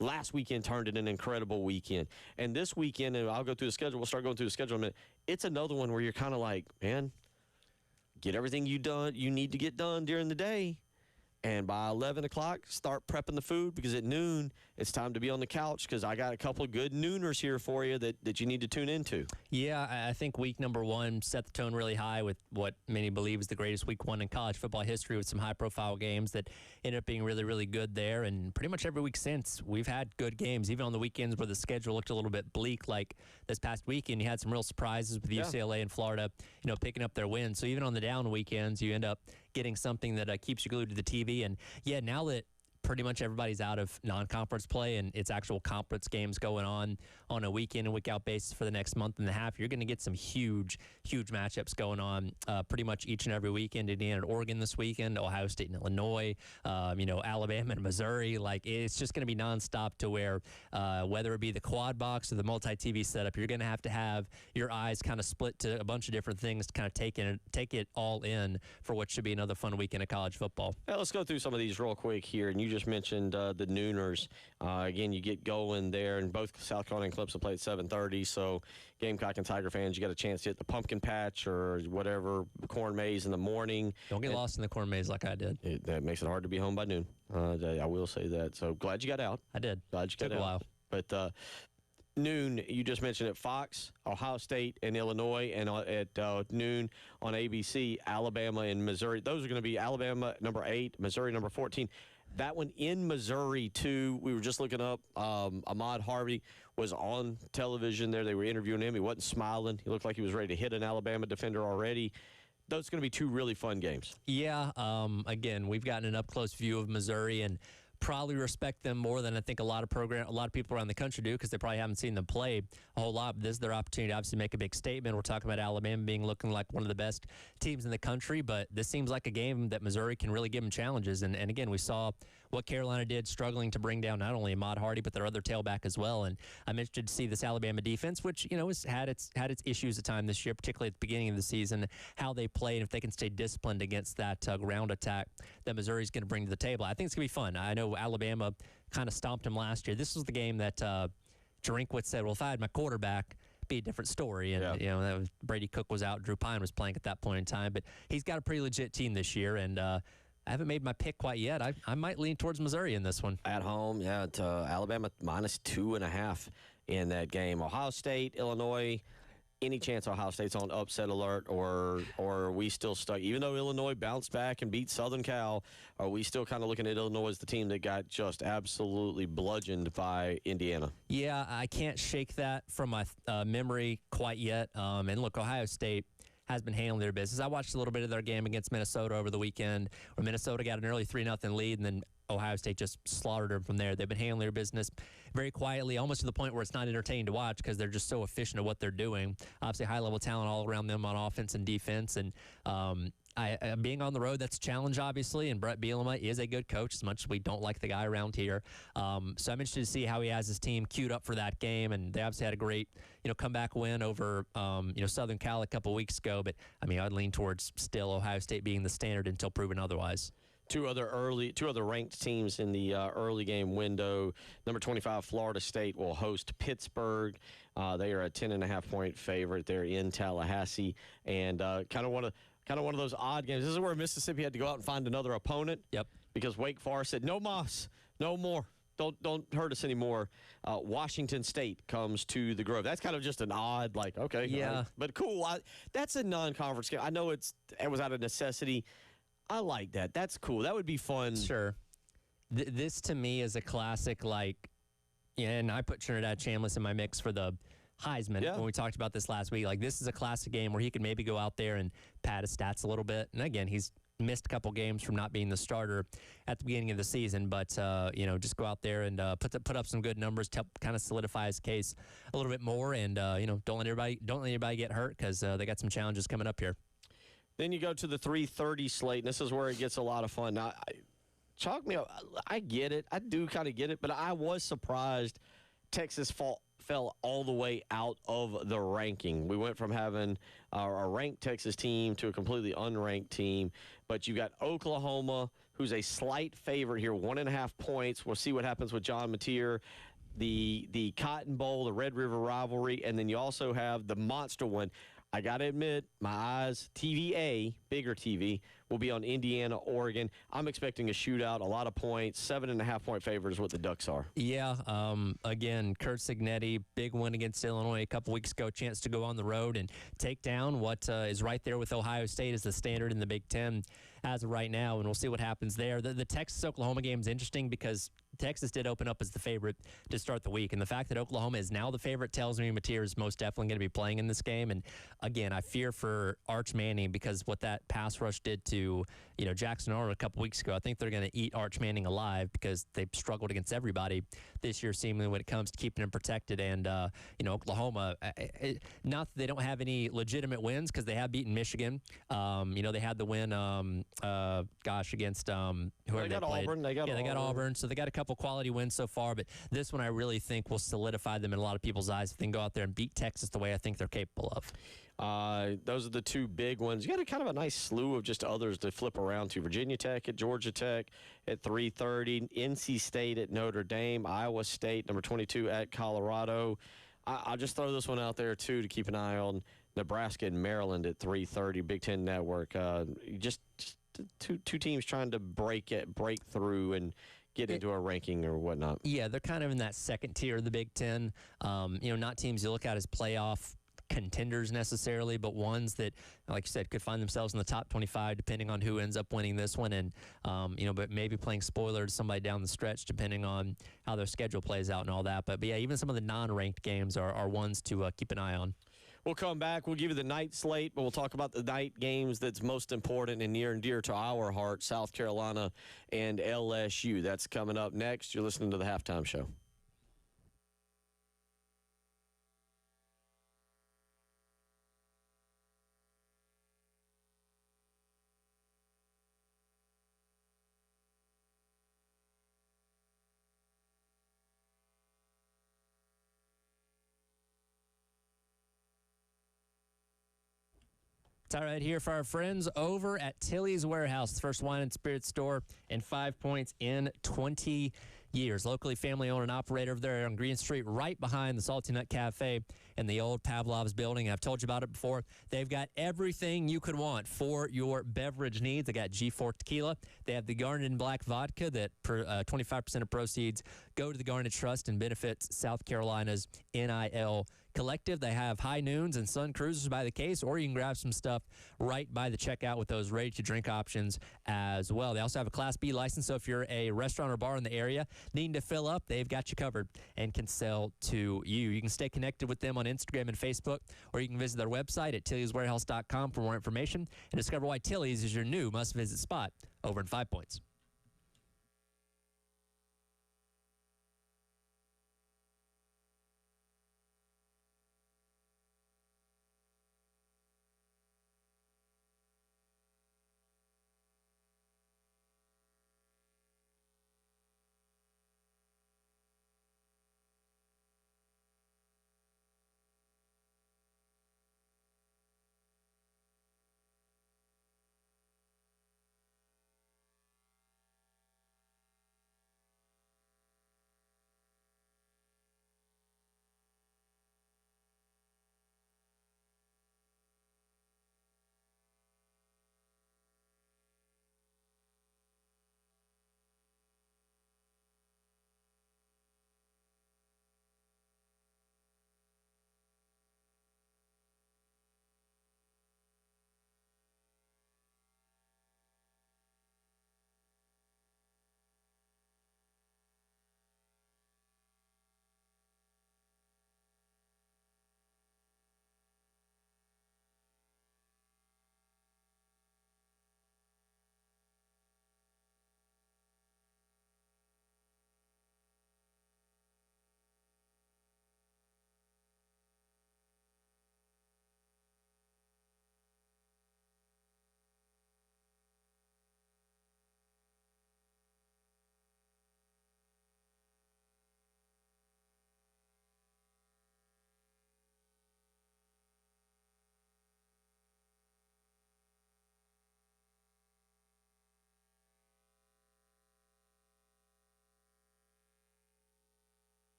Last weekend turned into an incredible weekend. And this weekend, and I'll go through the schedule. We'll start going through the schedule in a minute. It's another one where you're kind of like, man, get everything you need to get done during the day. And by 11 o'clock, start prepping the food, because at noon, it's time to be on the couch, because I got a couple of good nooners here for you that you need to tune into. Yeah, I think week number 1 set the tone really high with what many believe is the greatest week 1 in college football history, with some high-profile games that ended up being really, really good there. And pretty much every week since, we've had good games, even on the weekends where the schedule looked a little bit bleak. Like this past weekend, you had some real surprises with UCLA and Florida, picking up their wins. So even on the down weekends, you end up getting something that keeps you glued to the TV. And, yeah, now that pretty much everybody's out of non-conference play and it's actual conference games going on a week-in and week-out basis for the next month and a half, you're going to get some huge matchups going on pretty much each and every weekend. Indiana and Oregon this weekend, Ohio State and Illinois, Alabama and Missouri. Like, it's just going to be nonstop, to where whether it be the quad box or the multi-TV setup, you're going to have your eyes kind of split to a bunch of different things to kind of take it all in for what should be another fun weekend of college football. Now, let's go through some of these real quick here. And you just mentioned the nooners. Again, you get going there, and both South Carolina and Clemson play at 7:30. So Gamecock and Tiger fans, you got a chance to hit the pumpkin patch or whatever, corn maze in the morning. Don't get lost in the corn maze like I did. That makes it hard to be home by noon. I will say that. So glad you got out. I did. Glad you got out. Took a while. But noon, you just mentioned at Fox, Ohio State and Illinois, and at noon on ABC, Alabama and Missouri. Those are going to be Alabama number 8, Missouri number 14. That one in Missouri, too, we were just looking up. Ahmad Harvey was on television there. They were interviewing him. He wasn't smiling. He looked like he was ready to hit an Alabama defender already. Those are going to be 2 really fun games. Yeah. Again, we've gotten an up-close view of Missouri and probably respect them more than I think a lot of people around the country do, because they probably haven't seen them play a whole lot. But this is their opportunity to obviously make a big statement. We're talking about Alabama looking like one of the best teams in the country, but this seems like a game that Missouri can really give them challenges. And again, we saw what Carolina did, struggling to bring down not only Ahmad Hardy, but their other tailback as well. And I'm interested to see this Alabama defense, which, has had its issues at times this year, particularly at the beginning of the season, how they play, and if they can stay disciplined against that ground attack that Missouri's going to bring to the table. I think it's going to be fun. I know Alabama kind of stomped them last year. This was the game that Drinkwitz said, well, if I had my quarterback, it'd be a different story. And, that was, Brady Cook was out. Drew Pine was playing at that point in time. But he's got a pretty legit team this year, and I haven't made my pick quite yet. I might lean towards Missouri in this one. At home, Alabama -2.5 in that game. Ohio State, Illinois, any chance Ohio State's on upset alert, or are we still stuck? Even though Illinois bounced back and beat Southern Cal, are we still kind of looking at Illinois as the team that got just absolutely bludgeoned by Indiana? Yeah, I can't shake that from my memory quite yet. And look, Ohio State has been handling their business. I watched a little bit of their game against Minnesota over the weekend, where Minnesota got an early 3-0 lead, and then Ohio State just slaughtered them from there. They've been handling their business very quietly, almost to the point where it's not entertaining to watch because they're just so efficient at what they're doing. Obviously, high-level talent all around them on offense and defense. And being on the road, that's a challenge, obviously, and Brett Bielema is a good coach, as much as we don't like the guy around here. So I'm interested to see how he has his team queued up for that game, and they obviously had a great, comeback win over, Southern Cal a couple weeks ago. But, I'd lean towards still Ohio State being the standard until proven otherwise. Two other ranked teams in the early game window. Number 25, Florida State will host Pittsburgh. They are a 10.5-point favorite. They're in Tallahassee, and kind of one of those odd games. This is where Mississippi had to go out and find another opponent. Yep. Because Wake Forest said, "No mas, no more. Don't hurt us anymore." Washington State comes to the Grove. That's kind of just an odd, okay, yeah, but cool. That's a non-conference game. I know it was out of necessity. I like that. That's cool. That would be fun. Sure. This, to me, is a classic, and I put Trinidad Chambliss in my mix for the Heisman when we talked about this last week. This is a classic game where he could maybe go out there and pad his stats a little bit. And, again, he's missed a couple games from not being the starter at the beginning of the season. But, just go out there and put up some good numbers to kind of solidify his case a little bit more. And, don't let anybody get hurt because they got some challenges coming up here. Then you go to the 3:30 slate, and this is where it gets a lot of fun. Now, chalk me up. I get it. I do kind of get it, but I was surprised Texas fell all the way out of the ranking. We went from having a ranked Texas team to a completely unranked team, but you got Oklahoma, who's a slight favorite here, 1.5 points. We'll see what happens with John Mateer. The Cotton Bowl, the Red River rivalry, and then you also have the monster one. I got to admit, my eyes, TVA, bigger TV, will be on Indiana, Oregon. I'm expecting a shootout, a lot of points, 7.5-point favorites what the Ducks are. Yeah, again, Kurt Signetti, big win against Illinois a couple weeks ago, chance to go on the road and take down what is right there with Ohio State as the standard in the Big Ten as of right now, and we'll see what happens there. The Texas-Oklahoma game is interesting because Texas did open up as the favorite to start the week, and the fact that Oklahoma is now the favorite tells me Mateer is most definitely going to be playing in this game. And again, I fear for Arch Manning because what that pass rush did to Jackson Arnold a couple weeks ago. I think they're going to eat Arch Manning alive because they've struggled against everybody this year, seemingly when it comes to keeping him protected. And Oklahoma, not that they don't have any legitimate wins because they have beaten Michigan. They had the win, against whoever they played. Auburn. They got Auburn. So they got a couple quality wins so far, but this one I really think will solidify them in a lot of people's eyes if they can go out there and beat Texas the way I think they're capable of. Those are the two big ones. You got a kind of a nice slew of just others to flip around to. Virginia Tech at Georgia Tech at 3:30, NC State at Notre Dame, Iowa State, number 22 at Colorado. I'll just throw this one out there, too, to keep an eye on. Nebraska and Maryland at 3:30, Big Ten Network. Just two teams trying to break through and get into a ranking or whatnot. Yeah, they're kind of in that second tier of the Big Ten. Not teams you look at as playoff contenders necessarily, but ones that, like you said, could find themselves in the top 25 depending on who ends up winning this one. And, but maybe playing spoiler to somebody down the stretch depending on how their schedule plays out and all that. But yeah, even some of the non-ranked games are ones to keep an eye on. We'll come back. We'll give you the night slate, but we'll talk about the night games that's most important and near and dear to our heart, South Carolina and LSU. That's coming up next. You're listening to The Halftime Show. All right, here for our friends over at Tilly's Warehouse, the first wine and spirits store in 5 Points in 20 years. Locally family-owned and operator over there on Green Street, right behind the Salty Nut Cafe in the old Pavlov's building. I've told you about it before. They've got everything you could want for your beverage needs. They got G4 tequila. They have the Garnet Black vodka that 25% of proceeds go to the Garnet Trust and benefits South Carolina's NIL Collective, they have high noons and sun cruisers by the case, or you can grab some stuff right by the checkout with those ready-to-drink options as well. They also have a Class B license, so if you're a restaurant or bar in the area needing to fill up, they've got you covered and can sell to you. You can stay connected with them on Instagram and Facebook, or you can visit their website at tillyswarehouse.com for more information and discover why Tilly's is your new must-visit spot over in 5 Points.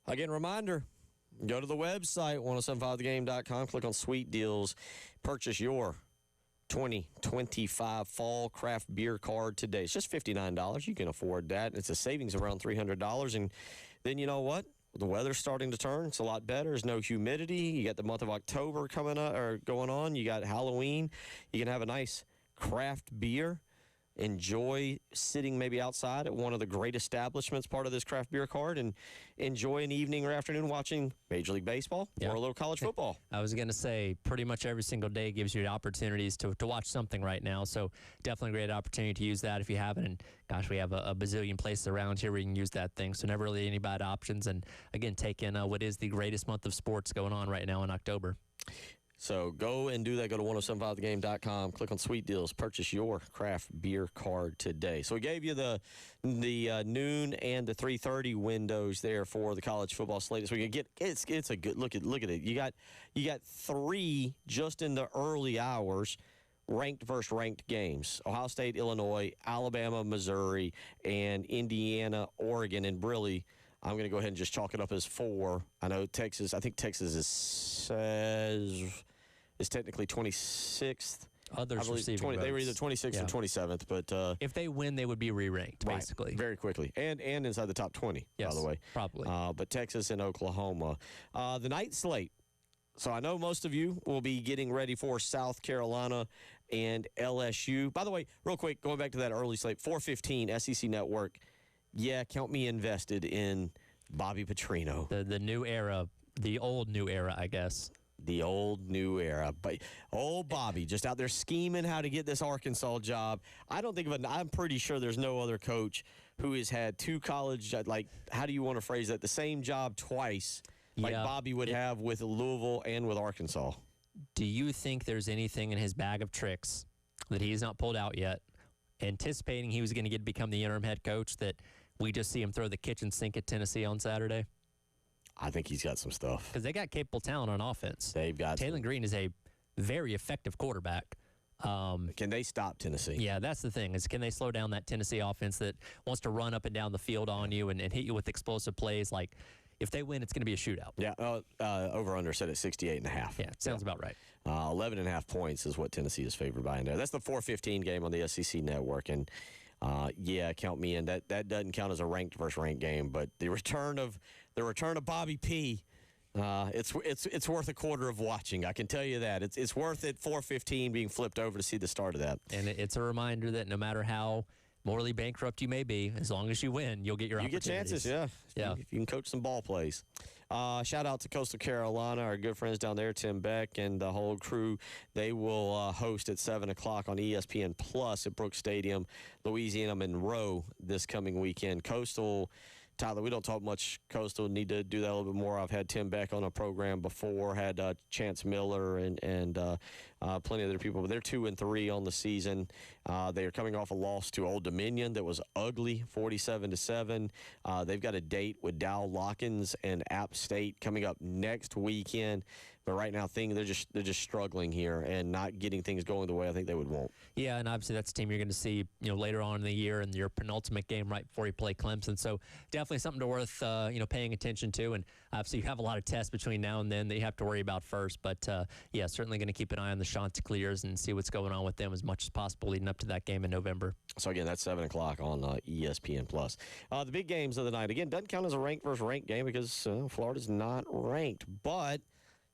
Again, reminder, go to the website, 1075thegame.com, click on Sweet Deals, purchase your 2025 Fall Craft Beer Card today. It's just $59. You can afford that. It's a savings of around $300. And then you know what? The weather's starting to turn. It's a lot better. There's no humidity. You got the month of October coming up or going on. You got Halloween. You can have a nice craft beer. enjoy sitting maybe outside at one of the great establishments part of this craft beer cart and enjoy an evening or afternoon watching Major League Baseball or a little college football. I was going to say pretty much every single day gives you opportunities to watch something right now. So definitely a great opportunity to use that if you haven't. And gosh, we have a bazillion places around here where you can use that thing. So never really any bad options. And again, take in what is the greatest month of sports going on right now in October. So go and do that. Go to 1075thegame.com. Click on Sweet Deals. Purchase your craft beer card today. So we gave you the noon and the 3:30 windows there for the college football slate. So we can get it's a good look at it. You got 3 just in the early hours. Ranked versus ranked games: Ohio State, Illinois, Alabama, Missouri, and Indiana, Oregon, and really. I'm going to go ahead and just chalk it up as 4. I know Texas. I think Texas is technically 26th. Others receiving they were either votes. 26th or 27th, but if they win, they would be re-ranked, basically. Very quickly, and inside the top 20, yes, by the way. Probably. But Texas and Oklahoma. The night slate. So I know most of you will be getting ready for South Carolina and LSU. By the way, real quick, going back to that early slate, 4:15 SEC Network. Yeah, count me invested in Bobby Petrino. The new era, the old new era, I guess. The old new era. But old Bobby just out there scheming how to get this Arkansas job. I'm pretty sure there's no other coach who has had 2 college, like, how do you want to phrase that? The same job twice, like Bobby would have with Louisville and with Arkansas. Do you think there's anything in his bag of tricks that he's not pulled out yet, anticipating he was going to become the interim head coach, that we just see him throw the kitchen sink at Tennessee on Saturday? I think he's got some stuff. Because they got capable talent on offense. They've got Taylor Green is a very effective quarterback. Can they stop Tennessee? Yeah, that's the thing, is can they slow down that Tennessee offense that wants to run up and down the field on you and hit you with explosive plays? Like, if they win, it's going to be a shootout. Yeah, over-under set at 68.5. Yeah, sounds about right. 11.5 points is what Tennessee is favored by in there. That's the 4:15 game on the SEC Network, and count me in. That doesn't count as a ranked versus ranked game, but the return of Bobby P. It's worth a quarter of watching. I can tell you that. It's worth it. 4:15 being flipped over to see the start of that. And it's a reminder that no matter how morally bankrupt you may be, as long as you win, you'll get your opportunities. You get chances, yeah. If you can coach some ball plays. Shout out to Coastal Carolina, our good friends down there, Tim Beck and the whole crew. They will host at 7 o'clock on ESPN Plus at Brooks Stadium, Louisiana Monroe this coming weekend. Coastal, Tyler, we don't talk much Coastal. Need to do that a little bit more. I've had Tim Beck on a program before, had Chance Miller and plenty of other people, but they're 2-3 on the season. They are coming off a loss to Old Dominion that was ugly, 47-7. They've got a date with Dow Lockins and App State coming up next weekend. But right now, they're just struggling here and not getting things going the way I think they would want. Yeah, and obviously that's a team you're going to see later on in the year in your penultimate game right before you play Clemson. So definitely something worth paying attention to. And obviously you have a lot of tests between now and then that you have to worry about first. But certainly going to keep an eye on the Chanticleers and see what's going on with them as much as possible leading up to that game in November. So again, that's 7 o'clock on ESPN Plus. The big games of the night again doesn't count as a ranked versus ranked game because Florida's not ranked, but.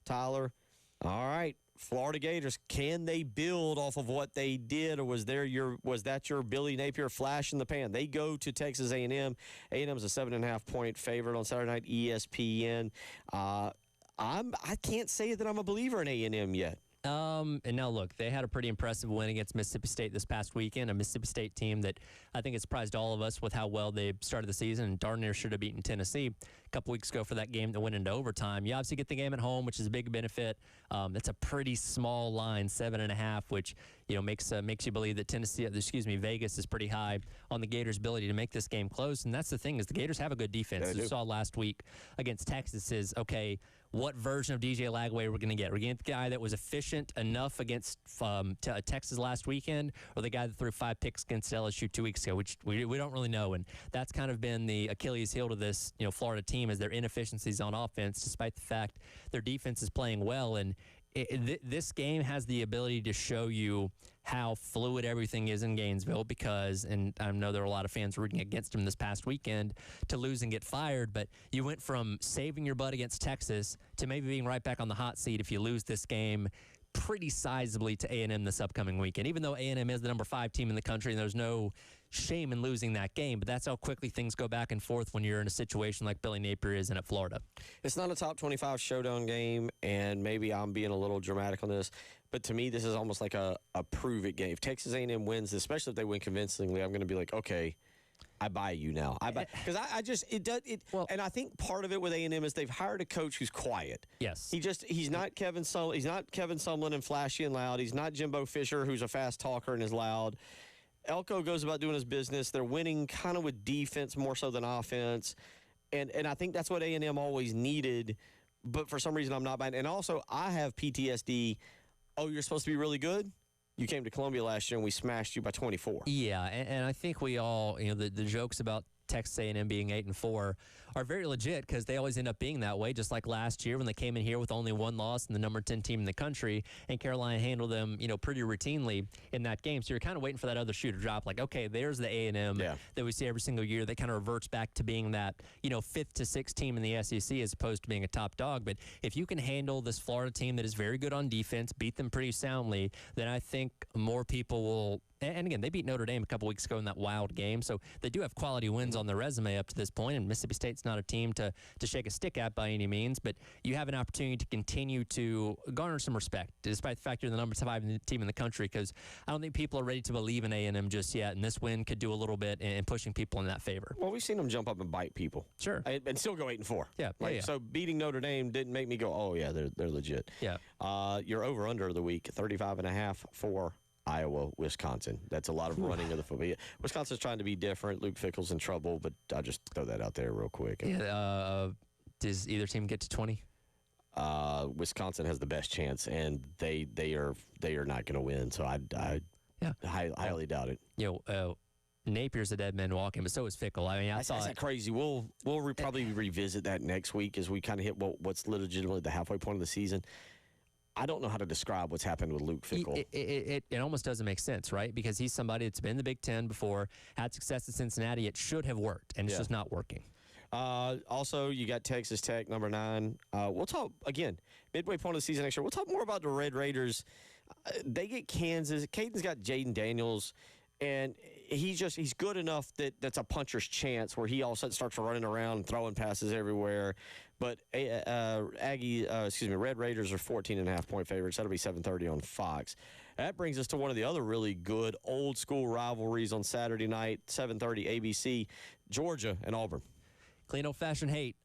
Tyler, all right, Florida Gators, can they build off of what they did, or was that your Billy Napier flash in the pan? They go to Texas A&M. A&M's a 7.5-point favorite on Saturday night, ESPN. I can't say that I'm a believer in A&M yet. And now, look, they had a pretty impressive win against Mississippi State this past weekend, a Mississippi State team that I think has surprised all of us with how well they started the season, and darn near should have beaten Tennessee a couple weeks ago for that game that went into overtime. You obviously get the game at home, which is a big benefit. That's a pretty small line, 7.5, which makes you believe that Vegas is pretty high on the Gators' ability to make this game close. And that's the thing, is the Gators have a good defense. As we saw last week against Texas, is okay, what version of DJ Lagway we're going to get? We're going to get the guy that was efficient enough against Texas last weekend, or the guy that threw 5 picks against LSU 2 weeks ago, which we don't really know. And that's kind of been the Achilles heel to this Florida team, is their inefficiencies on offense, despite the fact their defense is playing well. And this game has the ability to show you how fluid everything is in Gainesville, because, and I know there are a lot of fans rooting against him this past weekend to lose and get fired, but you went from saving your butt against Texas to maybe being right back on the hot seat if you lose this game pretty sizably to A&M this upcoming weekend, even though A&M is the number 5 team in the country and there's no shame in losing that game. But that's how quickly things go back and forth when you're in a situation like Billy Napier is in at Florida. It's not a top 25 showdown game, and maybe I'm being a little dramatic on this, but to me, this is almost like a prove-it game. If Texas A&M wins, especially if they win convincingly, I'm going to be like, okay, I buy you now. I buy because I just it does it. Well, and I think part of it with A&M is they've hired a coach who's quiet. Yes, he's not Kevin Sumlin and flashy and loud. He's not Jimbo Fisher, who's a fast talker and is loud. Elko goes about doing his business. They're winning kind of with defense more so than offense, and I think that's what A&M always needed. But for some reason, I'm not buying. And also, I have PTSD. Oh, you're supposed to be really good? You came to Columbia last year and we smashed you by 24. Yeah, and I think we all, the jokes about Texas A&M being 8-4 are very legit because they always end up being that way, just like last year when they came in here with only one loss and the number 10 team in the country, and Carolina handled them, pretty routinely in that game. So you're kind of waiting for that other shoe to drop. Like, okay, there's the A&M that we see every single year that kind of reverts back to being that, 5th to 6th team in the SEC as opposed to being a top dog. But if you can handle this Florida team that is very good on defense, beat them pretty soundly, then I think more people will. And again, they beat Notre Dame a couple weeks ago in that wild game, so they do have quality wins on their resume up to this point, and Mississippi State's not a team to shake a stick at by any means, but you have an opportunity to continue to garner some respect, despite the fact you're the number 5 team in the country, because I don't think people are ready to believe in A&M just yet, and this win could do a little bit in pushing people in that favor. Well, we've seen them jump up and bite people. Sure. And still go 8-4. Yeah. So beating Notre Dame didn't make me go, oh, yeah, they're legit. Yeah. Your over-under of the week, 35.5 for Iowa, Wisconsin. That's a lot of running of the football. Wisconsin's trying to be different. Luke Fickell's in trouble, but I'll just throw that out there real quick. Yeah. Does either team get to 20? Wisconsin has the best chance, and they are not going to win. So I highly doubt it. Napier's a dead man walking, but so is Fickell. I mean, that's crazy. We'll probably revisit that next week as we kind of hit what's legitimately the halfway point of the season. I don't know how to describe what's happened with Luke Fickell. It almost doesn't make sense, right? Because he's somebody that's been in the Big Ten before, had success at Cincinnati. It should have worked, and it's just not working. Also, you got Texas Tech, number 9. We'll talk, again, midway point of the season next year. We'll talk more about the Red Raiders. They get Kansas. Caden's got Jaden Daniels, and he's good enough that's a puncher's chance where he all of a sudden starts running around and throwing passes everywhere. But Red Raiders are 14.5-point favorites. That'll be 7:30 on Fox. That brings us to one of the other really good old-school rivalries on Saturday night, 7:30 ABC, Georgia and Auburn. Clean old-fashioned hate.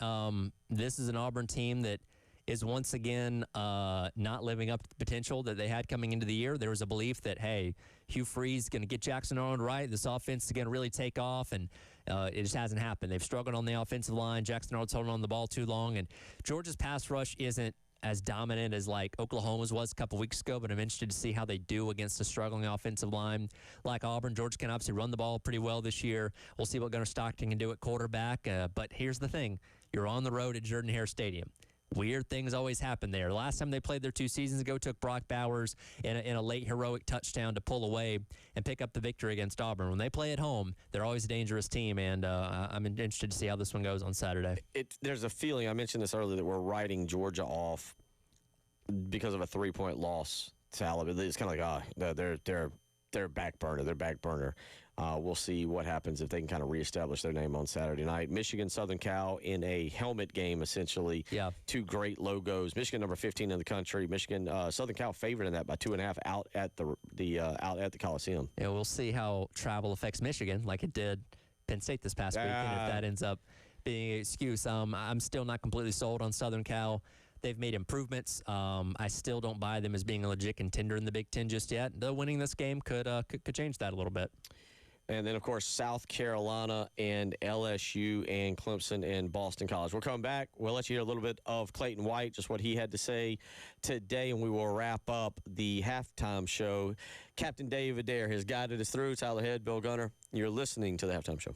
This is an Auburn team that is once again not living up to the potential that they had coming into the year. There was a belief that, hey, Hugh Freeze is going to get Jackson Arnold right. This offense is going to really take off, and it just hasn't happened. They've struggled on the offensive line. Jackson Arnold's holding on the ball too long, and Georgia's pass rush isn't as dominant as like Oklahoma's was a couple weeks ago, but I'm interested to see how they do against a struggling offensive line like Auburn. Georgia can obviously run the ball pretty well this year. We'll see what Gunnar Stockton can do at quarterback, but here's the thing. You're on the road at Jordan-Hare Stadium. Weird things always happen there. Last time they played there 2 seasons ago, took Brock Bowers in a late heroic touchdown to pull away and pick up the victory against Auburn. When they play at home, they're always a dangerous team, and I'm interested to see how this one goes on Saturday. There's a feeling, I mentioned this earlier, that we're writing Georgia off because of a 3-point loss to Alabama. It's kind of like, they're back burner. They're back burner. We'll see what happens if they can kind of reestablish their name on Saturday night. Michigan, Southern Cal in a helmet game, essentially. Yeah. 2 great logos. Michigan, number 15 in the country. Michigan, Southern Cal favored in that by 2.5 out at the Coliseum. Yeah, we'll see how travel affects Michigan, like it did Penn State this past weekend. If that ends up being an excuse, I'm still not completely sold on Southern Cal. They've made improvements. I still don't buy them as being a legit contender in the Big Ten just yet. Though winning this game could change that a little bit. And then, of course, South Carolina and LSU and Clemson and Boston College. We'll come back. We'll let you hear a little bit of Clayton White, just what he had to say today, and we will wrap up the halftime show. Captain Dave Adair has guided us through. Tyler Head, Bill Gunner. You're listening to the halftime show.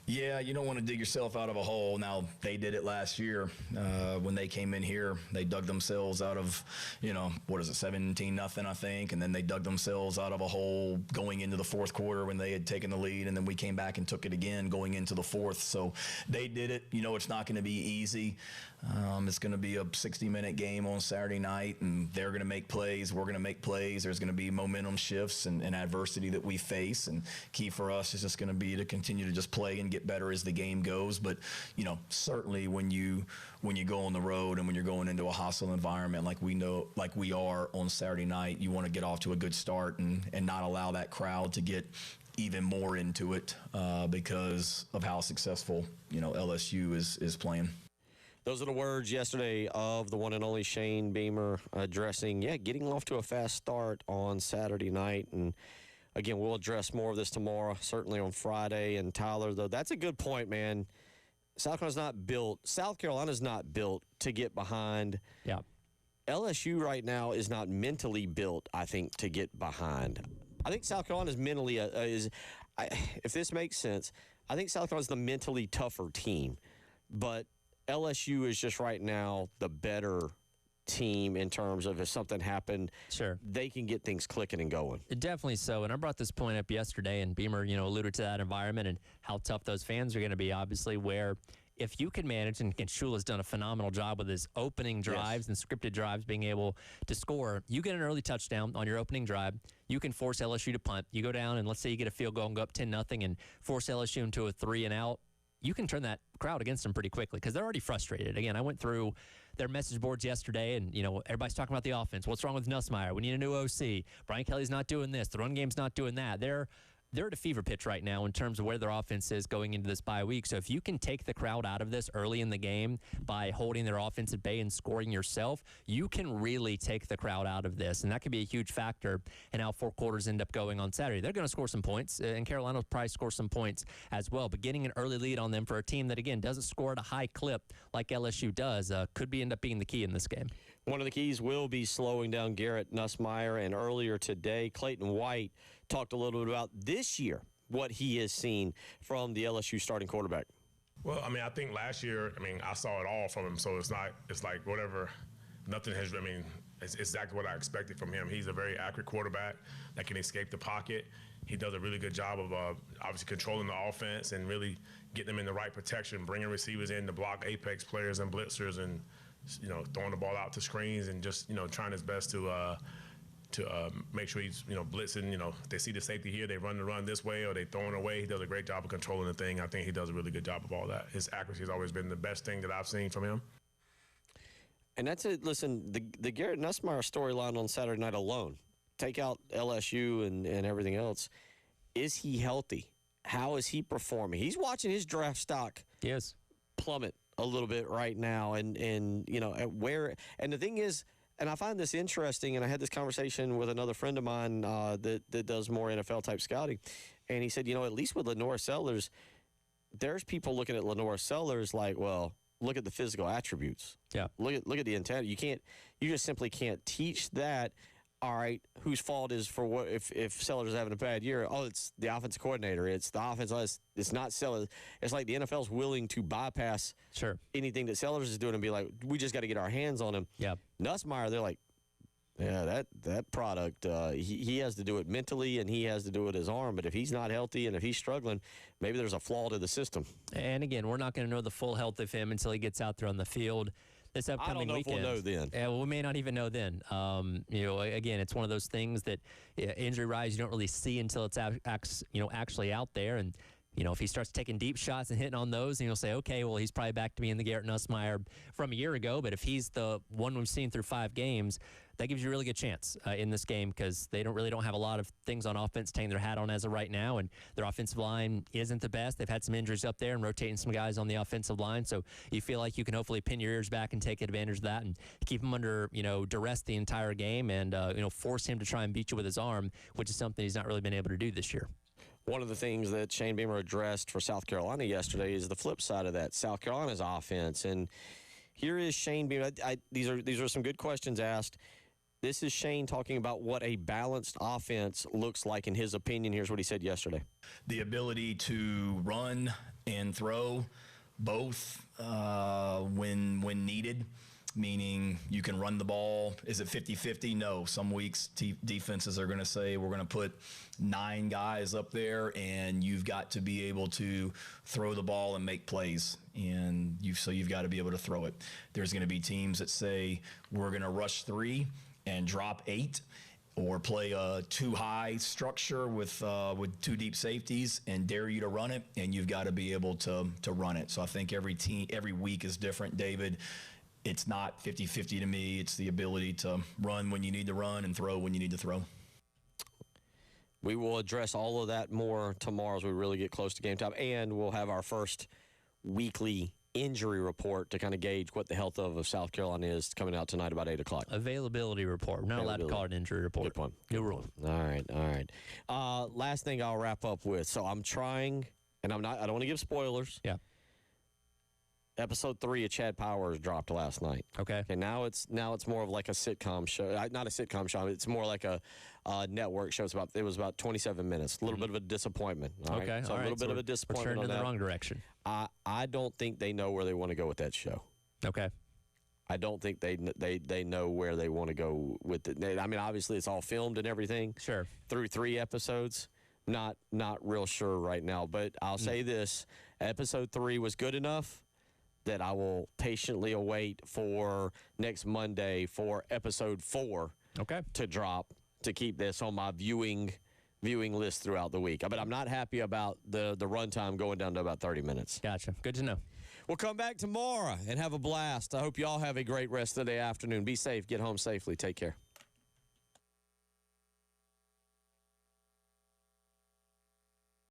Yeah, you don't want to dig yourself out of a hole. Now, they did it last year when they came in here. They dug themselves out of, 17-0, I think, and then they dug themselves out of a hole going into the fourth quarter when they had taken the lead, and then we came back and took it again going into the fourth. So they did it. It's not going to be easy. It's going to be a 60-minute game on Saturday night, and they're going to make plays. We're going to make plays. There's going to be momentum shifts and adversity that we face, and key for us is just going to be to continue to just play and get better as the game goes. But certainly when you go on the road and when you're going into a hostile environment like we are on Saturday night, you want to get off to a good start and not allow that crowd to get even more into it because of how successful LSU is playing. Those are the words yesterday of the one and only Shane Beamer addressing, getting off to a fast start on Saturday night. And again, we'll address more of this tomorrow, certainly on Friday. And Tyler, though, that's a good point, man. South Carolina's not built to get behind. Yeah. LSU right now is not mentally built, I think, to get behind. I think South Carolina's mentally if this makes sense, I think South Carolina's the mentally tougher team. But LSU is just right now the better team in terms of if something happened, sure, they can get things clicking and going. Definitely so. And I brought this point up yesterday, and Beamer, alluded to that environment and how tough those fans are going to be, obviously, where if you can manage, and Shula's done a phenomenal job with his opening drives and scripted drives, being able to score, you get an early touchdown on your opening drive, you can force LSU to punt. You go down, and let's say you get a field goal and go up 10-0 and force LSU into a 3-and-out. You can turn that crowd against them pretty quickly because they're already frustrated. Again, I went through their message boards yesterday, and, everybody's talking about the offense. What's wrong with Nussmeier? We need a new OC. Brian Kelly's not doing this. The run game's not doing that. They're at a fever pitch right now in terms of where their offense is going into this bye week. So if you can take the crowd out of this early in the game by holding their offense at bay and scoring yourself, you can really take the crowd out of this. And that could be a huge factor in how 4 quarters end up going on Saturday. They're going to score some points, and Carolina will probably score some points as well. But getting an early lead on them for a team that, again, doesn't score at a high clip like LSU does could end up being the key in this game. One of the keys will be slowing down Garrett Nussmeier. And earlier today, Clayton White talked a little bit about this year, what he has seen from the LSU starting quarterback. Well, I think last year, I saw it all from him. So it's like whatever, nothing has, it's exactly what I expected from him. He's a very accurate quarterback that can escape the pocket. He does a really good job of obviously controlling the offense and really getting them in the right protection, bringing receivers in to block apex players and blitzers and, throwing the ball out to screens and just, trying his best to make sure he's, blitzing. If they see the safety here, they run the run this way or they throw it away. He does a great job of controlling the thing. I think he does a really good job of all that. His accuracy has always been the best thing that I've seen from him. And that's it. Listen, the Garrett Nussmeier storyline on Saturday night alone, take out LSU and everything else, is he healthy? How is he performing? He's watching his draft stock plummet a little bit right now. And the thing is, and I find this interesting, and I had this conversation with another friend of mine that does more NFL-type scouting, and he said, at least with Lenore Sellers, there's people looking at Lenore Sellers like, well, look at the physical attributes. Yeah. Look at the intent. You just simply can't teach that. All right, whose fault is for what if Sellers is having a bad year? Oh, it's the offensive coordinator. It's the offense. It's not Sellers. It's like the NFL's willing to bypass anything that Sellers is doing and be like, we just got to get our hands on him. Yeah. Nussmeier, they're like, yeah, that product, he has to do it mentally and he has to do it with his arm. But if he's not healthy and if he's struggling, maybe there's a flaw to the system. And again, we're not going to know the full health of him until he gets out there on the field this upcoming weekend. I don't know if we'll know then. Yeah, we may not even know then. Again, it's one of those things that injury-wise you don't really see until it's actually out there. And if he starts taking deep shots and hitting on those, and you'll say, okay, well, he's probably back to being the Garrett Nussmeier from a year ago. But if he's the one we've seen through 5 games, that gives you a really good chance in this game because they don't have a lot of things on offense to hang their hat on as of right now, and their offensive line isn't the best. They've had some injuries up there and rotating some guys on the offensive line, so you feel like you can hopefully pin your ears back and take advantage of that and keep him under duress the entire game and force him to try and beat you with his arm, which is something he's not really been able to do this year. One of the things that Shane Beamer addressed for South Carolina yesterday is the flip side of that, South Carolina's offense. And here is Shane Beamer. These are some good questions asked. This is Shane talking about what a balanced offense looks like in his opinion. Here's what he said yesterday. The ability to run and throw both when needed, meaning you can run the ball. Is it 50-50? No. Some weeks defenses are going to say we're going to put 9 guys up there, and you've got to be able to throw the ball and make plays. And you've got to be able to throw it. There's going to be teams that say we're going to rush 3 and drop 8, or play a too high structure with 2 deep safeties and dare you to run it, and you've got to be able to run it. So I think every week is different, David. It's not 50-50 to me. It's the ability to run when you need to run and throw when you need to throw. We will address all of that more tomorrow as we really get close to game time, and we'll have our first weekly injury report to kind of gauge what the health of South Carolina is coming out tonight about 8 o'clock. Availability report. We're not allowed to call it an injury report. Good point. New rule. All right. Last thing I'll wrap up with. So I'm trying, and I don't want to give spoilers. Yeah. Episode 3 of Chad Powers dropped last night. Okay. And now it's more of like a sitcom show. Not a sitcom show. It's more like a network show. It was about 27 minutes. A little bit of a disappointment. Okay. Right? So a little bit of a disappointment. We're turning on in that. the wrong direction. I don't think they know where they want to go with that show. Okay. I don't think they know where they want to go with it. I mean, obviously it's all filmed and everything. Sure. Through 3 episodes. Not real sure right now. But I'll say this: episode 3 was good enough that I will patiently await for next Monday for episode 4 to drop, to keep this on my viewing list throughout the week. But I'm not happy about the runtime going down to about 30 minutes. Gotcha. Good to know. We'll come back tomorrow and have a blast. I hope you all have a great rest of the afternoon. Be safe. Get home safely. Take care.